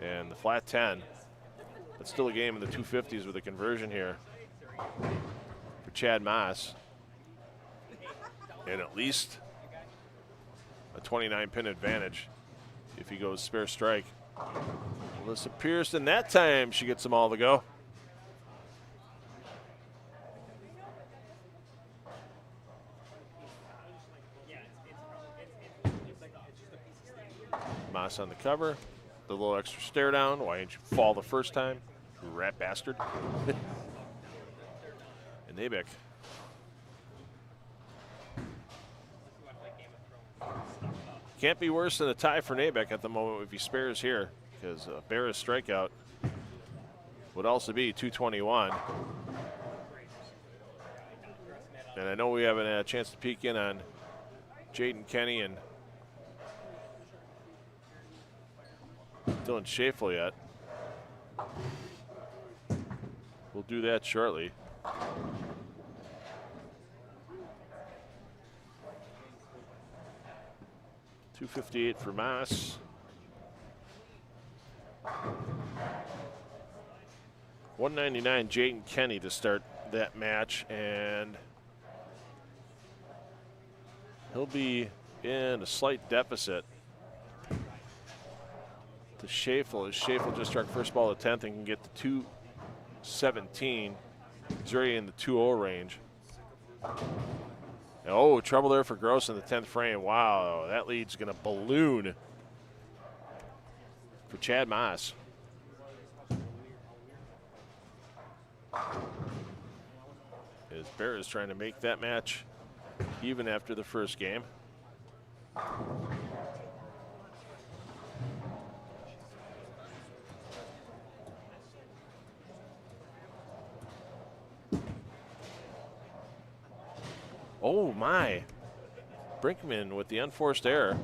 And the flat 10. It's still a game in the 250s with a conversion here for Chad Moss. And at least a 29-pin advantage if he goes spare strike. Alyssa Pearson, that time she gets them all to go. Moss on the cover. The little extra stare down. Why didn't you fall the first time? You rat bastard. And Nabeck. Can't be worse than a tie for Nabeck at the moment if he spares here, because Barra's strikeout would also be 221. And I know we haven't had a chance to peek in on Jaden Kenny and Dylan Schafel yet. We'll do that shortly. $258 for Moss. $199 Jaden Kenny to start that match, and he'll be in a slight deficit to Schafel, as Schafel just struck first ball of the 10th and can get to 217. He's already in the 2-0 range. Oh, trouble there for Gross in the 10th frame. Wow, that lead's going to balloon for Chad Moss. As Bear is trying to make that match even after the first game. Oh my, Brinkman with the unforced error.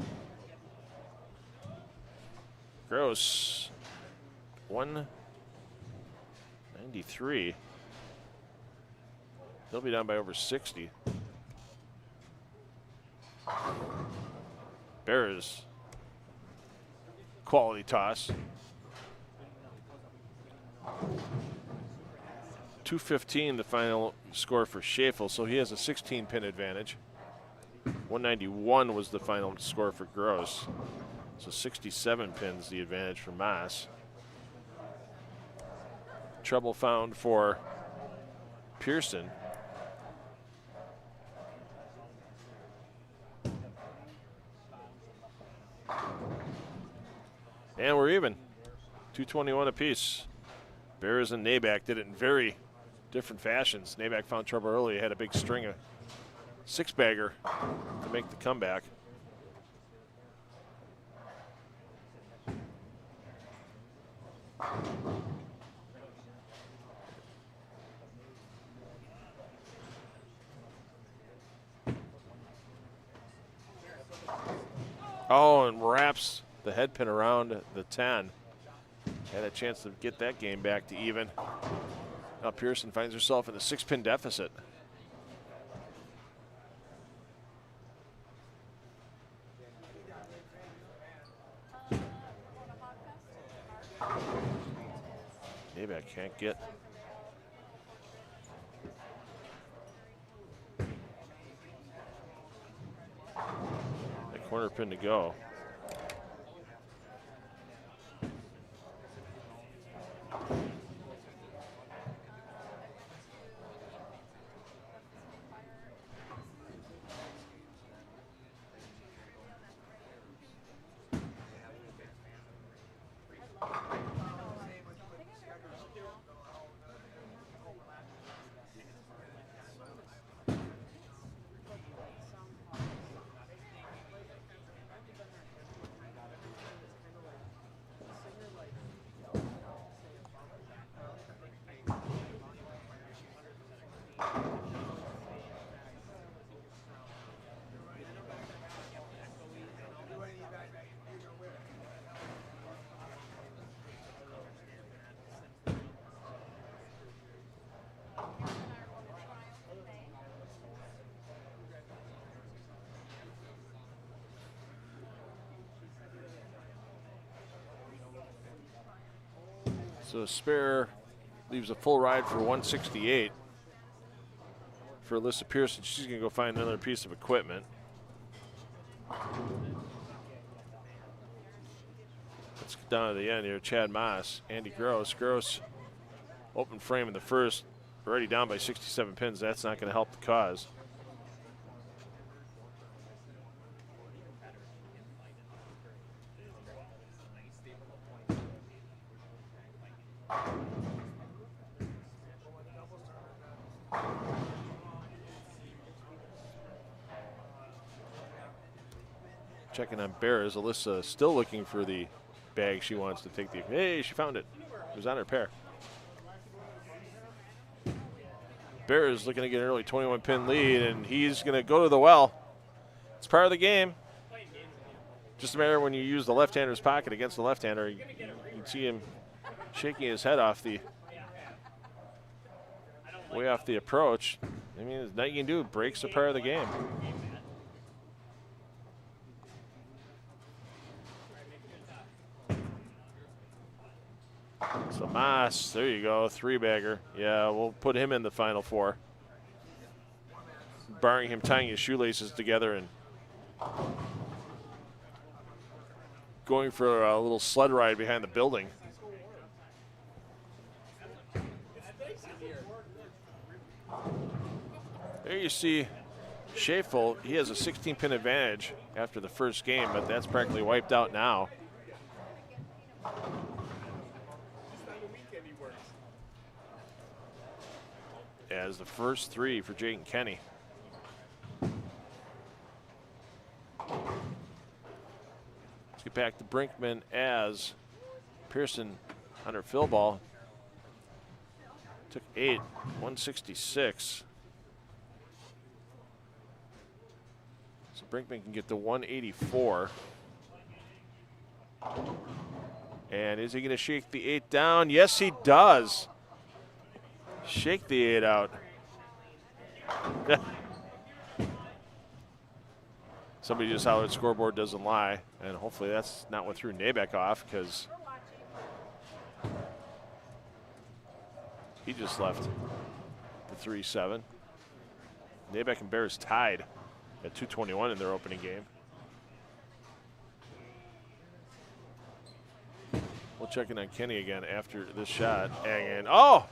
Gross, 193. He'll be down by over 60. Bears, quality toss. 215 the final score for Schafel, so he has a 16-pin advantage. 191 was the final score for Gross, so 67 pins the advantage for Moss. Trouble found for Pearson. And we're even. 221 apiece. Bears and Nabeck did it in very different fashions. Nabeck found trouble early, had a big string of 6-bagger to make the comeback. Oh, and wraps the head pin around the 10. Had a chance to get that game back to even. Now Pearson finds herself in a 6-pin deficit. Nabeck can't get Corner pin to go. So spare leaves a full ride for 168 for Alyssa Pearson. She's going to go find another piece of equipment. Let's get down to the end here. Chad Moss, Andy Gross. Gross, open frame in the first, already down by 67 pins. That's not going to help the cause. Checking on Bears. Alyssa still looking for the bag she wants to take the. Hey, she found it. It was on her pair. Bears looking to get an early 21 pin lead, and he's going to go to the well. It's part of the game. Just a matter when you use the left-hander's pocket against the left-hander, you can see him shaking his head off the way off the approach. I mean, there's nothing you can do. Breaks are part of the game. So Moss, there you go, three-bagger. Yeah, we'll put him in the Final Four. Barring him tying his shoelaces together and going for a little sled ride behind the building. There you see Schaeffel. He has a 16-pin advantage after the first game, but that's practically wiped out now. As the first three for Jake and Kenny. Let's get back to Brinkman as Pearson on her fill ball. Took 8, 166. So Brinkman can get to 184. And is he going to shake the 8 down? Yes, he does. Shake the 8 out. Somebody just hollered scoreboard doesn't lie, and hopefully that's not what threw Nabeck off, because he just left the 3-7. Nabeck and Bears tied at 2:21 in their opening game. We'll check in on Kenny again after this shot. And oh!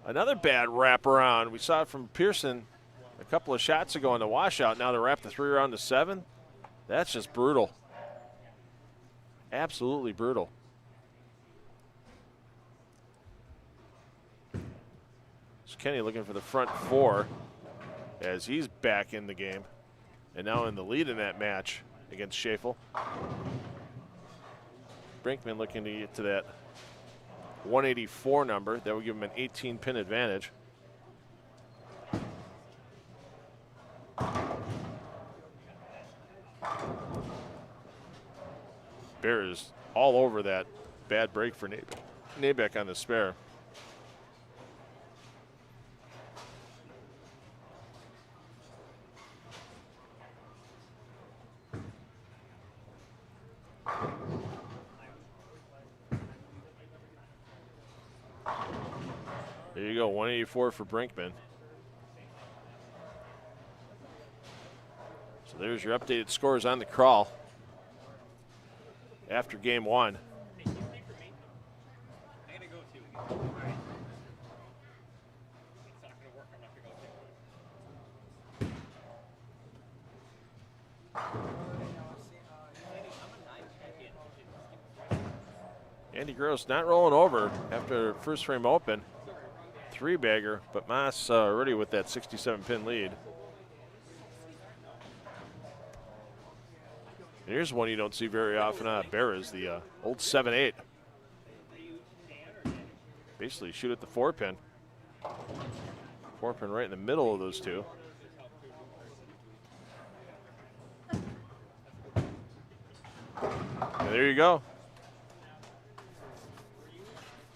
Another bad wraparound. We saw it from Pearson a couple of shots ago in the washout. Now to wrap the 3 around to 7. That's just brutal. Absolutely brutal. So Kenny looking for the front 4 as he's back in the game and now in the lead in that match against Schaeffel. Brinkman looking to get to that 184 number. That would give him an 18-pin advantage. Bears all over that bad break for Nabeck on the spare. There you go, 184 for Brinkman. So there's your updated scores on the crawl after game one. Andy Gross not rolling over after first frame open. 3-bagger, but Moss already with that 67-pin lead. Here's one you don't see very often on Berra, the old 7-8. Basically shoot at the 4-pin. 4-pin right in the middle of those two. And there you go.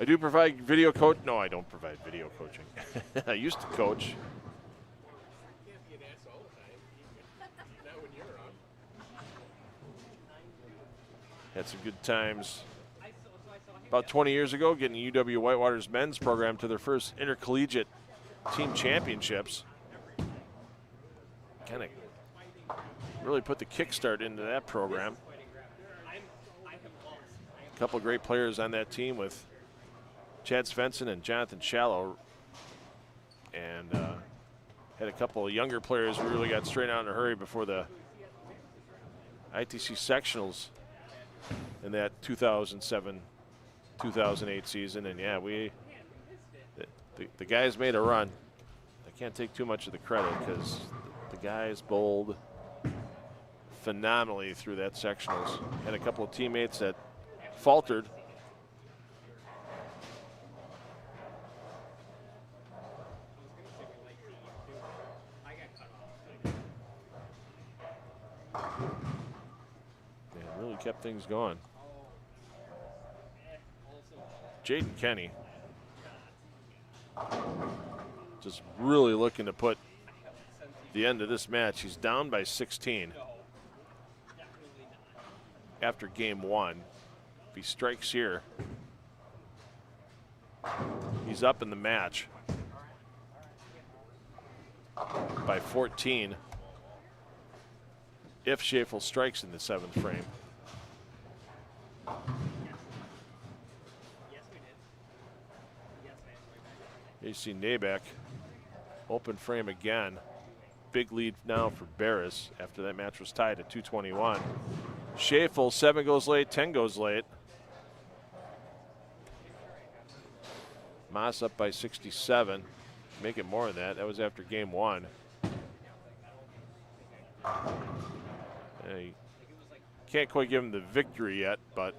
I do provide video coach. No, I don't provide video coaching. I used to coach. Had some good times about 20 years ago getting UW Whitewater's men's program to their first intercollegiate team championships. Kind of really put the kickstart into that program. A couple great players on that team with Chad Svensson and Jonathan Shallow, and had a couple of younger players who really got straight out in a hurry before the ITC sectionals in that 2007-2008 season. And yeah, the guys made a run. I can't take too much of the credit because the guys bowled phenomenally through that sectionals. Had a couple of teammates that faltered. Really kept things going. Jaden Kenny just really looking to put the end of this match. He's down by 16 after game one. If he strikes here, he's up in the match by 14 if Schafel strikes in the 7th frame. You see Nabek, open frame again. Big lead now for Barris after that match was tied at 221. Schafel, 7 goes late, 10 goes late. Moss up by 67. Make it more than that. That was after game one. You can't quite give him the victory yet, but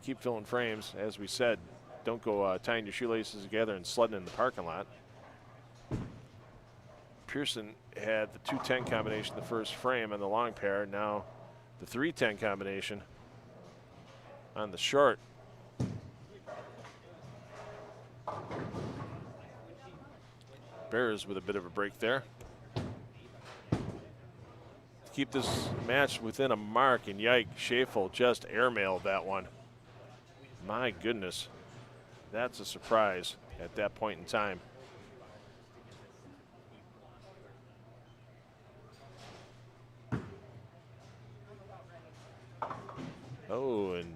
keep filling frames. As we said, don't go tying your shoelaces together and sledding in the parking lot. Pearson had the 2-10 combination the first frame on the long pair. Now the 3-10 combination on the short. Bears with a bit of a break there. Keep this match within a mark, and yike, Schafel just airmailed that one. My goodness, that's a surprise at that point in time. Oh, and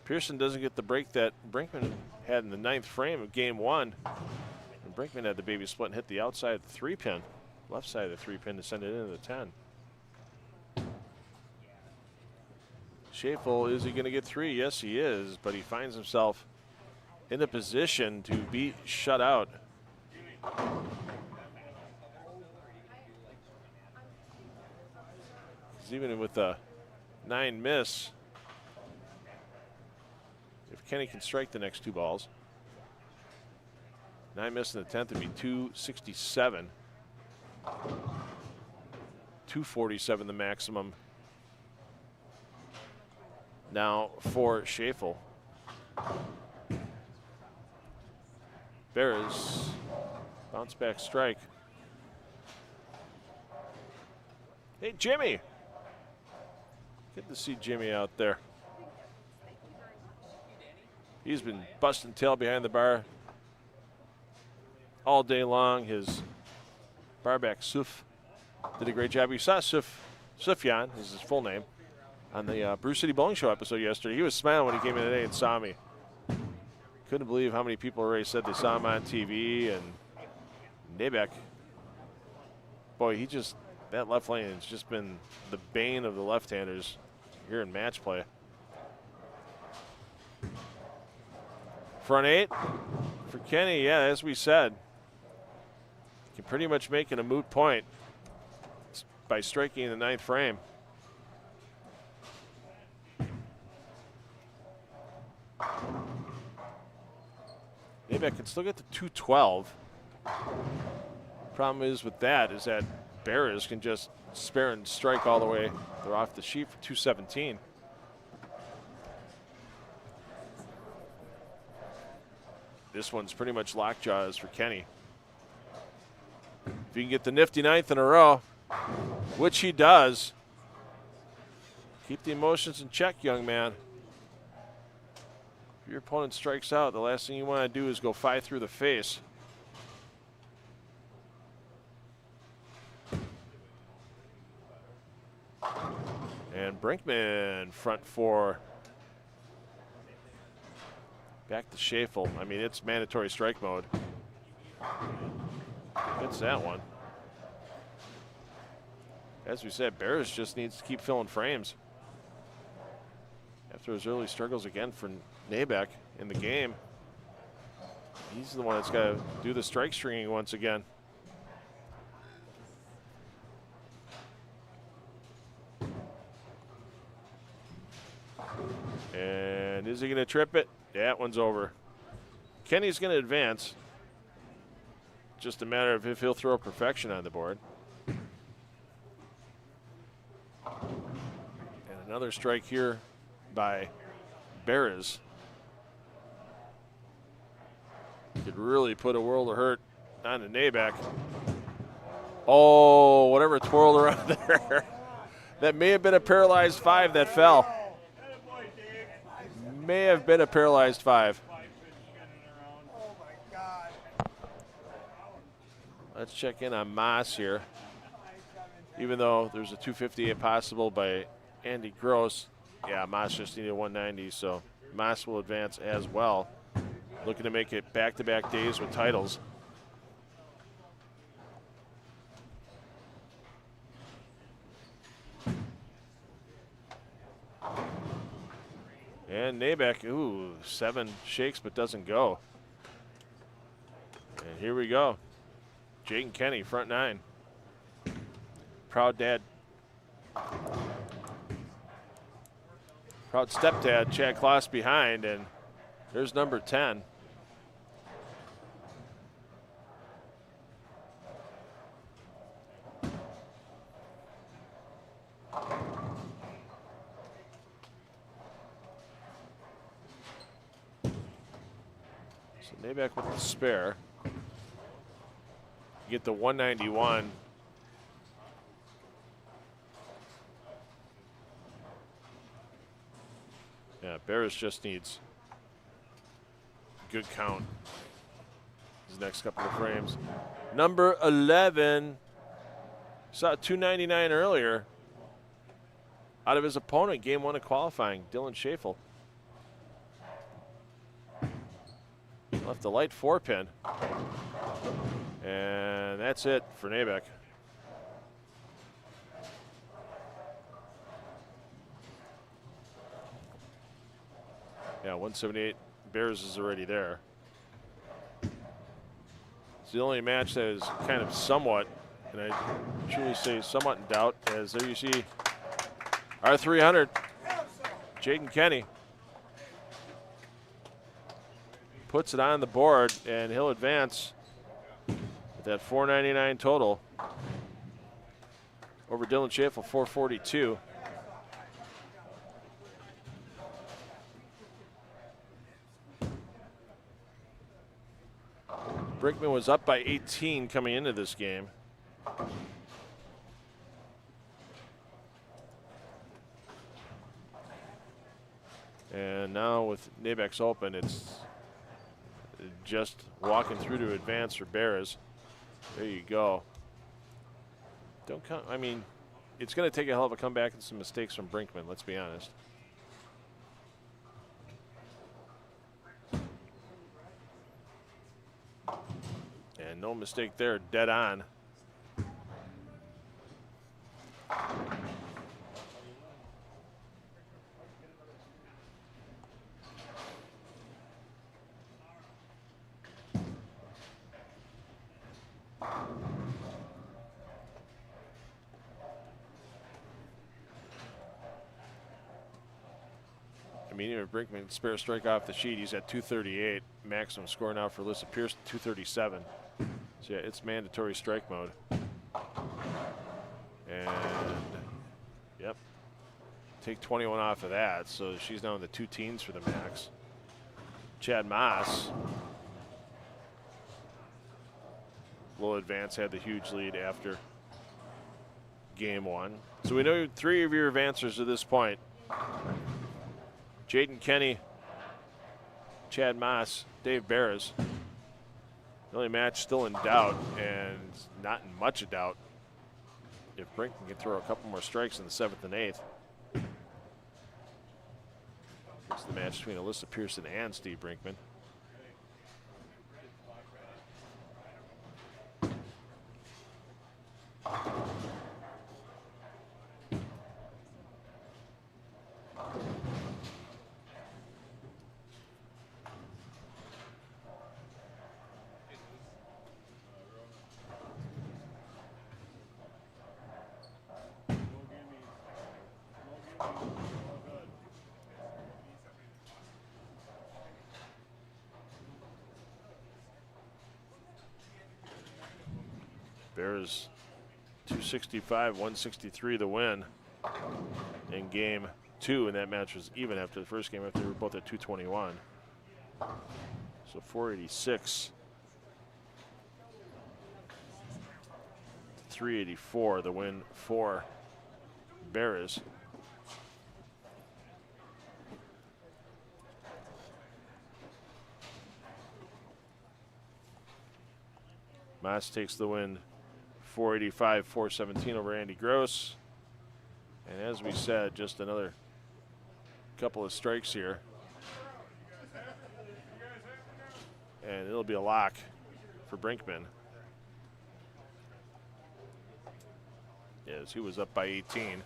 Pearson doesn't get the break that Brinkman had in the 9th frame of game one. And Brinkman had the baby split and hit the outside of the 3-pin, left side of the 3-pin to send it into the 10. Schafel, is he going to get 3? Yes, he is, but he finds himself in a position to be shut out. Even with a 9 miss, if Kenny can strike the next 2 balls, 9 miss in the 10th would be 267. 247 the maximum now for Schafel. Bears bounce back strike. Hey, Jimmy. Good to see Jimmy out there. He's been busting tail behind the bar all day long. His barback Suf did a great job. You saw Suf Sufjan is his full name, on the Brew City Bowling Show episode yesterday. He was smiling when he came in today and saw me. Couldn't believe how many people already said they saw him on TV. And Nabeck, boy, that left lane has just been the bane of the left-handers here in match play. Front 8 for Kenny, yeah, as we said. Can pretty much make it a moot point by striking in the 9th frame. Maybe I can still get to 212. Problem is with that is that Barras can just spare and strike all the way. They're off the sheet for 217. This one's pretty much lockjaws for Kenny. If you can get the nifty 9th in a row, which he does, keep the emotions in check, young man. If your opponent strikes out, the last thing you want to do is go 5 through the face. And Brinkman, front 4. Back to Schafel. I mean, it's mandatory strike mode. Gets that one. As we said, Barras just needs to keep filling frames. After his early struggles again for Nabeck in the game, he's the one that's got to do the strike stringing once again. And is he going to trip it? That one's over. Kenny's going to advance. Just a matter of if he'll throw perfection on the board. And another strike here by Barras. Could really put a world of hurt on the Nabeck. Oh, whatever twirled around there. That may have been a paralyzed 5 that fell. May have been a paralyzed 5. Let's check in on Moss here. Even though there's a 258 possible by Andy Gross, yeah, Moss just needed 190, so Moss will advance as well. Looking to make it back-to-back days with titles. And Nabeck, ooh, 7 shakes but doesn't go. And here we go. Jayden Kenny, front 9. Proud dad. Proud stepdad, Chad Kloss behind, and there's number 10. So Nabeck with the spare. Get the 191. Yeah, Barras just needs good count his next couple of frames. Number 11, saw 299 earlier out of his opponent, game 1 of qualifying, Dylan Schafel. Left the light 4-pin. And that's it for Nabeck. Yeah, 178. Bears is already there. It's the only match that is kind of somewhat, and I truly say somewhat in doubt, as there you see our 300, Jayden Kenny. Puts it on the board, and he'll advance with that 499 total over Dylan Schafel, 442. Brinkman was up by 18 coming into this game. And now with Nabeck's open, it's just walking through to advance for Barras. There you go. Don't count. I mean, it's going to take a hell of a comeback and some mistakes from Brinkman, let's be honest. And no mistake there, dead on. I mean, even if Brinkman spare strike off the sheet, he's at 238. Maximum score now for Alyssa Pearson, 237. So yeah, it's mandatory strike mode. And yep, take 21 off of that, so she's now in the 2 teens for the max. Chad Moss, low advance, had the huge lead after game 1. So we know 3 of your advancers at this point. Jaden Kenny, Chad Moss, Dave Barras. The only match still in doubt, and not in much of doubt, if Brinkman can throw a couple more strikes in the 7th and 8th. It's the match between Alyssa Pearson and Steve Brinkman. Bears 265, 163 the win in game 2, and that match was even after the first game after they were both at 221. So 486, 384 the win for Bears. Moss takes the win 485, 417 over Andy Gross. And as we said, just another couple of strikes here. And it'll be a lock for Brinkman. Yes, he was up by 18.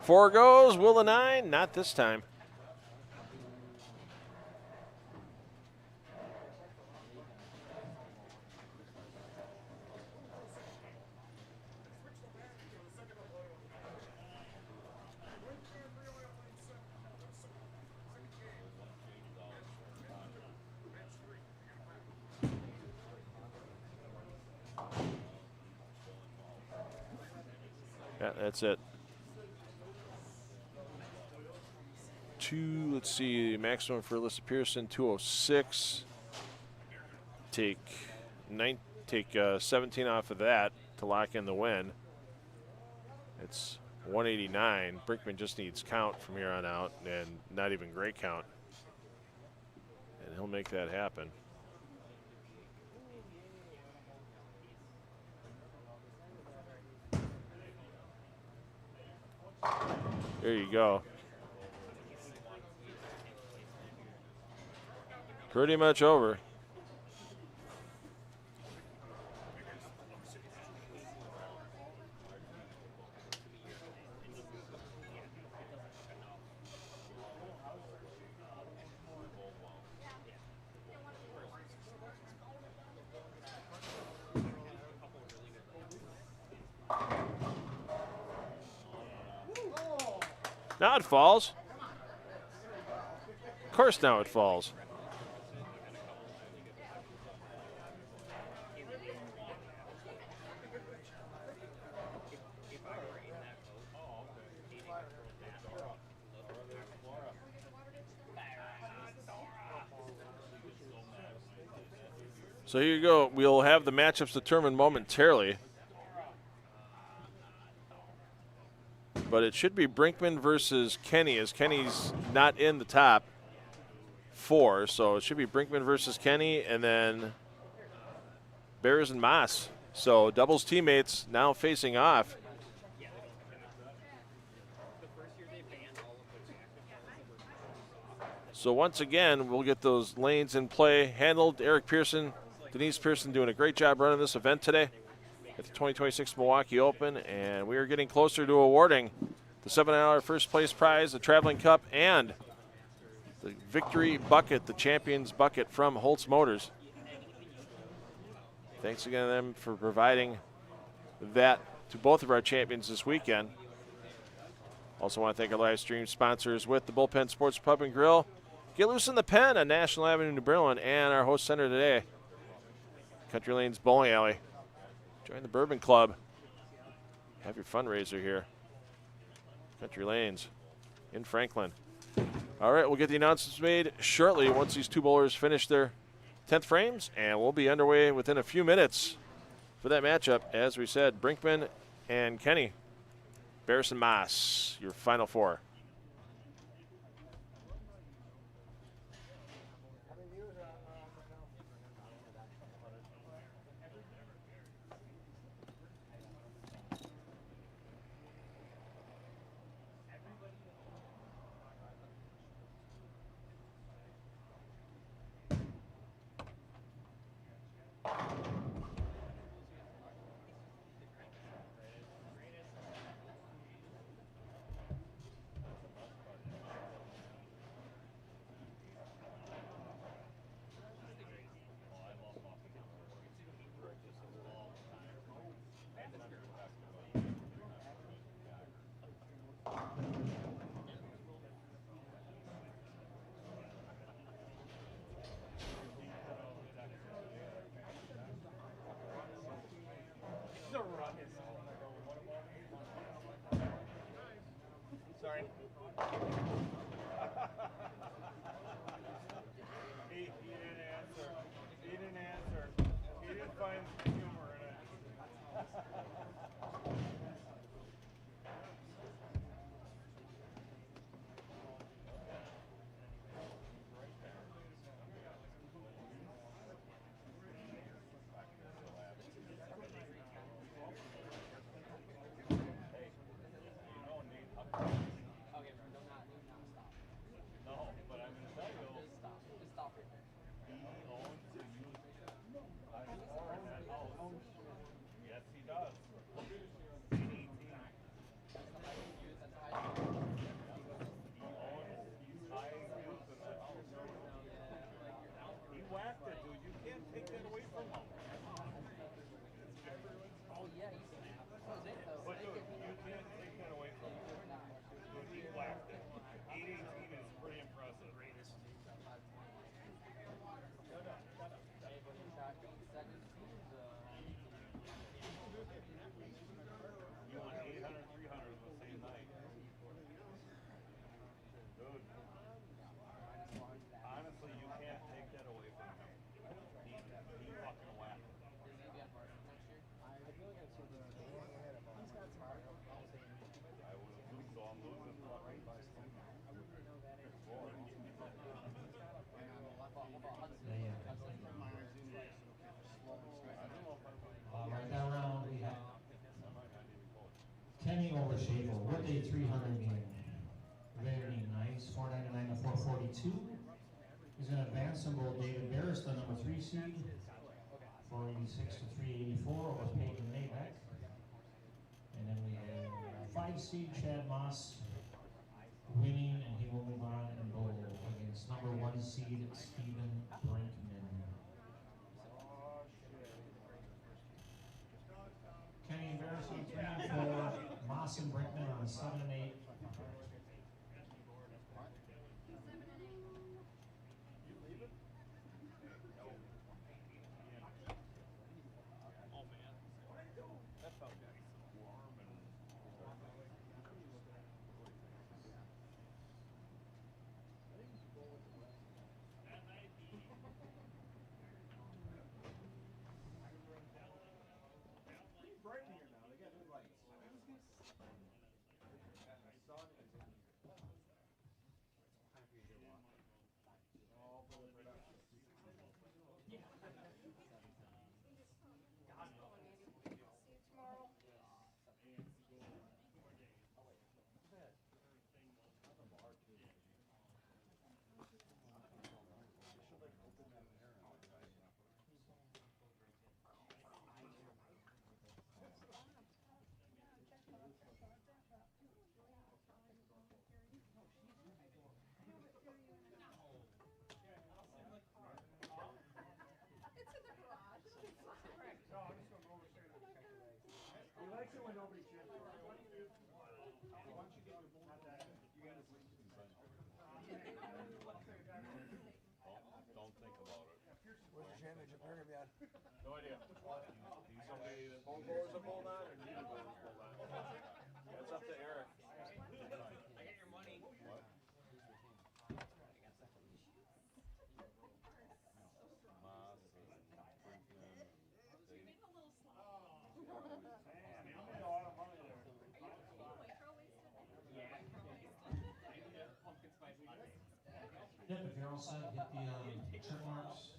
Four goes, will the 9? Not this time. Yeah, that's it. Let's see, maximum for Alyssa Pearson, 206. Take 17 off of that to lock in the win. It's 189. Brinkman just needs count from here on out, and not even great count. And he'll make that happen. There you go. Pretty much over. Now it falls. Of course now it falls. So here you go. We'll have the matchups determined momentarily. but it should be Brinkman versus Kenny, as Kenny's not in the top 4. So it should be Brinkman versus Kenny, and then Bears and Moss. So doubles teammates now facing off. So once again, we'll get those lanes in play handled. Eric Pearson, Denise Pearson doing a great job running this event today at the 2026 Milwaukee Open, and we are getting closer to awarding the $7 first place prize, the Traveling Cup, and the victory bucket, the Champions Bucket from Holtz Motors. Thanks again to them for providing that to both of our champions this weekend. Also want to thank our live stream sponsors with the Bullpen Sports Pub and Grill, Get Loose in the Pen on National Avenue, New Berlin, and our host center today, Country Lanes Bowling Alley. Join the Bourbon Club. Have your fundraiser here. Country Lanes in Franklin. All right, we'll get the announcements made shortly once these two bowlers finish their 10th frames, and we'll be underway within a few minutes for that matchup. As we said, Brinkman and Kenny, Bears and Moss, your final 4. Sorry. He didn't answer. He didn't answer. He didn't find humor in it. Right that round we have Kenny over Schaefer. What day 300 mean? Very nice. 499 to 442. He's going to advance and bowl David Barris, the number 3 seed. 486 to 384 over Peyton Maybeck. And then we have 5 seed Chad Moss winning, and he will move on and bowl against number 1 seed Stephen Brinkman. Kenny and Barris on 3 and 4. Moss and Brinkman on 7 and 8. Where's the championship ring gonna be on? No idea. Somebody, home bowlers have pulled on, or neither bowlers pulled on. That's up to Eric. Yep, if you're all set, hit the check marks.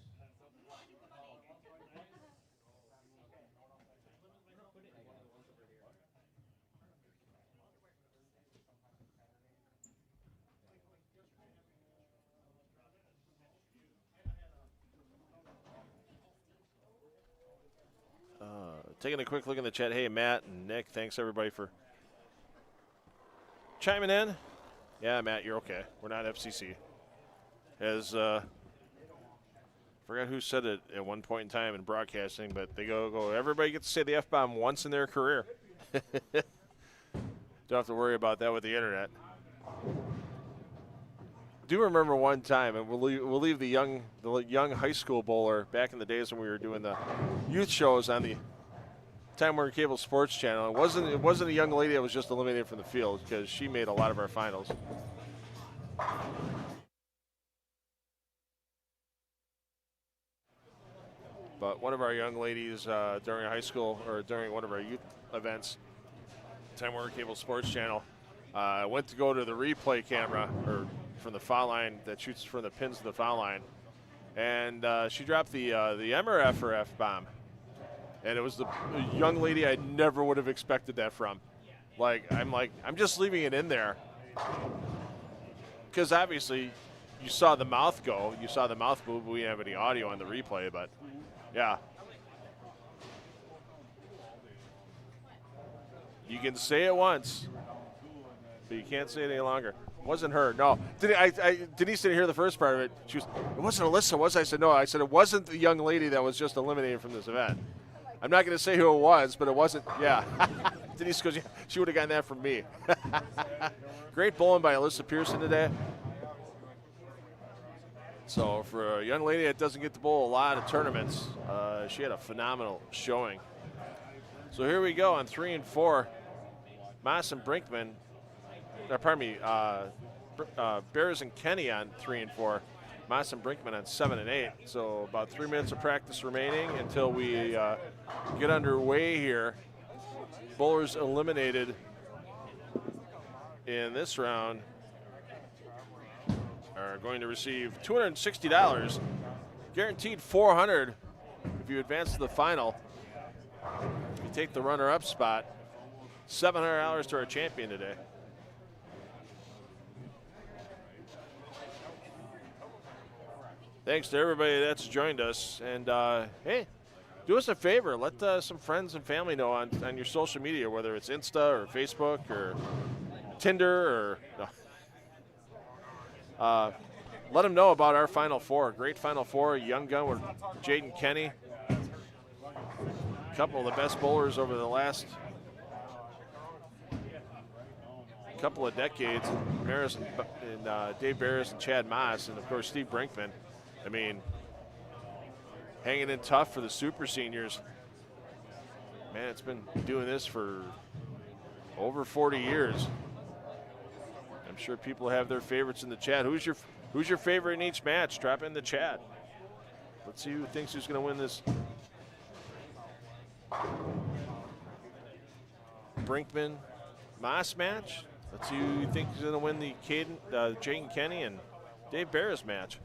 Taking a quick look in the chat. Hey, Matt and Nick, thanks everybody for chiming in. Yeah, Matt, you're okay. We're not FCC. As forgot who said it at one point in time in broadcasting, but they go. Everybody gets to say the F-bomb once in their career. Don't have to worry about that with the internet. Do remember one time, and we'll leave the young high school bowler back in the days when we were doing the youth shows on the Time Warner Cable Sports Channel. It wasn't a young lady that was just eliminated from the field, because she made a lot of our finals. But one of our young ladies during high school, or during one of our youth events, Time Warner Cable Sports Channel, went to go to the replay camera, or from the foul line that shoots from the pins to the foul line, and she dropped the MRF or F-bomb. And it was the young lady I never would have expected that from. I'm just leaving it in there. Because obviously, you saw the mouth go. You saw the mouth move. We didn't have any audio on the replay, but yeah. You can say it once, but you can't say it any longer. It wasn't her, no. Denise didn't hear the first part of it. She was, it wasn't Alyssa, was it? I said, no. I said, it wasn't the young lady that was just eliminated from this event. I'm not going to say who it was, but it wasn't, yeah. Denise goes, yeah, she would have gotten that from me. Great bowling by Alyssa Pearson today. So for a young lady that doesn't get to bowl a lot of tournaments, she had a phenomenal showing. So here we go on 3 and 4. Moss and Brinkman, Bears and Kenny on 3 and 4. Moss and Brinkman on 7 and 8. So about 3 minutes of practice remaining until we get underway here. Bowlers eliminated in this round are going to receive $260, guaranteed $400 if you advance to the final. If you take the runner-up spot, $700 to our champion today. Thanks to everybody that's joined us. And, hey, do us a favor. Let some friends and family know on your social media, whether it's Insta or Facebook or Tinder or no. Let them know about our Final Four. Great Final Four. Young gun with Jaden Kenny. A couple of the best bowlers over the last couple of decades. Dave Barris and Chad Moss, and, of course, Steve Brinkman. I mean, hanging in tough for the super seniors. Man, it's been doing this for over 40 years. I'm sure people have their favorites in the chat. Who's your favorite in each match? Drop it in the chat. Let's see who thinks who's going to win this Brinkman Moss match. Let's see who you think is going to win the Jaden Kenny and Dave Barris match.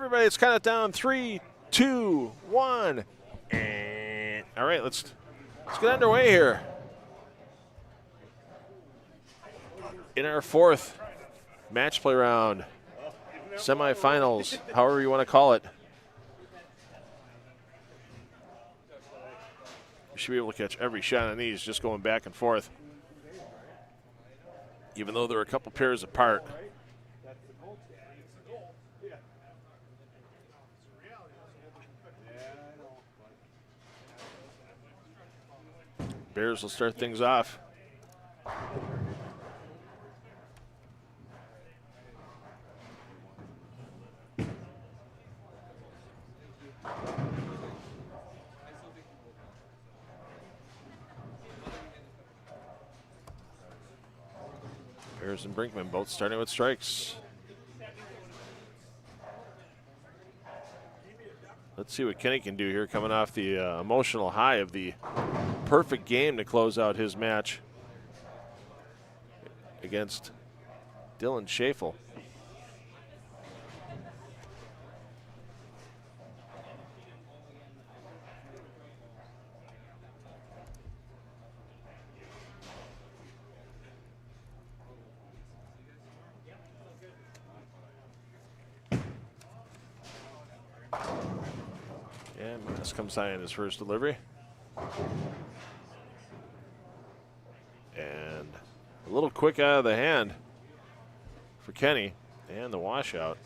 everybody, let's count it down. 3, 2, 1. And all right, let's get underway here. In our fourth match play round, semifinals, however you want to call it. You should be able to catch every shot on these, just going back and forth. Even though they're a couple pairs apart. Bears will start things off. Bears and Brinkman both starting with strikes. Let's see what Kenny can do here, coming off the emotional high of the perfect game to close out his match against Dylan Schafel. And Minas comes high in his first delivery. And a little quick out of the hand for Kenny, and the washout.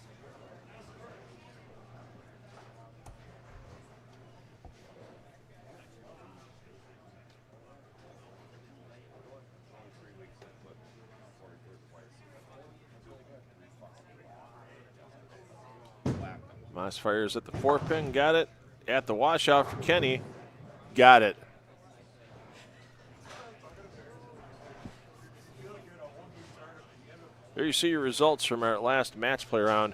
Moss fires at the 4-pin, got it. At the washout for Kenny, got it. There you see your results from our last match play round.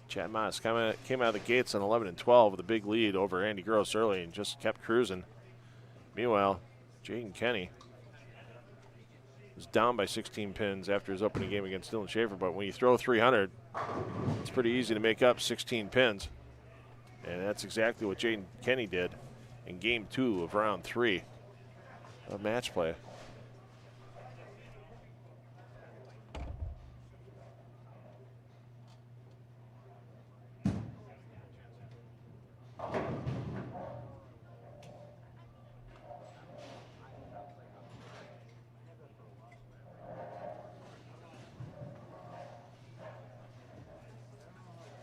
Chad Moss came out of the gates on 11 and 12 with a big lead over Andy Gross early and just kept cruising. Meanwhile, Jaden Kenny was down by 16 pins after his opening game against Dylan Schafel, but when you throw 300, it's pretty easy to make up 16 pins. And that's exactly what Jaden Kenny did in game 2 of round 3 of match play.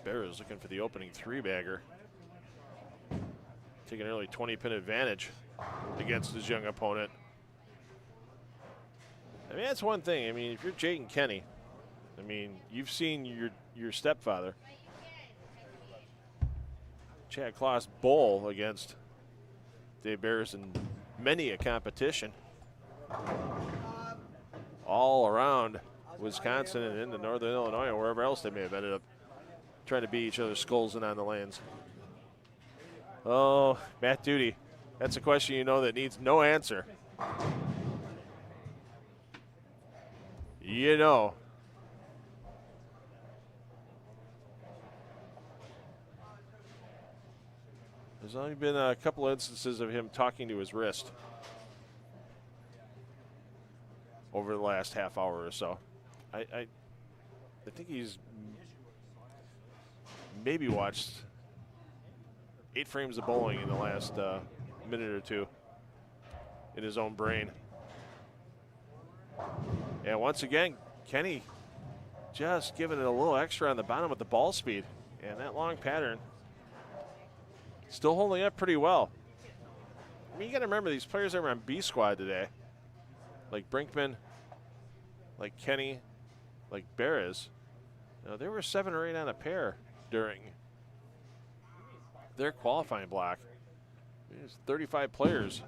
Bears looking for the opening 3-bagger. Taking an early 20-pin advantage against his young opponent. I mean, that's one thing. I mean, if you're Jaden Kenny, I mean, you've seen your stepfather, Chad Kloss, bowl against Dave Bears in many a competition all around Wisconsin and into northern Illinois or wherever else they may have ended up trying to beat each other's skulls in on the lanes. Oh, Matt Duty, that's a question you know that needs no answer. You know. There's only been a couple instances of him talking to his wrist over the last half hour or so. I think he's maybe watched 8 frames of bowling in the last minute or two in his own brain. And once again, Kenny just giving it a little extra on the bottom with the ball speed. And that long pattern still holding up pretty well. I mean, you got to remember these players that were on B squad today, like Brinkman, like Kenny, like Beres, you know, they were 7 or 8 on a pair during their qualifying block. There's 35 players.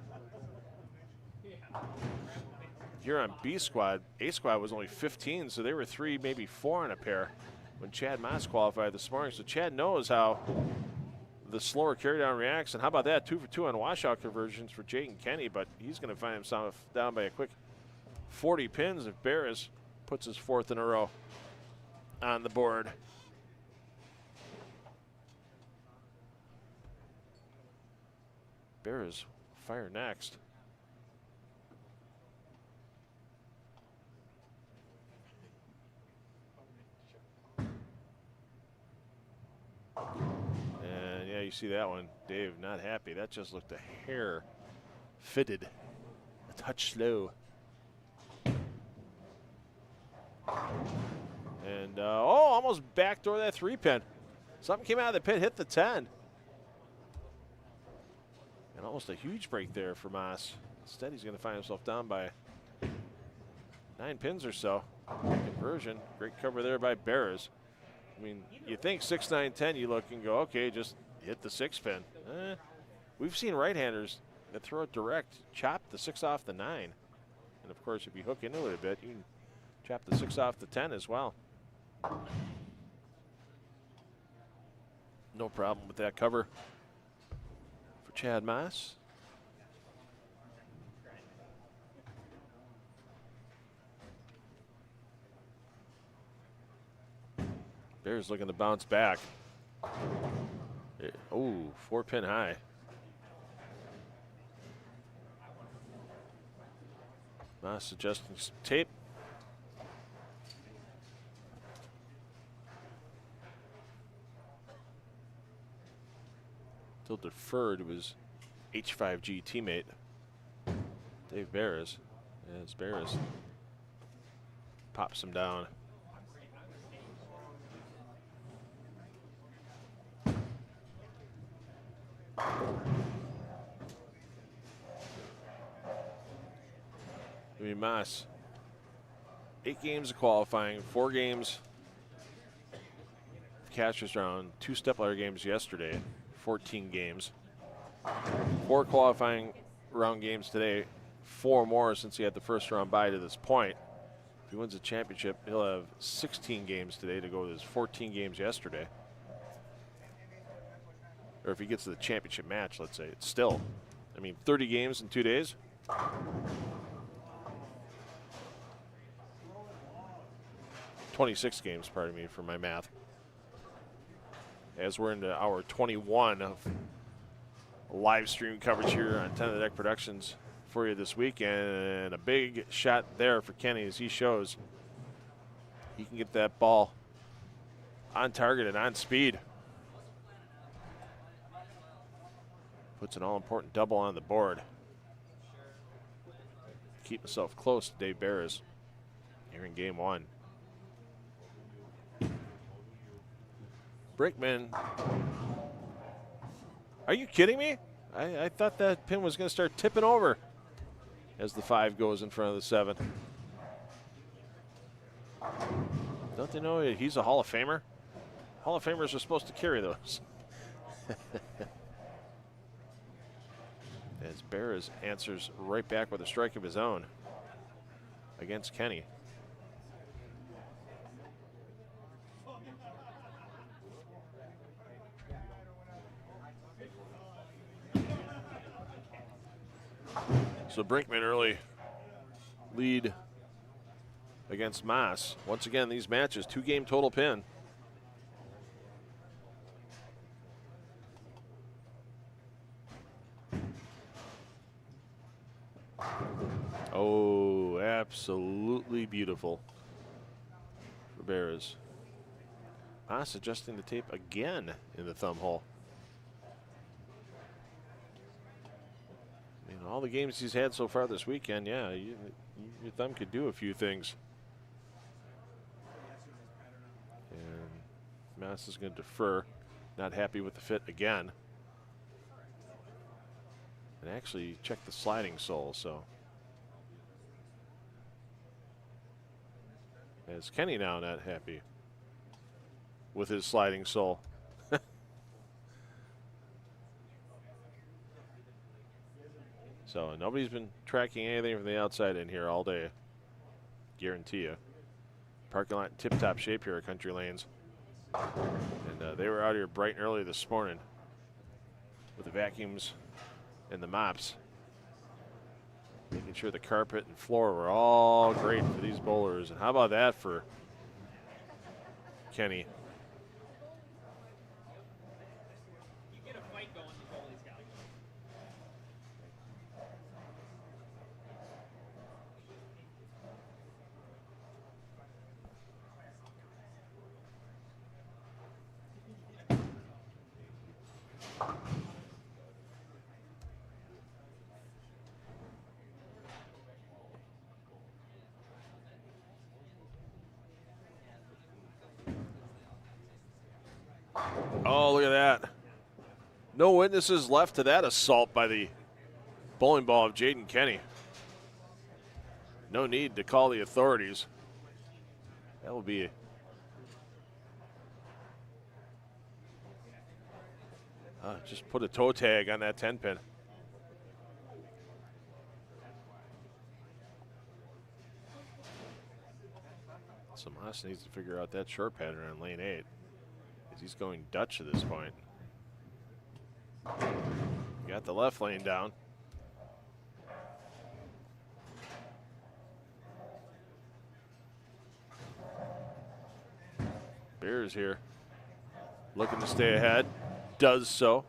Here on B squad, A squad was only 15, so they were 3, maybe 4 on a pair when Chad Moss qualified this morning. So Chad knows how the slower carry down reacts. And how about that? 2 for 2 on washout conversions for Jaden Kenny, but he's going to find himself down by a quick 40 pins if Beres puts his 4th in a row. on the board. Bears fire next. And yeah, you see that one. Dave not happy. That just looked a hair fitted. A touch slow. And almost backdoor that 3-pin. Something came out of the pit, hit the 10. And almost a huge break there for Moss. Instead, he's going to find himself down by 9 pins or so. Conversion, great cover there by Bears. I mean, you think 6-9-10, you look and go, okay, just hit the 6-pin. We've seen right-handers that throw it direct, chop the 6 off the 9. And of course, if you hook into it a bit, you can chop the 6 off the 10 as well. No problem with that cover for Chad Moss. Bears looking to bounce back. Oh, 4-pin high. Moss adjusting some tape. Still deferred to his H5G teammate, Dave Bears, as Bears pops him down. Moss, 8 games of qualifying, 4 games catcher's round, 2 step-ladder games yesterday, 14 games. 4 qualifying round games today, 4 more since he had the first round bye to this point. If he wins the championship, he'll have 16 games today to go with his 14 games yesterday. Or if he gets to the championship match, let's say, it's still, I mean, 30 games in 2 days. 26 games, pardon me for my math. As we're into hour 21 of live stream coverage here on 10 of the Deck Productions for you this weekend. And a big shot there for Kenny as he shows he can get that ball on target and on speed. Puts an all-important double on the board. Keep himself close to Dave Bears here in game 1. Brickman. Are you kidding me? I thought that pin was going to start tipping over as the 5 goes in front of the 7. Don't they know he's a Hall of Famer? Hall of Famers are supposed to carry those. As Bears answers right back with a strike of his own against Kenny. So Brinkman early lead against Moss. Once again, these matches, 2-game total pin. Oh, absolutely beautiful for Bears. Moss adjusting the tape again in the thumb hole. All the games he's had so far this weekend, yeah, your thumb could do a few things. And Moss is going to defer, not happy with the fit again. And actually check the sliding sole, so. As Kenny now not happy with his sliding sole. So nobody's been tracking anything from the outside in here all day. Guarantee you. Parking lot in tip-top shape here at Country Lanes. And they were out here bright and early this morning with the vacuums and the mops, making sure the carpet and floor were all great for these bowlers. And how about that for Kenny. You get a fight going, the goalie's got to go. Oh, look at that. No witnesses left to that assault by the bowling ball of Jaden Kenny. No need to call the authorities. That will be just put a toe tag on that 10-pin. So Moss needs to figure out that short pattern on lane 8. Because he's going Dutch at this point. Got the left lane down. Bears here. Looking to stay ahead. Does so.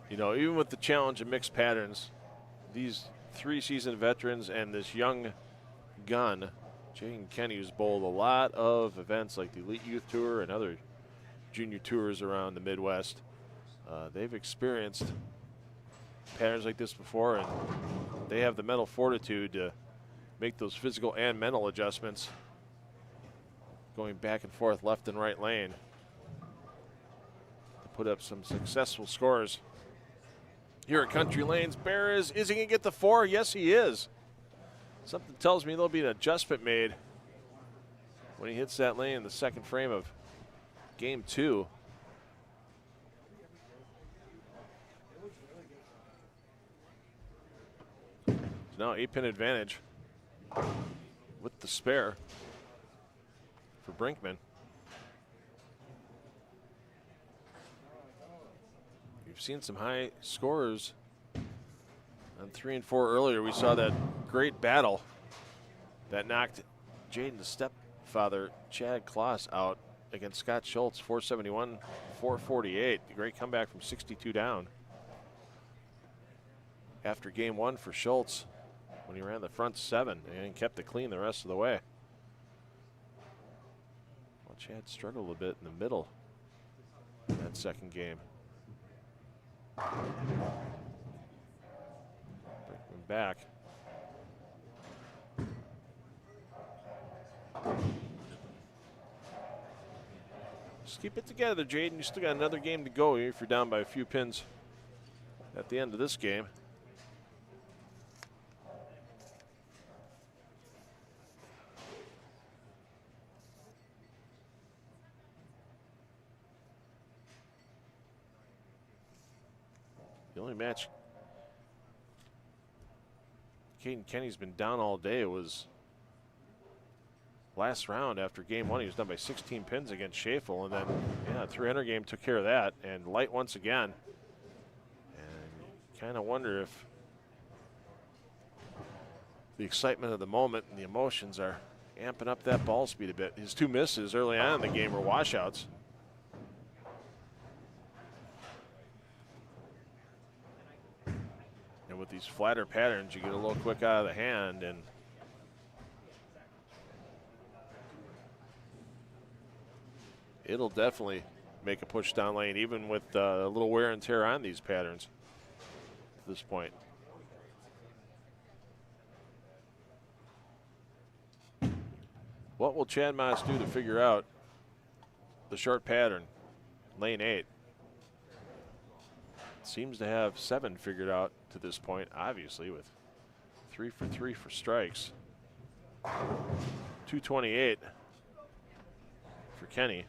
You know, even with the challenge of mixed patterns, these 3 seasoned veterans and this young gun, Jaden Kenny, who's bowled a lot of events like the Elite Youth Tour and other junior tours around the Midwest. They've experienced patterns like this before, and they have the mental fortitude to make those physical and mental adjustments going back and forth left and right lane to put up some successful scores. Here at Country Lanes, Bear is he going to get the 4? Yes, he is. Something tells me there'll be an adjustment made when he hits that lane in the second frame of game 2. Now 8-pin advantage with the spare for Brinkman. We've seen some high scores on 3 and 4 earlier. We saw that great battle that knocked Jaden's stepfather, Chad Kloss, out against Scott Schultz, 471, 448. A great comeback from 62 down. After game 1 for Schultz, when he ran the front 7 and kept it clean the rest of the way. Well, Chad struggled a bit in the middle of that second game. Brinkman back. Just keep it together, Jaden. You still got another game to go if you're down by a few pins at the end of this game. The only match Caden Kenny's been down all day was last round after game 1. He was done by 16 pins against Schafel, and then, yeah, 300 game took care of that, and light once again. And you kind of wonder if the excitement of the moment and the emotions are amping up that ball speed a bit. His 2 misses early on in the game were washouts. And with these flatter patterns, you get a little quick out of the hand, and it'll definitely make a push down lane, even with a little wear and tear on these patterns at this point. What will Chad Moss do to figure out the short pattern, lane 8? Seems to have 7 figured out to this point, obviously, with 3 for 3 for strikes. 228 for Kenny.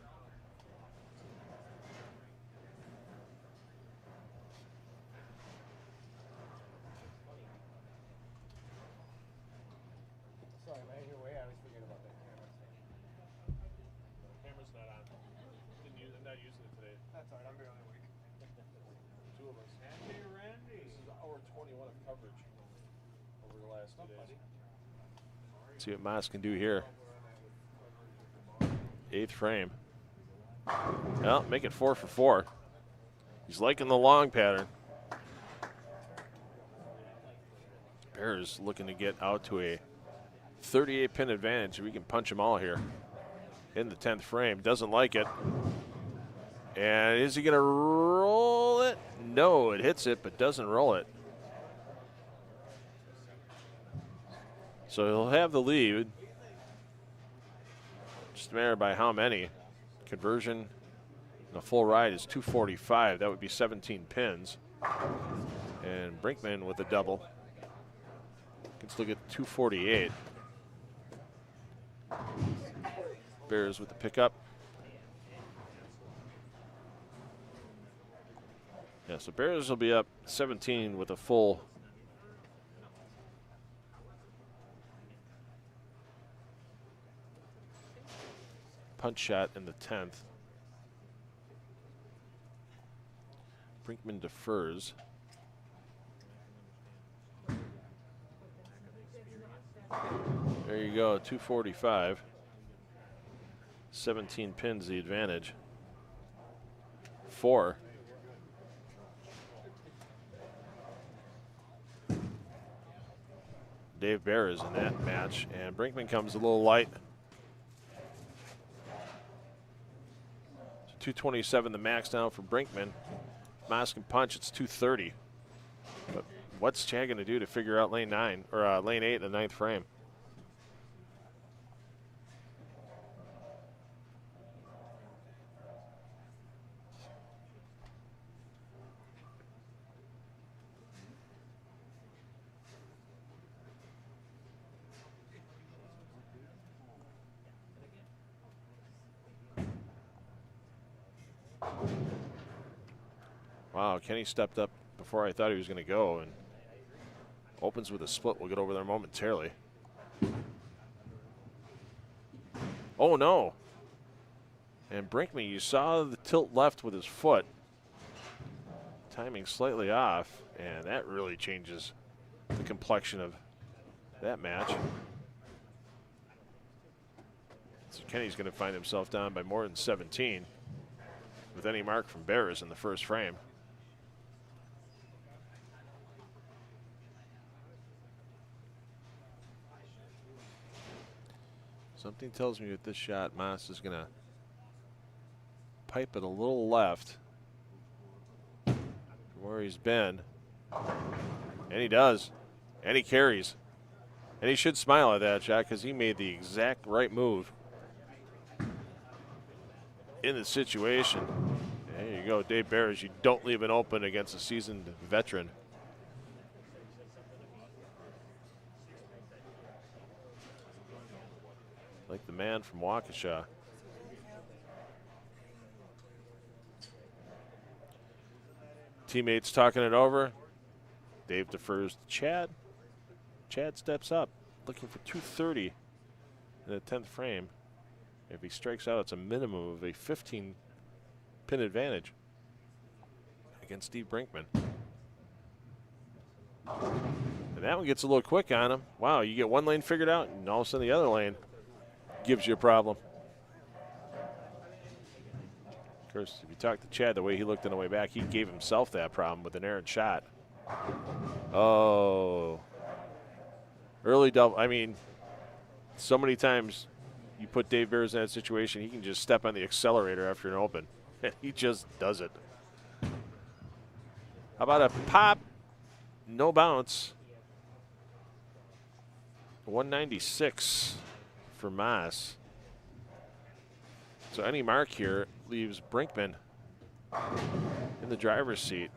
Sorry, man, your way. I was forgetting about that camera. Camera's not on. I'm not using it today. That's all right. I'm barely awake. 2 of us. Randy. This is hour 21 of coverage over the last 2 days. See what Moss can do here. 8th frame. Well, make it 4 for 4. He's liking the long pattern. Bears looking to get out to a 38-pin advantage. We can punch them all here in the 10th frame. Doesn't like it. And is he going to roll it? No, it hits it, but doesn't roll it. So he'll have the lead. Just a matter by how many. Conversion in a full ride is 245. That would be 17 pins. And Brinkman with a double. Can still get 248. Bears with the pickup. Yeah, so Bears will be up 17 with a full. Punch shot in the 10th. Brinkman defers. There you go, 245. 17 pins the advantage. 4. Dave Bear is in that match, and Brinkman comes a little light. So 227 the max down for Brinkman. Moss can punch, it's 230. But what's Chad going to do to figure out lane 9 or lane 8 in the 9th frame? Wow, Kenny stepped up before I thought he was going to go and opens with a split. We'll get over there momentarily. Oh, no. And Brinkman, you saw the tilt left with his foot. Timing slightly off, and that really changes the complexion of that match. So Kenny's going to find himself down by more than 17 with any mark from Bears in the first frame. Something tells me with this shot, Moss is going to pipe it a little left from where he's been. And he does. And he carries. And he should smile at that shot because he made the exact right move in the situation. There you go, Dave Bears. You don't leave it open against a seasoned veteran. Like the man from Waukesha. Teammates talking it over. Dave defers to Chad. Chad steps up, looking for 230 in the 10th frame. If he strikes out, it's a minimum of a 15-pin advantage against Steve Brinkman. And that one gets a little quick on him. Wow, you get one lane figured out, and all of a sudden the other lane gives you a problem. Of course, if you talk to Chad, the way he looked on the way back, he gave himself that problem with an errant shot. Oh. Early double. I mean, so many times you put Dave Bears in that situation, he can just step on the accelerator after an open. And he just does it. How about a pop? No bounce. 196 for Moss. So any mark here leaves Brinkman in the driver's seat.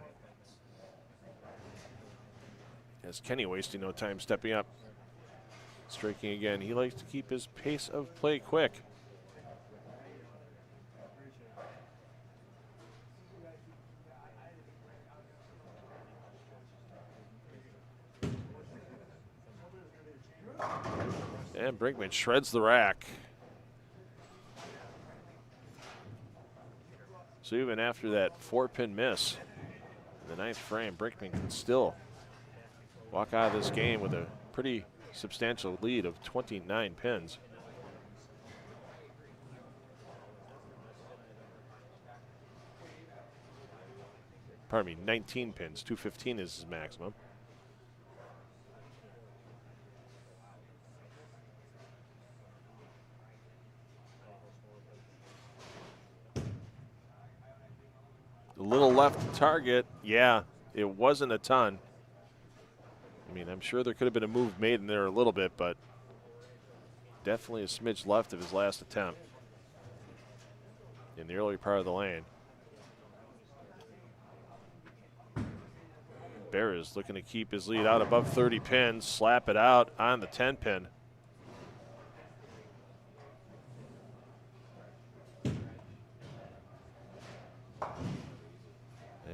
As Kenny wasting no time stepping up. Striking again. He likes to keep his pace of play quick. And Brinkman shreds the rack. So even after that 4-pin miss in the 9th frame, Brinkman can still walk out of this game with a pretty substantial lead of 29 pins. Pardon me, 19 pins. 215 is his maximum. A little left to target. Yeah, it wasn't a ton. I mean, I'm sure there could have been a move made in there a little bit, but definitely a smidge left of his last attempt in the early part of the lane. Bears looking to keep his lead out above 30 pins, slap it out on the 10 pin.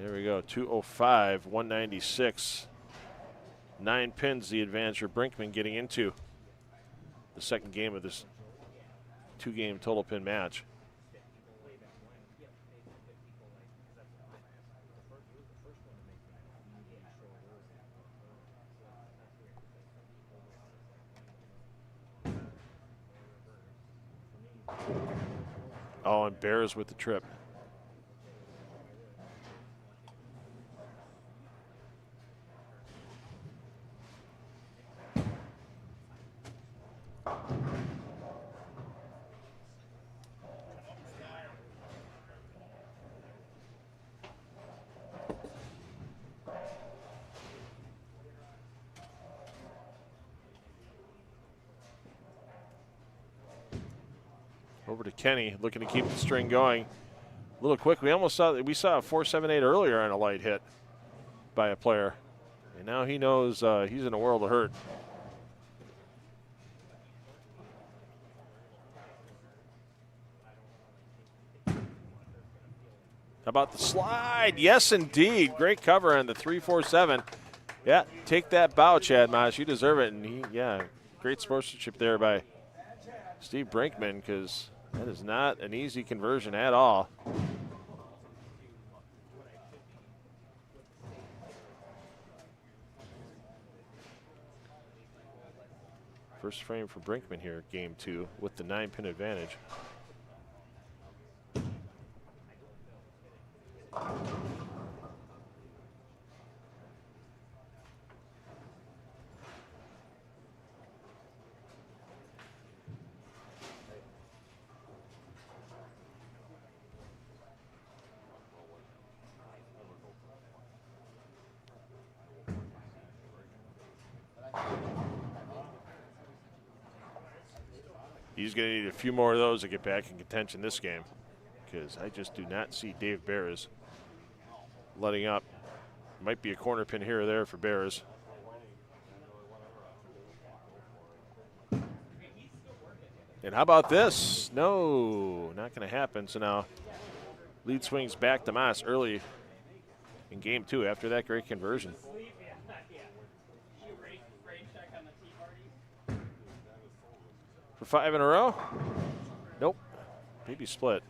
There we go, 205, 196. 9 pins the advantage for Brinkman getting into the second game of this 2-game total pin match. Oh, and Bears with the trip. Over to Kenny, looking to keep the string going. A little quick. We saw a 4-7-8 earlier on a light hit by a player, and now he knows he's in a world of hurt. How about the slide? Yes, indeed. Great cover on the 3-4-7. Yeah, take that bow, Chad Mosh. You deserve it. And great sportsmanship there by Steve Brinkman, because that is not an easy conversion at all. First frame for Brinkman here, game 2, with the 9-pin advantage. He's going to need a few more of those to get back in contention this game, because I just do not see Dave Bears letting up. Might be a corner pin here or there for Bears. And how about this? No, not going to happen. So now lead swings back to Moss early in game 2 after that great conversion. For 5 in a row? Nope. Maybe split.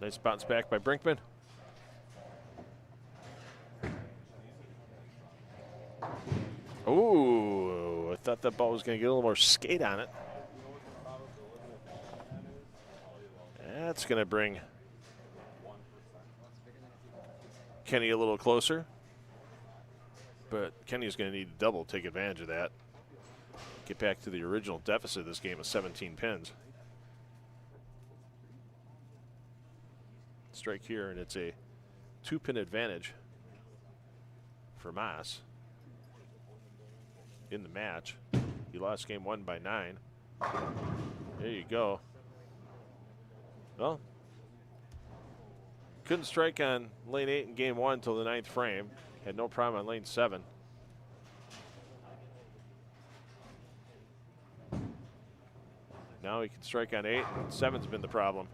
Nice bounce back by Brinkman. Ooh, I thought that ball was going to get a little more skate on it. That's going to bring Kenny a little closer. But Kenny's going to need to double take advantage of that. Get back to the original deficit of this game of 17 pins. Strike here, and it's a 2-pin advantage for Moss in the match. He lost game 1 by 9. There you go. Well, couldn't strike on lane 8 in game 1 until the 9th frame. Had no problem on lane 7. Now he can strike on 8. 7's been the problem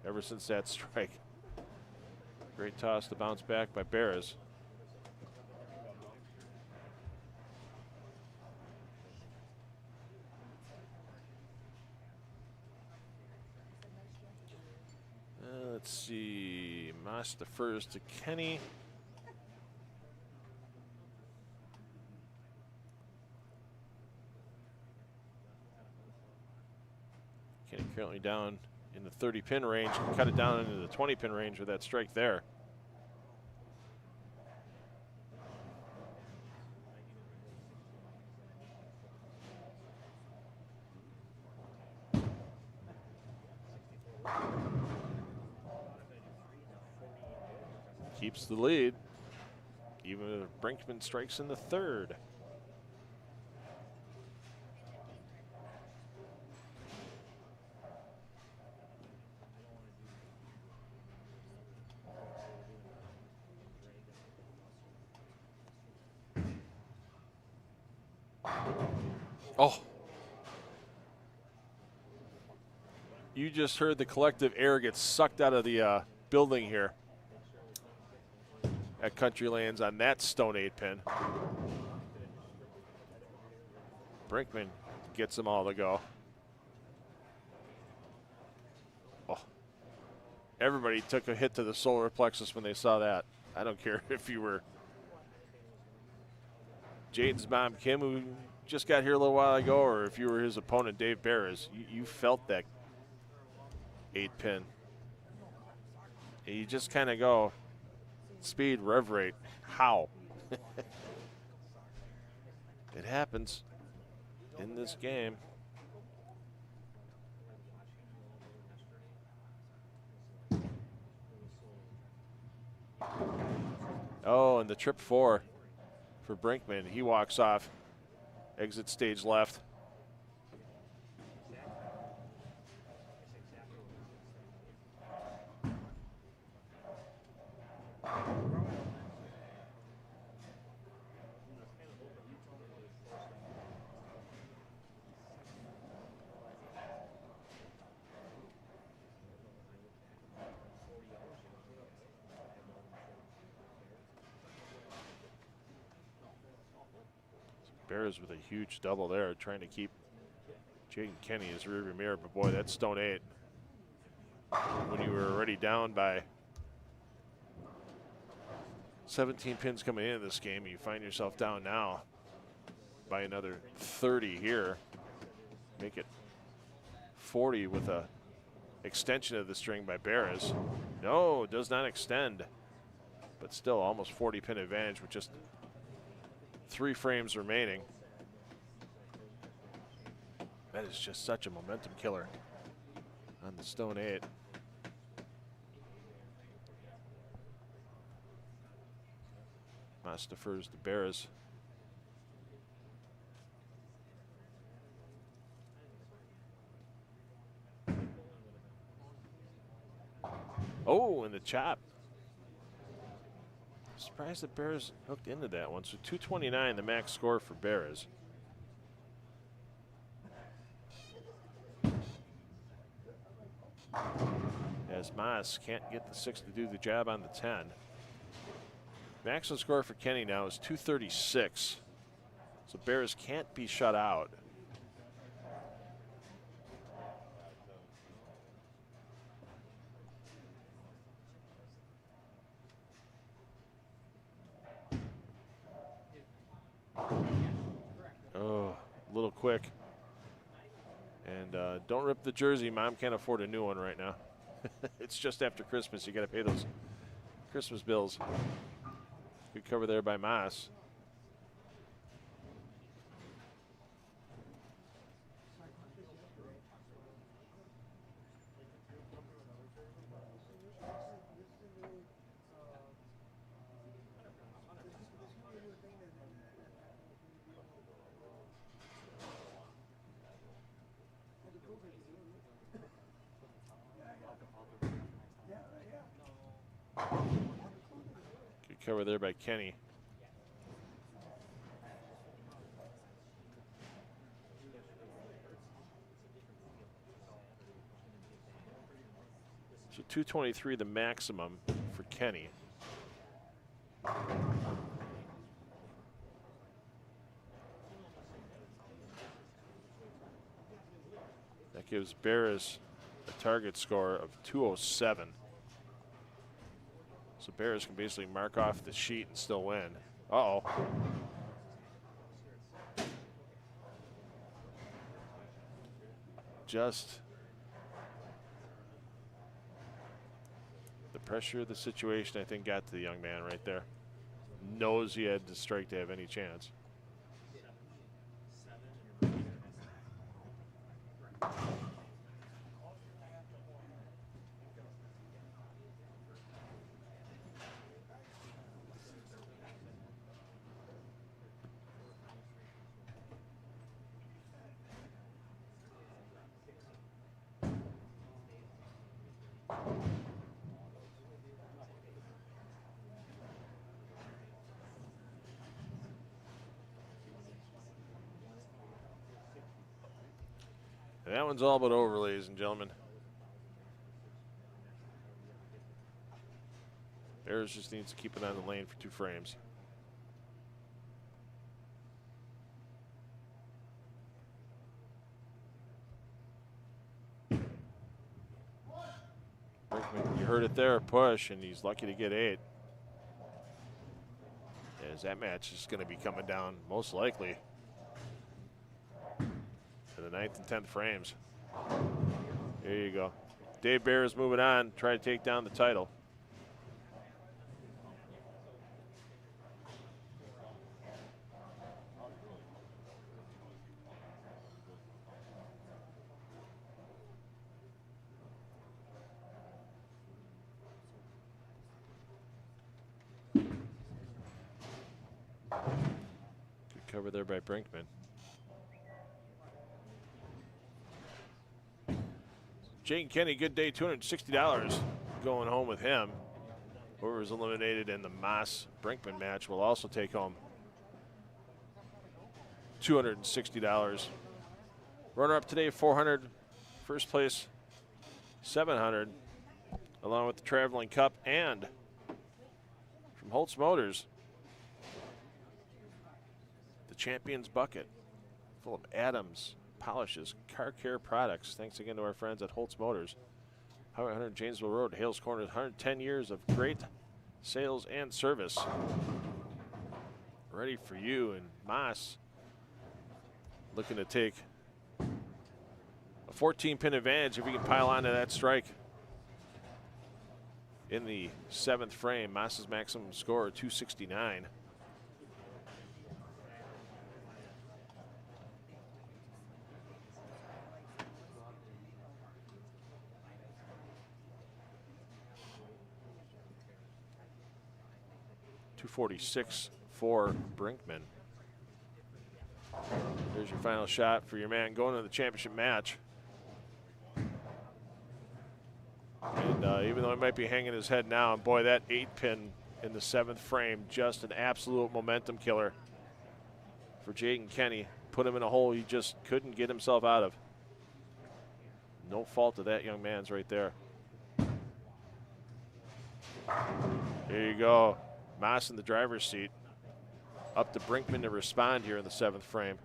ever since that strike. Great toss to bounce back by Bears. Let's see. Moss defers to Kenny. Kenny currently down in the 30-pin range. Cut it down into the 20-pin range with that strike there. Keeps the lead, even if Brinkman strikes in the third. Oh. You just heard the collective air get sucked out of the building here at Countrylands on that stone 8-pin. Brinkman gets them all to go. Oh. Everybody took a hit to the solar plexus when they saw that. I don't care if you were Jaden's mom, Kim, who just got here a little while ago, or if you were his opponent, Dave Barras. You felt that 8-pin. And you just kind of go, speed, rev rate, how? It happens in this game. Oh, and the trip 4 for Brinkman. He walks off, exit stage left. Bears with a huge double there, trying to keep Jaden Kenny as rearview mirror. But boy, that's stone 8. When you were already down by 17 pins coming into this game, you find yourself down now by another 30 here. Make it 40 with a extension of the string by Barras. No, does not extend, but still almost 40 pin advantage with just 3 frames remaining. That is just such a momentum killer on the stone 8. Moss defers to Barras. Oh, and the chop. Surprised that Barras hooked into that one. So 229, the max score for Barras. As Moss can't get the 6 to do the job on the 10. Maximum score for Kenny now is 236. So Barras can't be shut out. Oh, a little quick. And don't rip the jersey. Mom can't afford a new one right now. It's just after Christmas. You got to pay those Christmas bills. Good cover there by Moss. Good cover there by Kenny. So 223 the maximum for Kenny. That gives Barras a target score of 207. So Bears can basically mark off the sheet and still win. Uh-oh. Just the pressure of the situation, I think, got to the young man right there. Knows he had to strike to have any chance. And that one's all but over, ladies and gentlemen. Bears just needs to keep it on the lane for 2 frames. Brinkman, you heard it there, push, and he's lucky to get 8. As that match is going to be coming down, most likely, to the 9th and 10th frames. There you go. Dave Bear is moving on, trying to take down the title. Good cover there by Brinkman. Jake Kenny, good day, $260 going home with him. Whoever was eliminated in the Moss-Brinkman match will also take home $260. Runner-up today, $400. First place, $700, along with the Traveling Cup and from Holtz Motors, the Champions Bucket, full of Adams polishes, car care products. Thanks again to our friends at Holtz Motors. Highway 100 Janesville Road, Hales Corners, 110 years of great sales and service. Ready for you, and Moss looking to take a 14-pin advantage if he can pile onto that strike. In the 7th frame, Moss's maximum score, 269. .246 for Brinkman. There's your final shot for your man going to the championship match. And even though he might be hanging his head now, and boy, that 8-pin in the 7th frame, just an absolute momentum killer for Jaden Kenny. Put him in a hole he just couldn't get himself out of. No fault of that young man's right there. There you go. Moss in the driver's seat. Up to Brinkman to respond here in the 7th frame.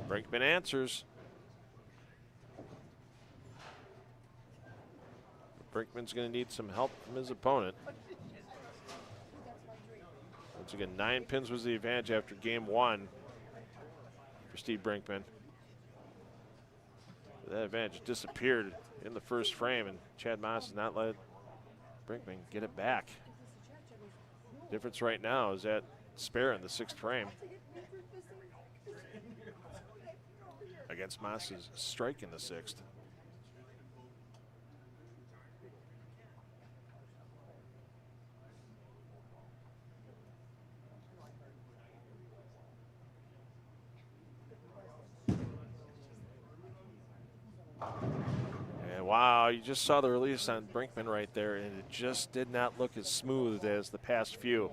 Brinkman answers. Brinkman's going to need some help from his opponent. Once again, 9 pins was the advantage after game 1 for Steve Brinkman. That advantage disappeared in the 1st frame, and Chad Moss has not let Brinkman get it back. Difference right now is that spare in the 6th frame against Moss's strike in the 6th. And wow, you just saw the release on Brinkman right there, and it just did not look as smooth as the past few.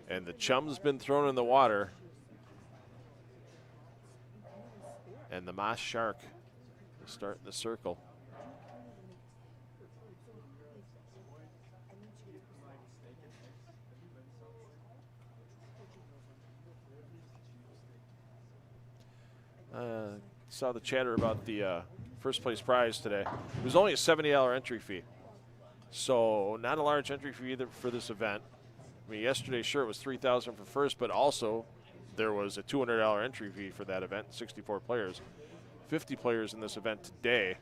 And the chum's been thrown in the water. And the Moss Shark is starting the circle. Saw the chatter about the first place prize today. It was only a $70 entry fee. So not a large entry fee either for this event. I mean, yesterday, sure, it was $3,000 for first, but also there was a $200 entry fee for that event, 64 players. 50 players in this event today.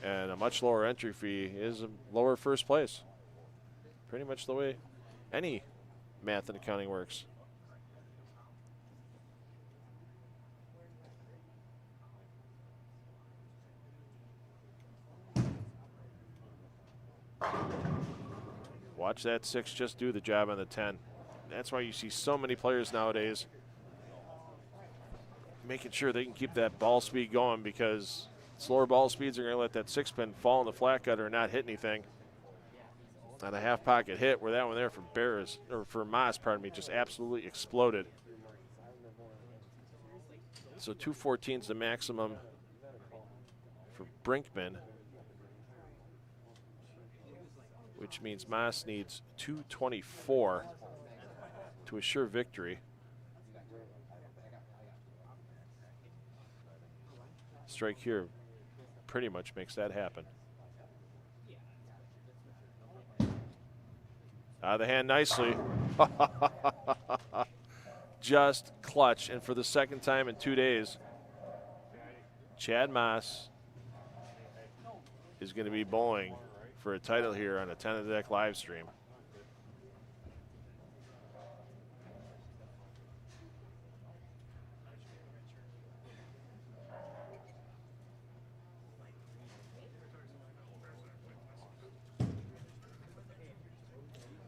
And a much lower entry fee is a lower first place. Pretty much the way any math and accounting works. Watch that 6 just do the job on the 10. That's why you see so many players nowadays making sure they can keep that ball speed going, because slower ball speeds are going to let that 6-pin fall in the flat gutter and not hit anything. On a half pocket hit, where that one there for Bears, or for Moss, pardon me, just absolutely exploded. So 214 is the maximum for Brinkman, which means Moss needs 224 to assure victory. Strike here pretty much makes that happen. Out of the hand nicely. Just clutch. And for the second time in 2 days, Chad Moss is going to be bowling for a title here on a 10 of the Deck live stream.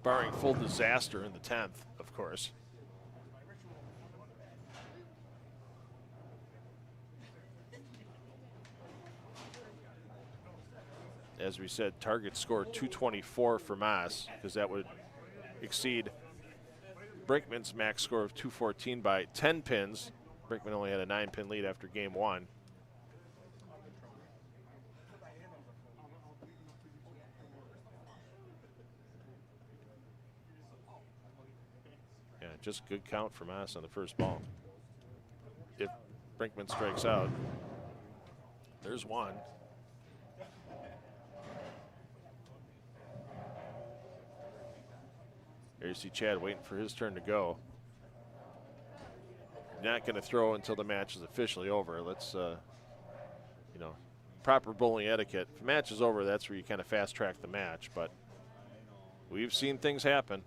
Barring full disaster in the 10th, of course. As we said, target score 224 for Moss, because that would exceed Brinkman's max score of 214 by 10 pins. Brinkman only had a 9-pin lead after game 1. Yeah, just good count for Moss on the first ball. If Brinkman strikes out, there's one. There you see Chad waiting for his turn to go. Not going to throw until the match is officially over. Let's, you know, proper bowling etiquette. If the match is over, that's where you kind of fast track the match. But we've seen things happen.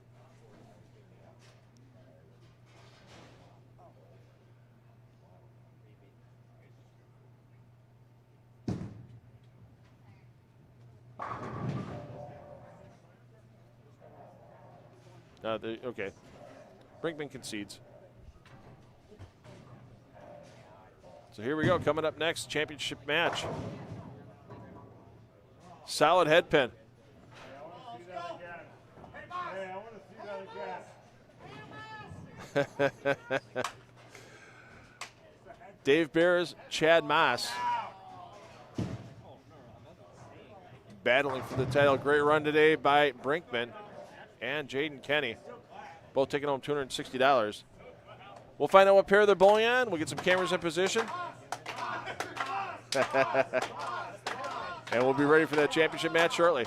Okay, Brinkman concedes. So here we go, coming up next, championship match. Solid head pin. Hey, I want to see that again. Dave Bears, Chad Moss. Battling for the title. Great run today by Brinkman and Jaden Kenny. Both taking home $260. We'll find out what pair they're bowling on. We'll get some cameras in position. And we'll be ready for that championship match shortly.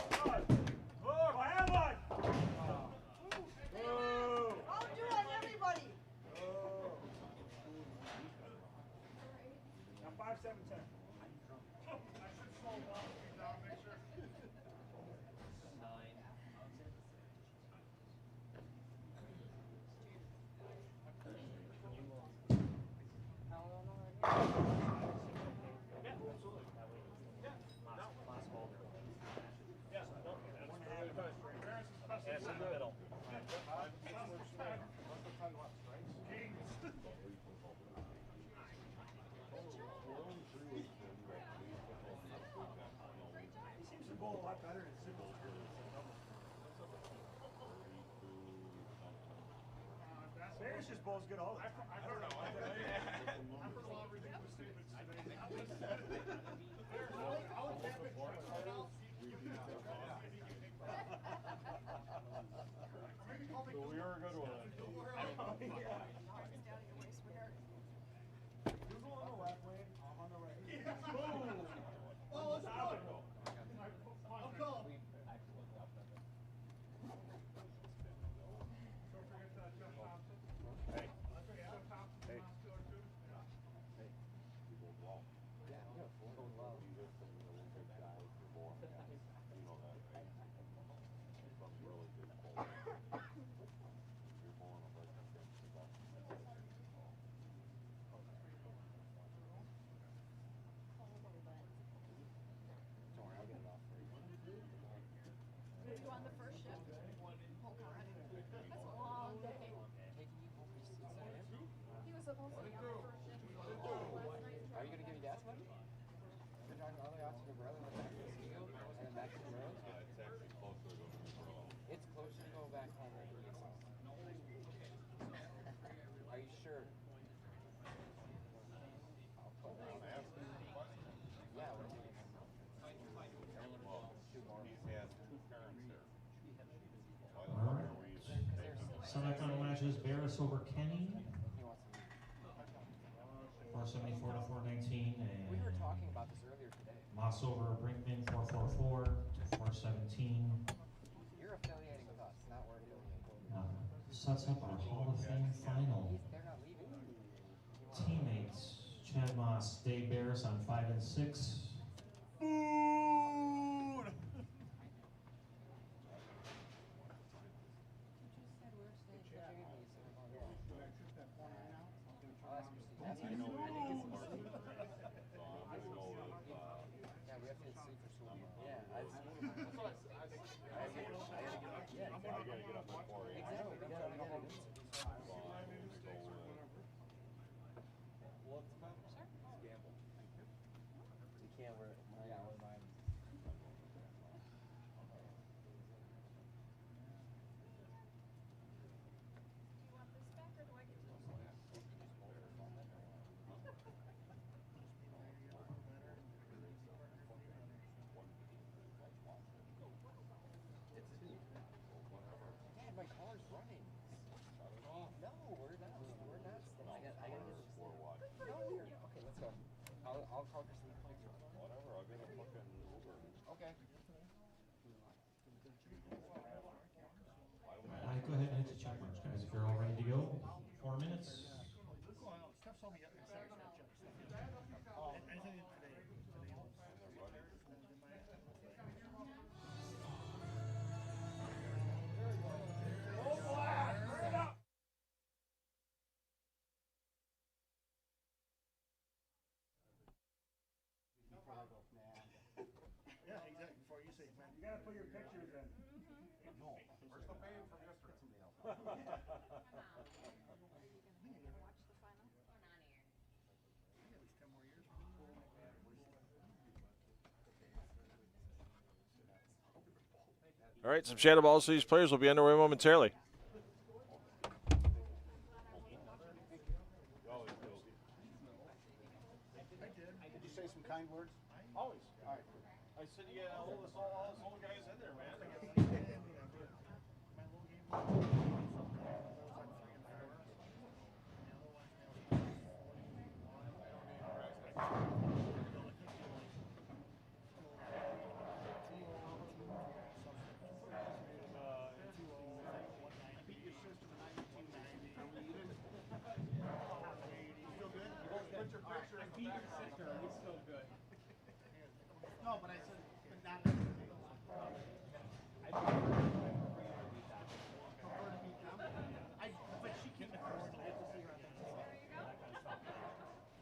just blows good all the time. I don't know. I've heard a lot of ridiculous statements today. So we are a good one. You go on the left lane, I'm on the right. Boom! Oh, let's go! I'll go! You on the first shift? Whole car. That's a long day. He was supposed to be on the first shift last night. Are you gonna give me gas money? You're driving all the way out to the brother and then back to the studio and then back to the road? It's actually closer to go to Milwaukee. It's closer to go back home than it is. Are you sure? I'll put it on. Yeah, what do you mean? Well, he has two parents there. Why the All fuck right. are we taking Semifinal matches: Barris over Kenny, He wants to 474 to 419, We were and talking about this earlier today. Moss over Brinkman, 444 to 417. You're affiliating with us, not we're affiliating. Sets up our Hall of Fame final. They're not leaving. Teammates: Chad Moss, Dave Barris on 5 and 6. I know we all Martin, so I'm gonna go with, Yeah, we have to sleep for so long. Yeah, I gotta get up at 4 a.m. Exactly. We gotta So I'm gonna go with, What's that? Sure. Gamble. You can't wear it. Yeah, wear mine. Do you want this back or do I get this? Dad, my car's running. Shut it off. No, we're not. We're not. I gotta get this. or what? No, okay, let's go. I'll call Christine. Whatever, I'll get a fucking Uber. Okay. Go ahead and hit the check marks, guys, if you're all ready to go. 4 minutes. Steph told me yesterday. Anything today. Yeah, exactly. Before you say, man, You gotta put your pictures in. no. Where's the pay from yesterday? Watch the final? At least 10 more years. All right, some shadow balls to these players will be underway momentarily. Did you say some kind words? Always. All right. I said you gotta hold us all those old guys in there, man. My little game was like 3 and 4. No, but I said, but not necessarily. I prefer to beat them. But she can't afford to get to see her on the table.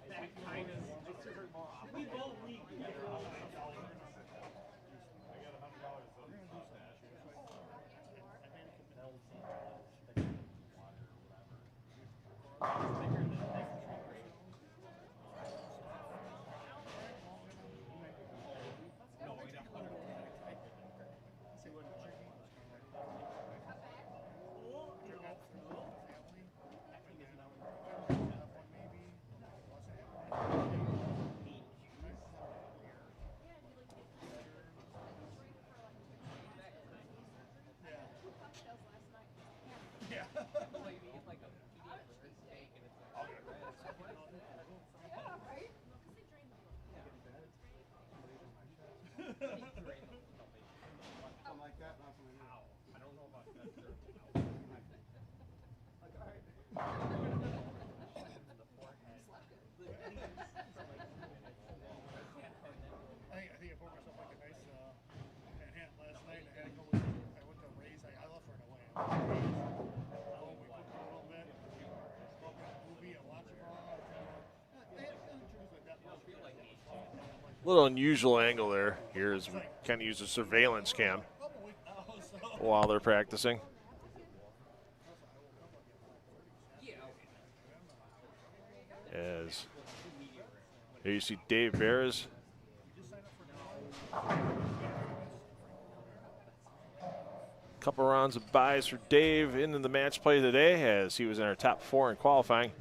That kind of, I see her more often. We both league together. I got $100 on that. Yeah. Like you get like a medium rare steak and it's like red. It's like, what is that? Yeah, right? No, 'cause they drain the blood. Something like that, not something else. I don't know about that. I think I poured myself like a nice Manhattan last night. I had to go with, I went to Ray's. I left right away. I went to Ray's. We cooked a little bit. Spoke a movie. I watched it all. They had drinks like that. A little unusual angle there. Here is we kind of use a surveillance cam while they're practicing. As here you see Dave Bears. Couple rounds of buys for Dave into the match play today as he was in our top 4 in qualifying.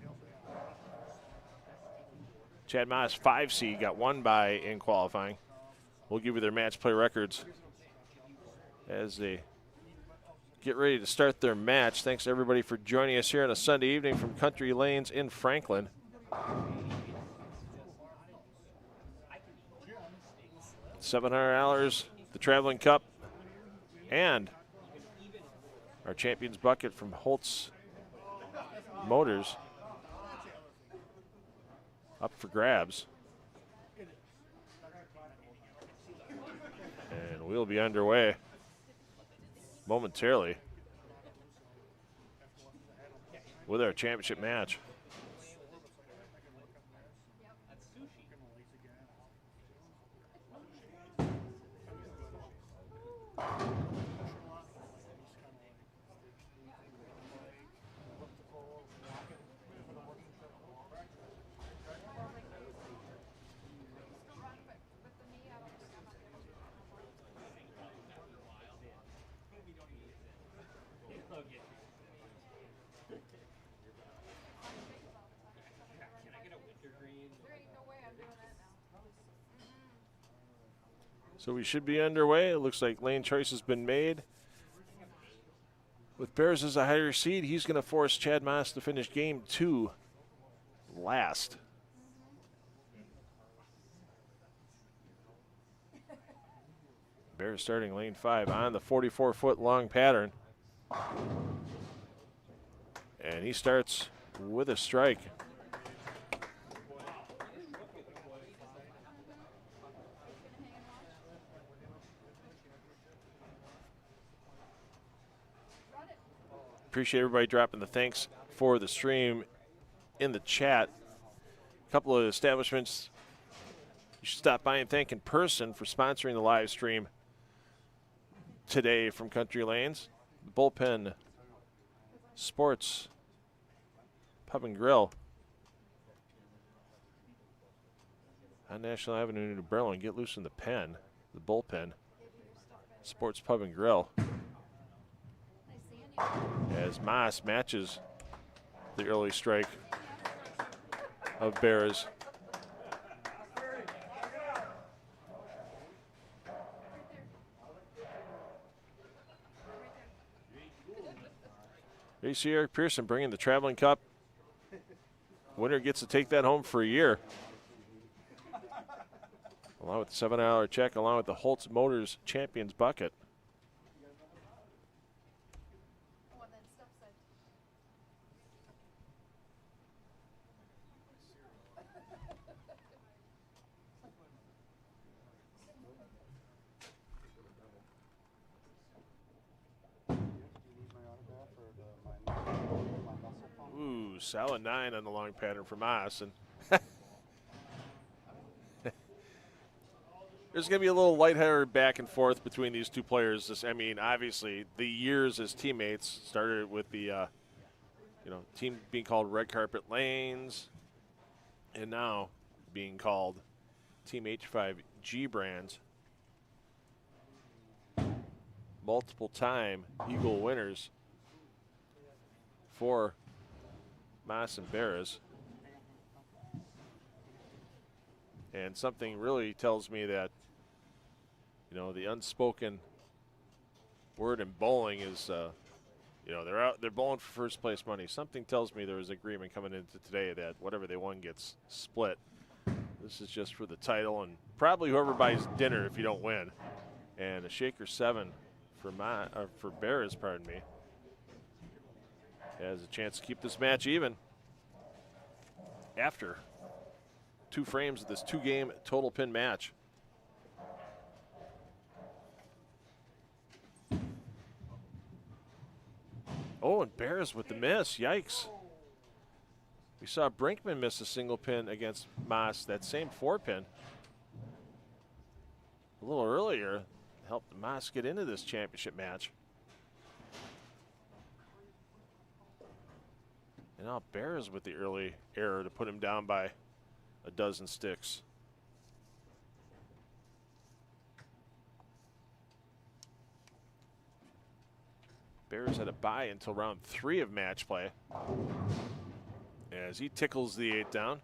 Chad Moss, 5 seed, got 1 bye in qualifying. We'll give you their match play records as they get ready to start their match. Thanks to everybody for joining us here on a Sunday evening from Country Lanes in Franklin. $700, the Traveling Cup, and our Champions Bucket from Holtz Motors up for grabs. And we'll be underway momentarily with our championship match. So we should be underway. It looks like lane choice has been made. With Bears as a higher seed, he's going to force Chad Moss to finish game 2 last. Bears starting lane 5 on the 44-foot long pattern. And he starts with a strike. Appreciate everybody dropping the thanks for the stream in the chat. A couple of establishments you should stop by and thank in person for sponsoring the live stream today from Country Lanes. Bullpen Sports Pub and Grill on National Avenue in New Berlin. Get loose in the pen, the Bullpen Sports Pub and Grill. As Moss matches the early strike of Bears. There you see Eric Pearson bringing the Traveling Cup. Winner gets to take that home for a year. Along with the $7 check, along with the Holtz Motors Champions Bucket. Ooh, solid 9 on the long pattern for Moss. And there's going to be a little lighthearted back and forth between these two players. I mean, obviously, the years as teammates started with the, team being called Red Carpet Lanes, and now being called Team H5G Brands. Multiple-time Eagle winners for Moss and Bears. And something really tells me that, the unspoken word in bowling is You know, they're out. They're bowling for first place money. Something tells me there was agreement coming into today that whatever they won gets split. This is just for the title and probably whoever buys dinner if you don't win. And a shaker 7 for Bears, pardon me, has a chance to keep this match even after 2 frames of this 2-game total pin match. Oh, and Bears with the miss. Yikes. We saw Brinkman miss a single pin against Moss, that same 4-pin. A little earlier, helped Moss get into this championship match. And now Bears with the early error to put him down by a dozen sticks. Bears had a bye until round 3 of match play as he tickles the 8 down.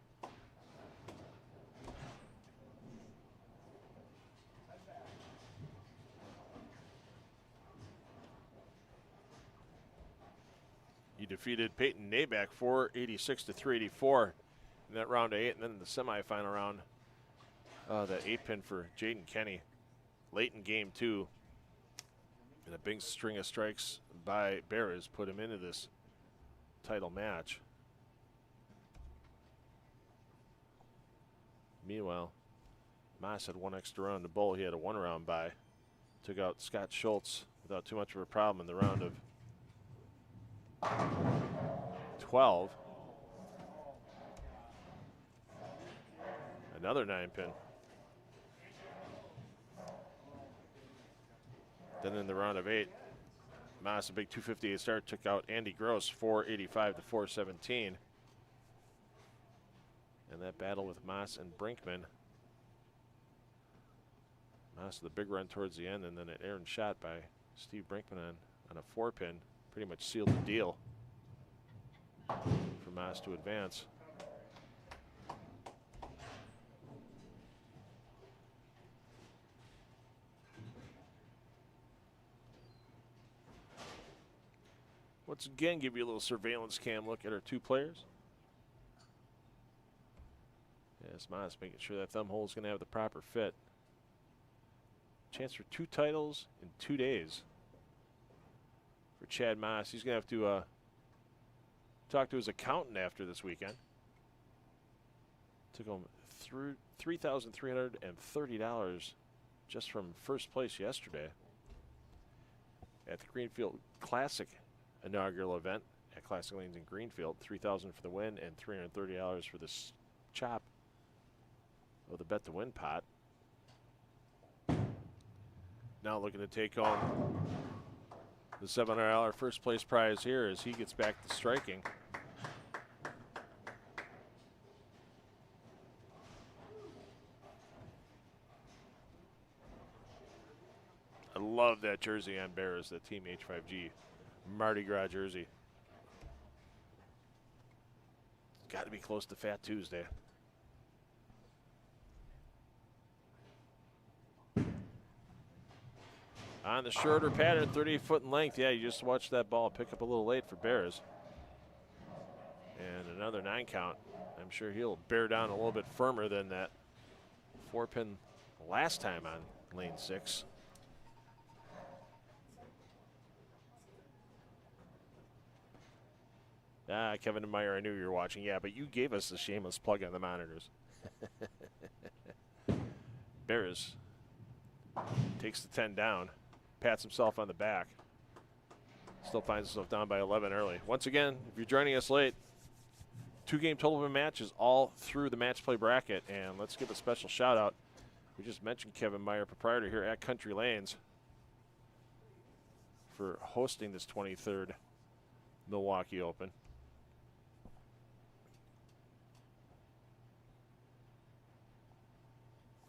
He defeated Peyton Naback 486 to 384 in that round of 8, and then in the semifinal round, that 8-pin for Jaden Kenny late in game 2. And a big string of strikes by Bears put him into this title match. Meanwhile, Moss had 1 extra round to bowl. He had a 1-round bye. Took out Scott Schultz without too much of a problem in the round of 12. Another 9-pin. Then in the round of 8, Moss, a big 258 start, took out Andy Gross 485 to 417. And that battle with Moss and Brinkman. Moss with a big run towards the end, and then an errant shot by Steve Brinkman on a 4-pin pretty much sealed the deal for Moss to advance. Once again, give you a little surveillance cam look at our 2 players. Yes, Moss making sure that thumb hole is going to have the proper fit. Chance for 2 titles in 2 days for Chad Moss. He's going to have to talk to his accountant after this weekend. Took him through $3,330 just from first place yesterday at the Greenfield Classic inaugural event at Classic Lanes in Greenfield. $3,000 for the win and $330 for this chop of the bet to win pot. Now looking to take home the $700 first place prize here as he gets back to striking. I love that jersey on Bears, that Team H5G Mardi Gras jersey. It's got to be close to Fat Tuesday. On the shorter pattern, 38-foot in length. Yeah, you just watched that ball pick up a little late for Bears. And another 9 count. I'm sure he'll bear down a little bit firmer than that 4-pin last time on lane 6. Kevin and Meyer, I knew you were watching. Yeah, but you gave us the shameless plug on the monitors. Bears takes the 10 down, pats himself on the back. Still finds himself down by 11 early. Once again, if you're joining us late, 2-game total win matches all through the match play bracket. And let's give a special shout out. We just mentioned Kevin Meyer, proprietor here at Country Lanes, for hosting this 23rd Milwaukee Open.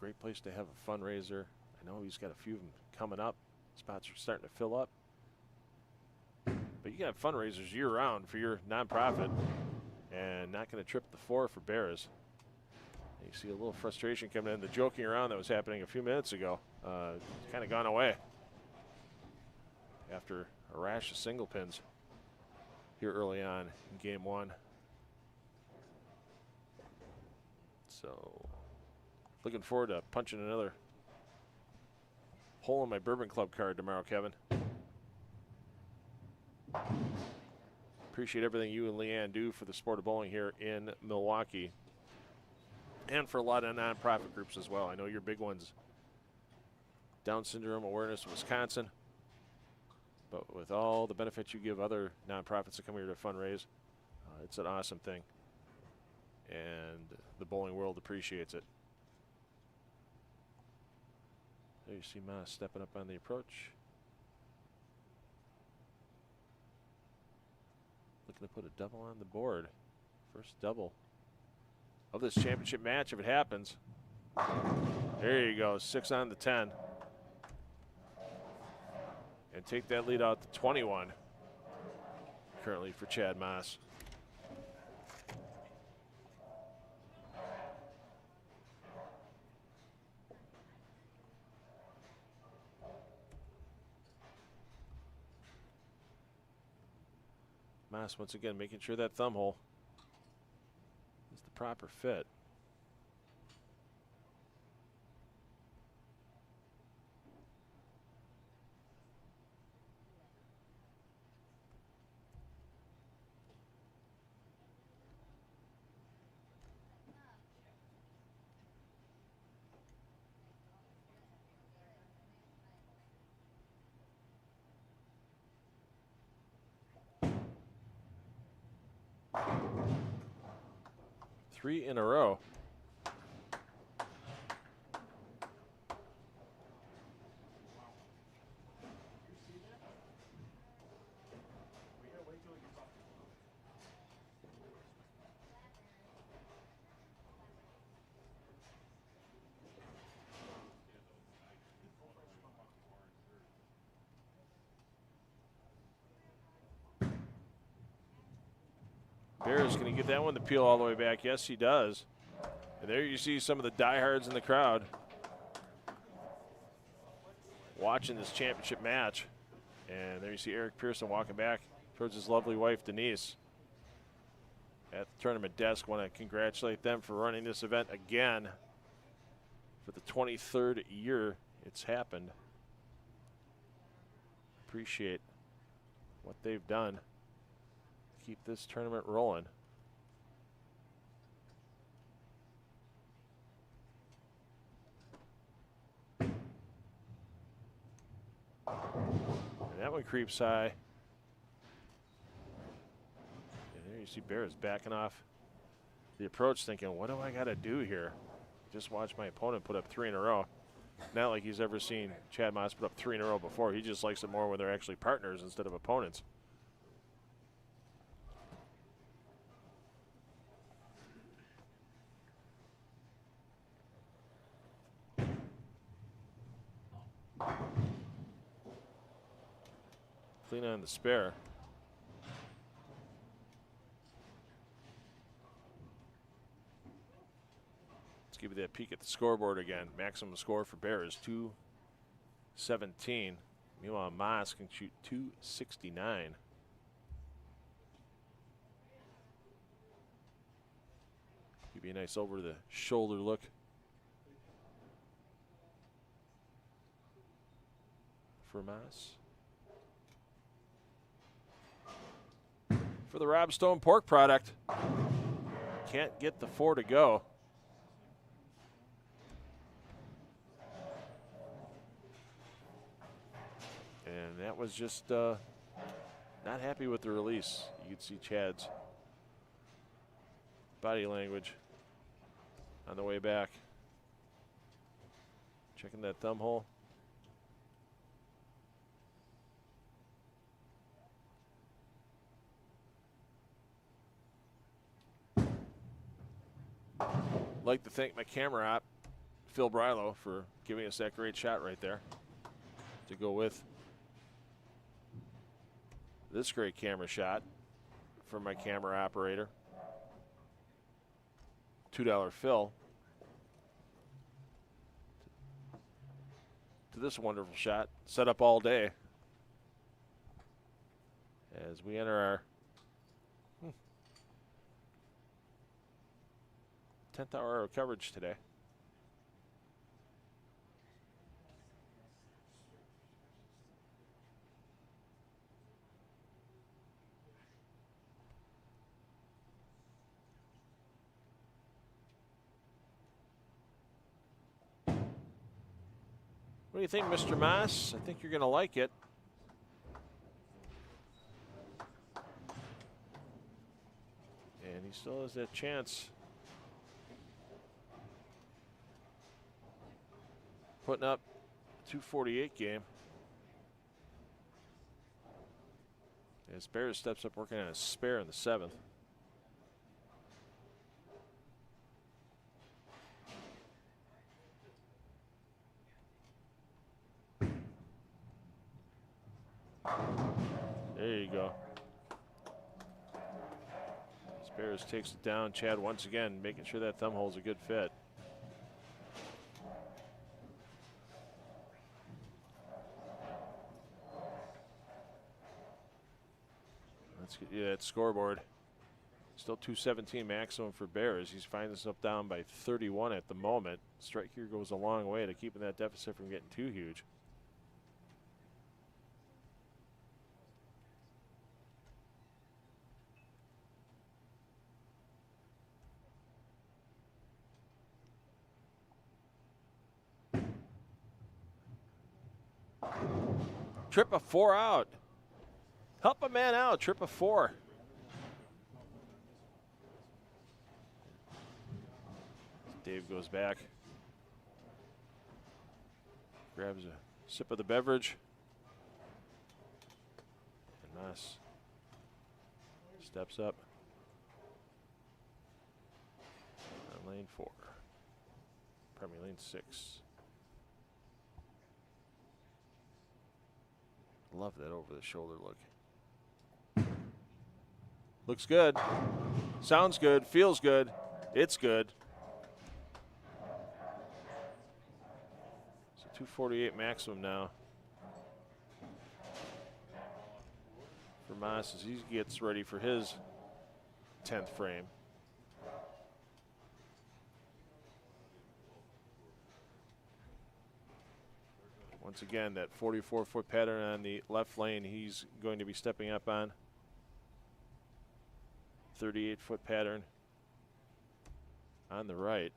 Great place to have a fundraiser. I know he's got a few of them coming up. Spots are starting to fill up. But you can have fundraisers year-round for your nonprofit, and not going to trip the 4 for Bears. You see a little frustration coming in. The joking around that was happening a few minutes ago kind of gone away after a rash of single pins. here early on in game 1. So looking forward to punching another hole in my Bourbon Club card tomorrow, Kevin. Appreciate everything you and Leanne do for the sport of bowling here in Milwaukee and for a lot of nonprofit groups as well. I know your big ones, Down Syndrome Awareness Wisconsin, but with all the benefits you give other nonprofits that come here to fundraise, it's an awesome thing, and the bowling world appreciates it. There you see Mas stepping up on the approach. Looking to put a double on the board. First double of this championship match if it happens. There you go, 6 on the 10. And take that lead out to 21 currently for Chad Mas. Mas once again making sure that thumb hole is the proper fit. Three in a row. Bear's going to get that one to peel all the way back. Yes, he does. And there you see some of the diehards in the crowd watching this championship match. And there you see Eric Pearson walking back towards his lovely wife, Denise, at the tournament desk. Want to congratulate them for running this event again for the 23rd year it's happened. Appreciate what they've done. Keep this tournament rolling. And that one creeps high. And there you see Bears backing off the approach, thinking, what do I got to do here? Just watch my opponent put up 3 in a row. Not like he's ever seen Chad Mas put up 3 in a row before. He just likes it more when they're actually partners instead of opponents. Clean on the spare. Let's give you that peek at the scoreboard again. Maximum score for Bear is 217. Meanwhile, Mas can shoot 269. Give you a nice over the shoulder look. For Mas. For the Rob Stone pork product. Can't get the 4 to go. And that was just not happy with the release. You could see Chad's body language on the way back. Checking that thumb hole. Like to thank my camera op, Phil Brylow, for giving us that great shot right there to go with this great camera shot from my camera operator. $2 Phil to this wonderful shot, set up all day as we enter our 10th hour of coverage today. What do you think, Mr. Moss? I think you're going to like it. And he still has that chance. Putting up 248 game. As Bears steps up working on a spare in the 7th. There you go. Bears takes it down. Chad once again making sure that thumb hole's a good fit. Let's get you that scoreboard. Still 217 maximum for Bears. He's finding himself down by 31 at the moment. Strike here goes a long way to keeping that deficit from getting too huge. Trip of 4 out. Help a man out. Trip of 4. Dave goes back. Grabs a sip of the beverage. And Moss steps up. On lane 4. Pardon me, lane 6. Love that over the shoulder look. Looks good. Sounds good. Feels good. It's good. So 248 maximum now for Moss as he gets ready for his 10th frame. Once again, that 44-foot pattern on the left lane, he's going to be stepping up on. 38-foot pattern on the right.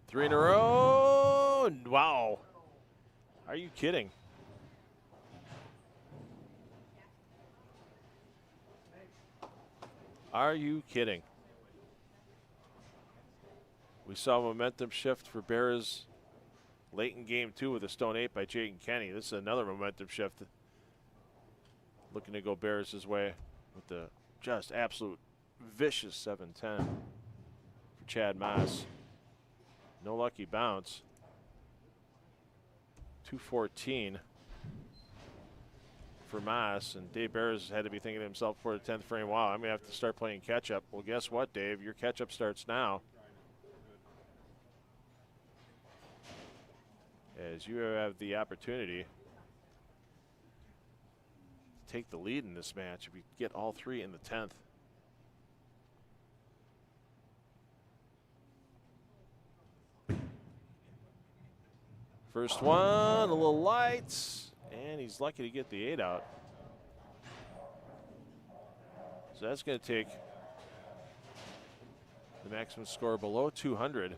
Three in a row. Wow. Are you kidding? Are you kidding? We saw a momentum shift for Bears late in game 2 with a stone 8 by Jayden Kenny. This is another momentum shift. Looking to go Bears' way with the just absolute vicious 7-10 for Chad Moss. No lucky bounce. 214 for Moss, and Dave Bears had to be thinking to himself for the 10th frame, wow, I'm going to have to start playing catch-up. Well, guess what, Dave? Your catch-up starts now. As you have the opportunity to take the lead in this match if you get all 3 in the 10th. First one, a little light, and he's lucky to get the 8 out. So that's going to take the maximum score below 200.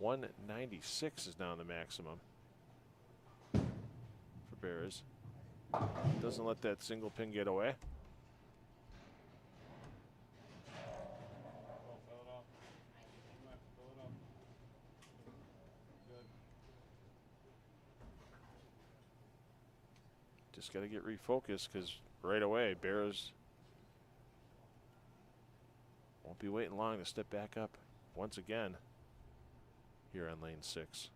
.196 is now the maximum for Bears. Doesn't let that single pin get away. Just got to get refocused because right away Bears won't be waiting long to step back up once again here on lane 6.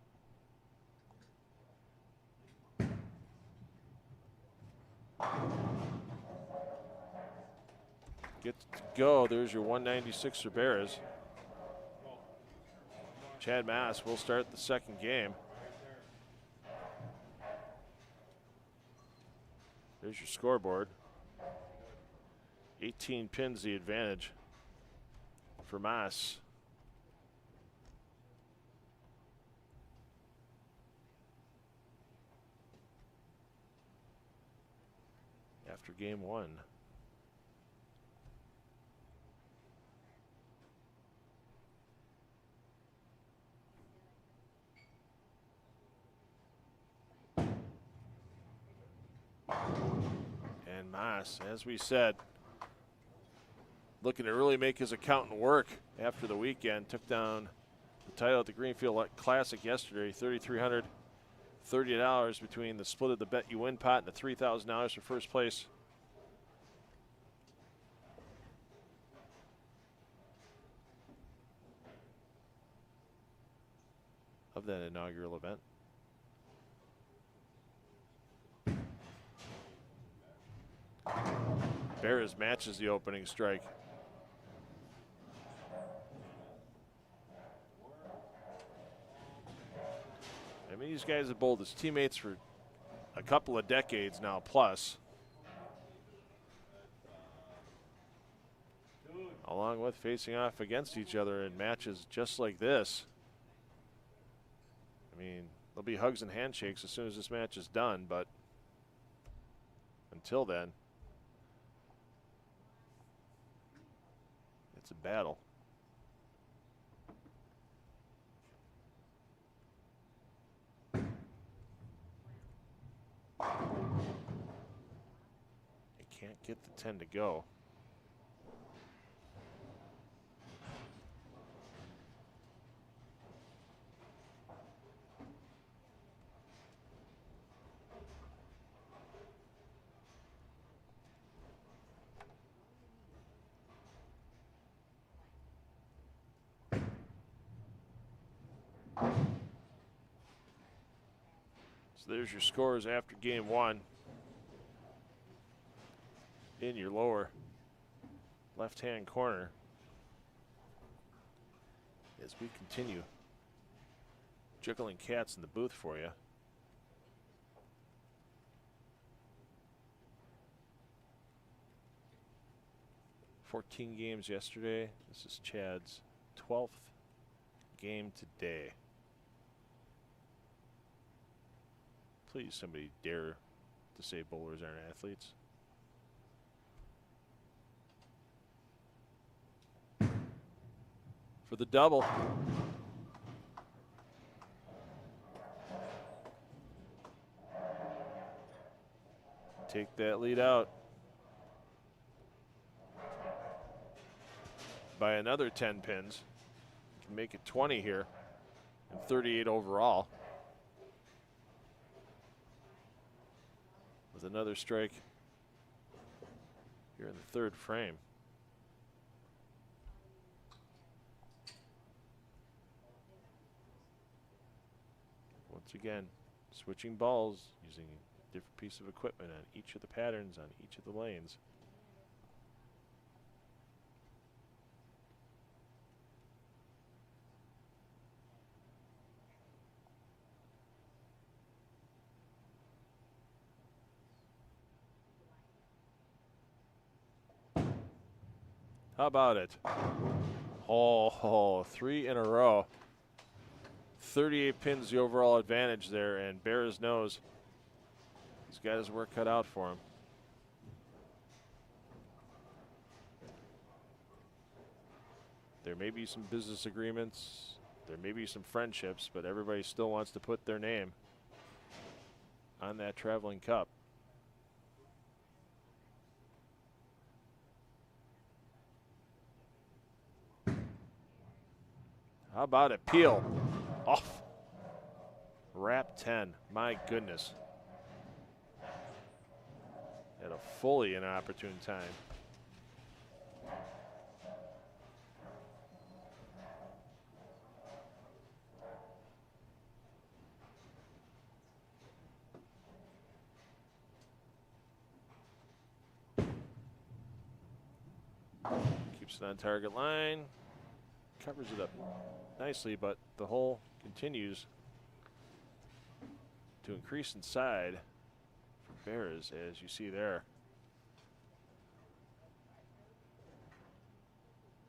Gets to go. There's your 196 for Bears. Chad Mass will start the second game. There's your scoreboard. 18 pins the advantage for Mass. After game one. And Mass, as we said, looking to really make his accountant work after the weekend. Took down the title at the Greenfield Classic yesterday, $3,330 between the split of the Bet You Win pot and the $3,000 for first place. Of that inaugural event. Bears matches the opening strike. I mean, these guys have bowled as teammates for a couple of decades now, plus. Along with facing off against each other in matches just like this. I mean, there'll be hugs and handshakes as soon as this match is done, but until then, it's a battle. You can't get the 10 to go. So there's your scores after game one. In your lower left-hand corner as we continue juggling cats in the booth for you. "14 games yesterday. This is Chad's 12th game today." Please, somebody dare to say bowlers aren't athletes. For the double. Take that lead out by another 10 pins. Can make it 20 here and 38 overall. With another strike here in the third frame. Once again, switching balls using a different piece of equipment on each of the patterns on each of the lanes. How about it? Oh, 3 in a row. 38 pins the overall advantage there, and Bears knows he's got his work cut out for him. There may be some business agreements, there may be some friendships, but everybody still wants to put their name on that traveling cup. How about it? Peel off. Wrap 10. My goodness. At a fully inopportune time. Keeps it on target line. Covers it up nicely, but the hole continues to increase inside for Bears, as you see there.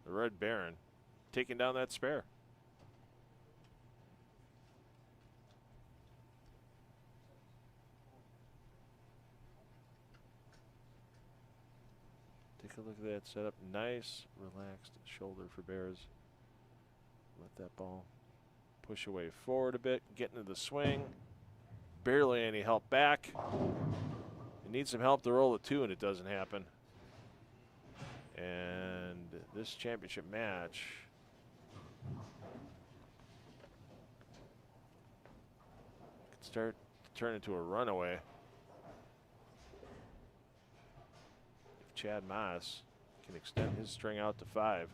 The Red Baron taking down that spare. Take a look at that setup. Nice, relaxed shoulder for Bears. Let that ball push away forward a bit, get into the swing. Barely any help back. It needs some help to roll it two, and it doesn't happen. And this championship match could start to turn into a runaway if Chad Moss can extend his string out to 5.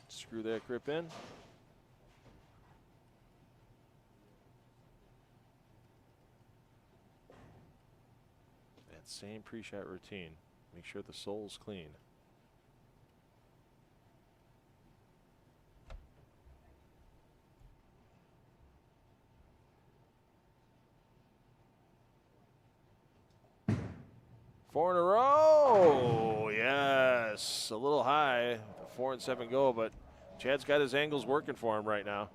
Screw that grip in. That same pre-shot routine. Make sure the sole's clean. Four in a row. Yes, a little high. 4 and 7 go, but Chad's got his angles working for him right now.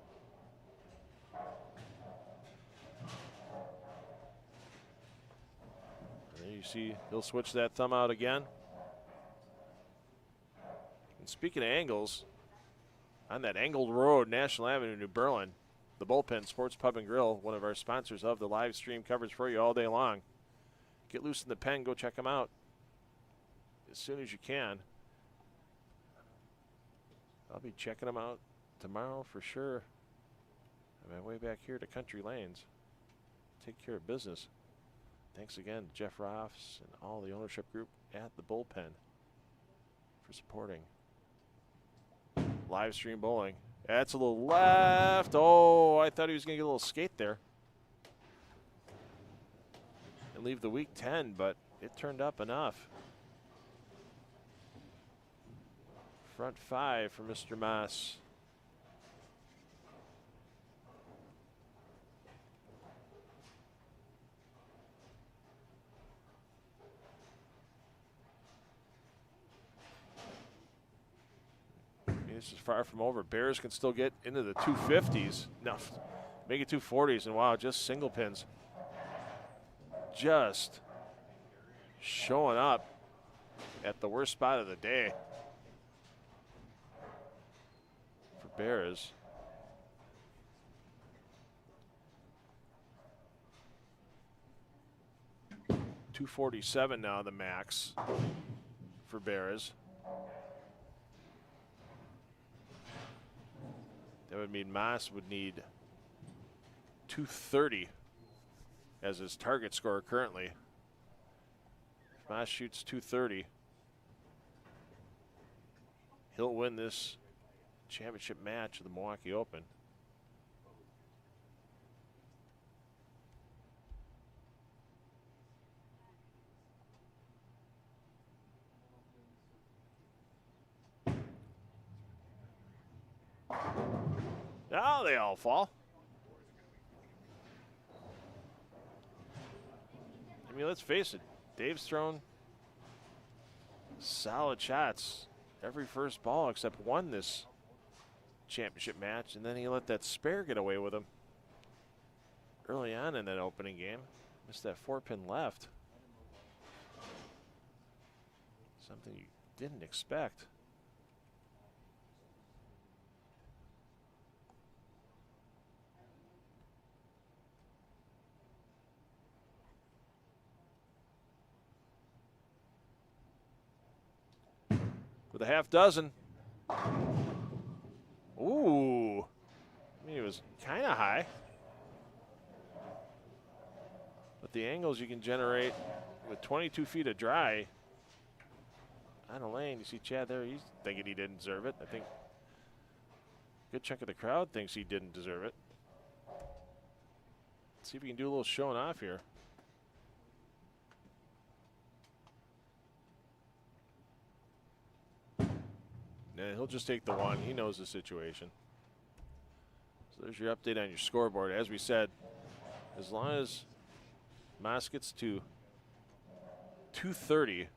And there you see he'll switch that thumb out again. And speaking of angles, on that angled road, National Avenue, New Berlin, the Bullpen Sports Pub and Grill, one of our sponsors of the live stream coverage for you all day long. Get loose in the pen, go check them out as soon as you can. I'll be checking them out tomorrow for sure. On my way back here to Country Lanes. Take care of business. Thanks again to Jeff Roffs and all the ownership group at the Bullpen for supporting live stream bowling. That's a little left. Oh, I thought he was going to get a little skate there and leave the weak 10, but it turned up enough. Front 5 for Mr. Moss. This is far from over. Bears can still get into the 250s. No, make it 240s, and wow, just single pins. Just showing up at the worst spot of the day for Bears. .247 now the max for Bears. That would mean Moss would need 230 as his target score currently. If Moss shoots 230, he'll win this championship match of the Milwaukee Open. Now they all fall. I mean, let's face it, Dave's thrown solid shots every first ball except one this championship match, and then he let that spare get away with him early on in that opening game. Missed that 4-pin left. Something you didn't expect. With a half dozen. Ooh. I mean, it was kind of high. But the angles you can generate with 22 feet of dry on a lane. You see Chad there, he's thinking he didn't deserve it. I think a good chunk of the crowd thinks he didn't deserve it. See if we can do a little showing off here. And he'll just take the one. He knows the situation. So there's your update on your scoreboard. As we said, as long as Moss gets to 230,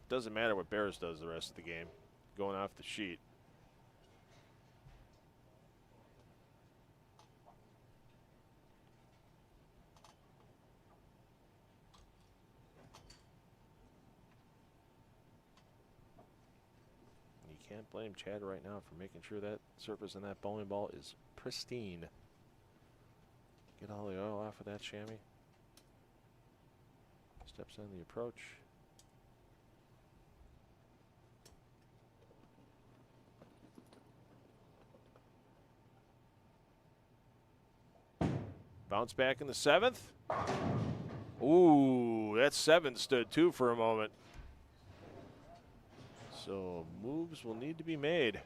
doesn't matter what Bears does the rest of the game, going off the sheet. You can't blame Chad right now for making sure that surface on that bowling ball is pristine. Get all the oil off of that chamois. Steps on the approach. Bounce back in the 7th. Ooh, that 7 stood too for a moment. So moves will need to be made.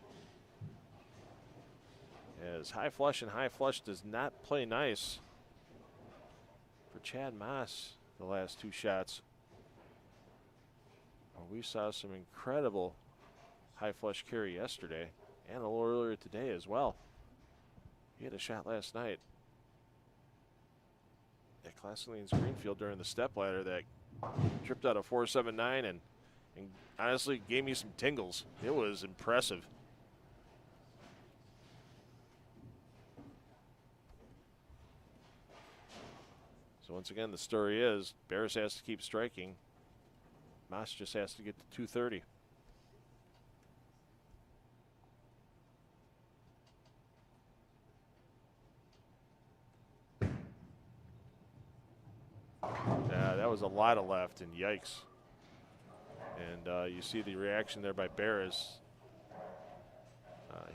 As high flush and high flush does not play nice for Chad Moss the last 2 shots. We saw some incredible high flush carry yesterday and a little earlier today as well. He had a shot last night at Class Leans Greenfield during the step ladder that tripped out a 4.79 and honestly gave me some tingles. It was impressive. So once again, the story is Bears has to keep striking. Moss just has to get to 230. Yeah, that was a lot of left, and yikes. And you see the reaction there by Bears.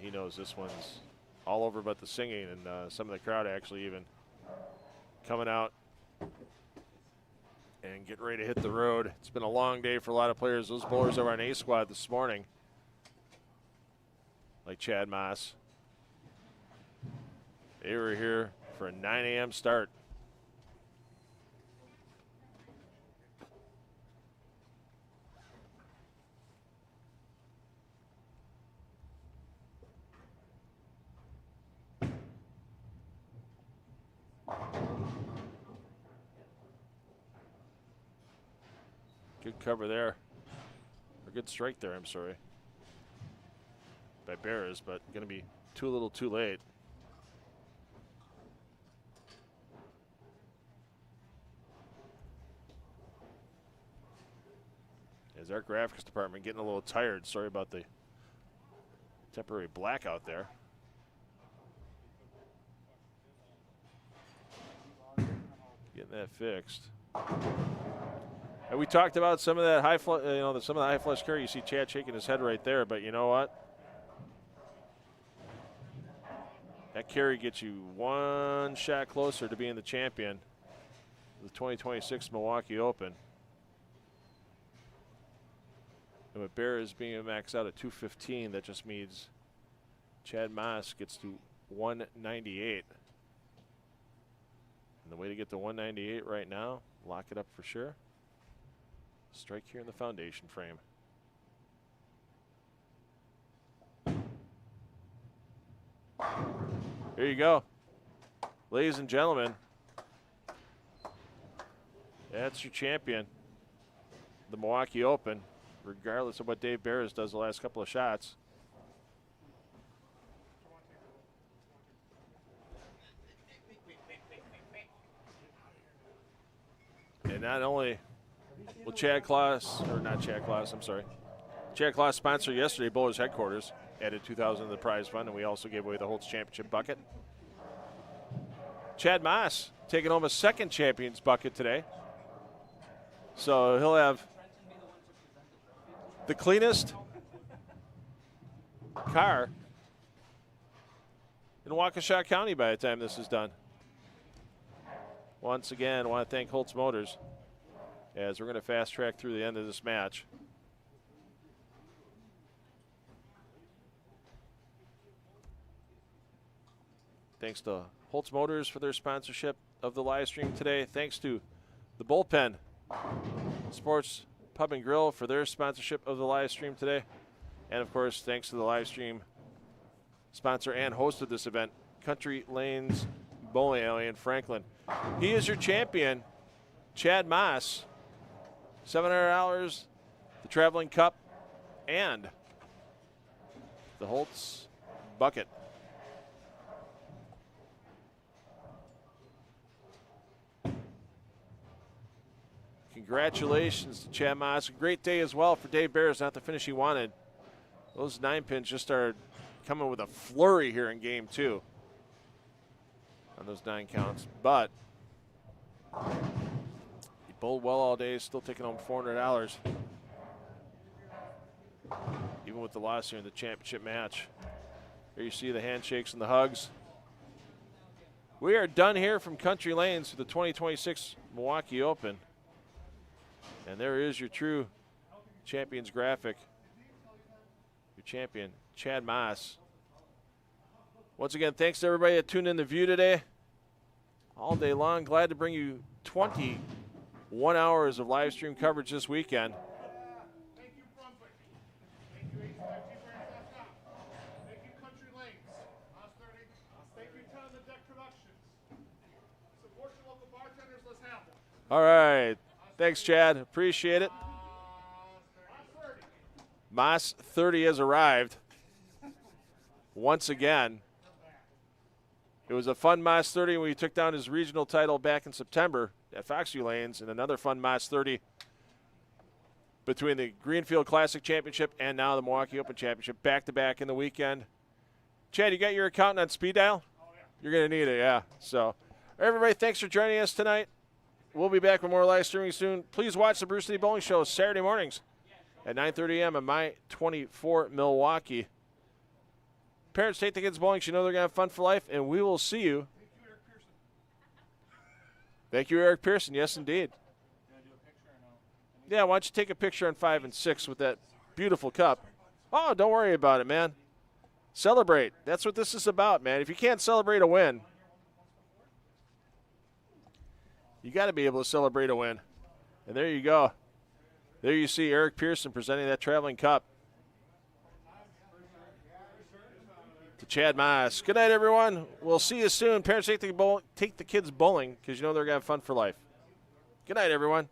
He knows this one's all over but the singing, and some of the crowd actually even coming out and getting ready to hit the road. It's been a long day for a lot of players. Those bowlers over on A squad this morning, like Chad Moss, they were here for a 9 a.m. start. Good cover there. Or good strike there, I'm sorry. By Bears, but going to be a little too late. As our graphics department getting a little tired. Sorry about the temporary blackout there. Getting that fixed. And we talked about some of that high flush, some of the high flush carry. You see Chad shaking his head right there, but you know what? That carry gets you one shot closer to being the champion of the 2026 Milwaukee Open. And with Bears being maxed out at 215, that just means Chad Moss gets to 198. And the way to get to 198 right now, lock it up for sure. Strike here in the foundation frame. Here you go. Ladies and gentlemen, that's your champion, the Milwaukee Open, regardless of what Dave Bears does the last couple of shots. And not only will Chad Kloss, or not Chad Kloss, I'm sorry, Chad Kloss sponsored yesterday Bowlers Headquarters, added $2,000 to the prize fund, and we also gave away the Holtz Championship bucket. Chad Moss taking home a second champion's bucket today. So he'll have the cleanest car in Waukesha County by the time this is done. Once again, I want to thank Holtz Motors as we're going to fast track through the end of this match. Thanks to Holtz Motors for their sponsorship of the live stream today. Thanks to the Bullpen Sports Pub and Grill for their sponsorship of the live stream today. And, of course, thanks to the live stream sponsor and host of this event, Country Lanes Bowling Alley in Franklin. He is your champion, Chad Moss. $700, the Traveling Cup, and the Holtz bucket. Congratulations to Chad Moss. A great day as well for Dave Bears, not the finish he wanted. Those 9 pins just started coming with a flurry here in game 2 on those 9 counts. But he bowled well all day, still taking home $400. Even with the loss here in the championship match. Here you see the handshakes and the hugs. We are done here from Country Lanes for the 2026 Milwaukee Open. And there is your true champion's graphic. Your champion, Chad Moss. Once again, thanks to everybody that tuned in the View today. All day long. Glad to bring you 21 hours of live stream coverage this weekend. Thank you, Brunswick. Thank you, HFTBrands.com. Thank you, Country Lanes. Us 30. Thank you, Ton the Deck Productions. Support your local bartenders. Let's have them. All right. Thanks, Chad. Appreciate it. Us 30. Moss 30 has arrived once again. It was a fun Moss 30 when he took down his regional title back in September at Foxview Lanes, and another fun Moss 30 between the Greenfield Classic Championship and now the Milwaukee Open Championship, back-to-back in the weekend. Chad, you got your accountant on speed dial? Oh, yeah. You're going to need it, yeah. So, everybody, thanks for joining us tonight. We'll be back with more live streaming soon. Please watch the Bruce City Bowling Show Saturday mornings at 9:30 a.m. on My 24 Milwaukee. Parents, take the kids bowling. You know they're going to have fun for life, and we will see you. Thank you, Eric Pearson. Yes, indeed. Yeah, why don't you take a picture on 5 and 6 with that beautiful cup? Oh, don't worry about it, man. Celebrate. That's what this is about, man. If you can't celebrate a win, you got to be able to celebrate a win. And there you go. There you see Eric Pearson presenting that traveling cup to Chad Moss. Good night, everyone. We'll see you soon. Parents, take the kids bowling because you know they're going to have fun for life. Good night, everyone.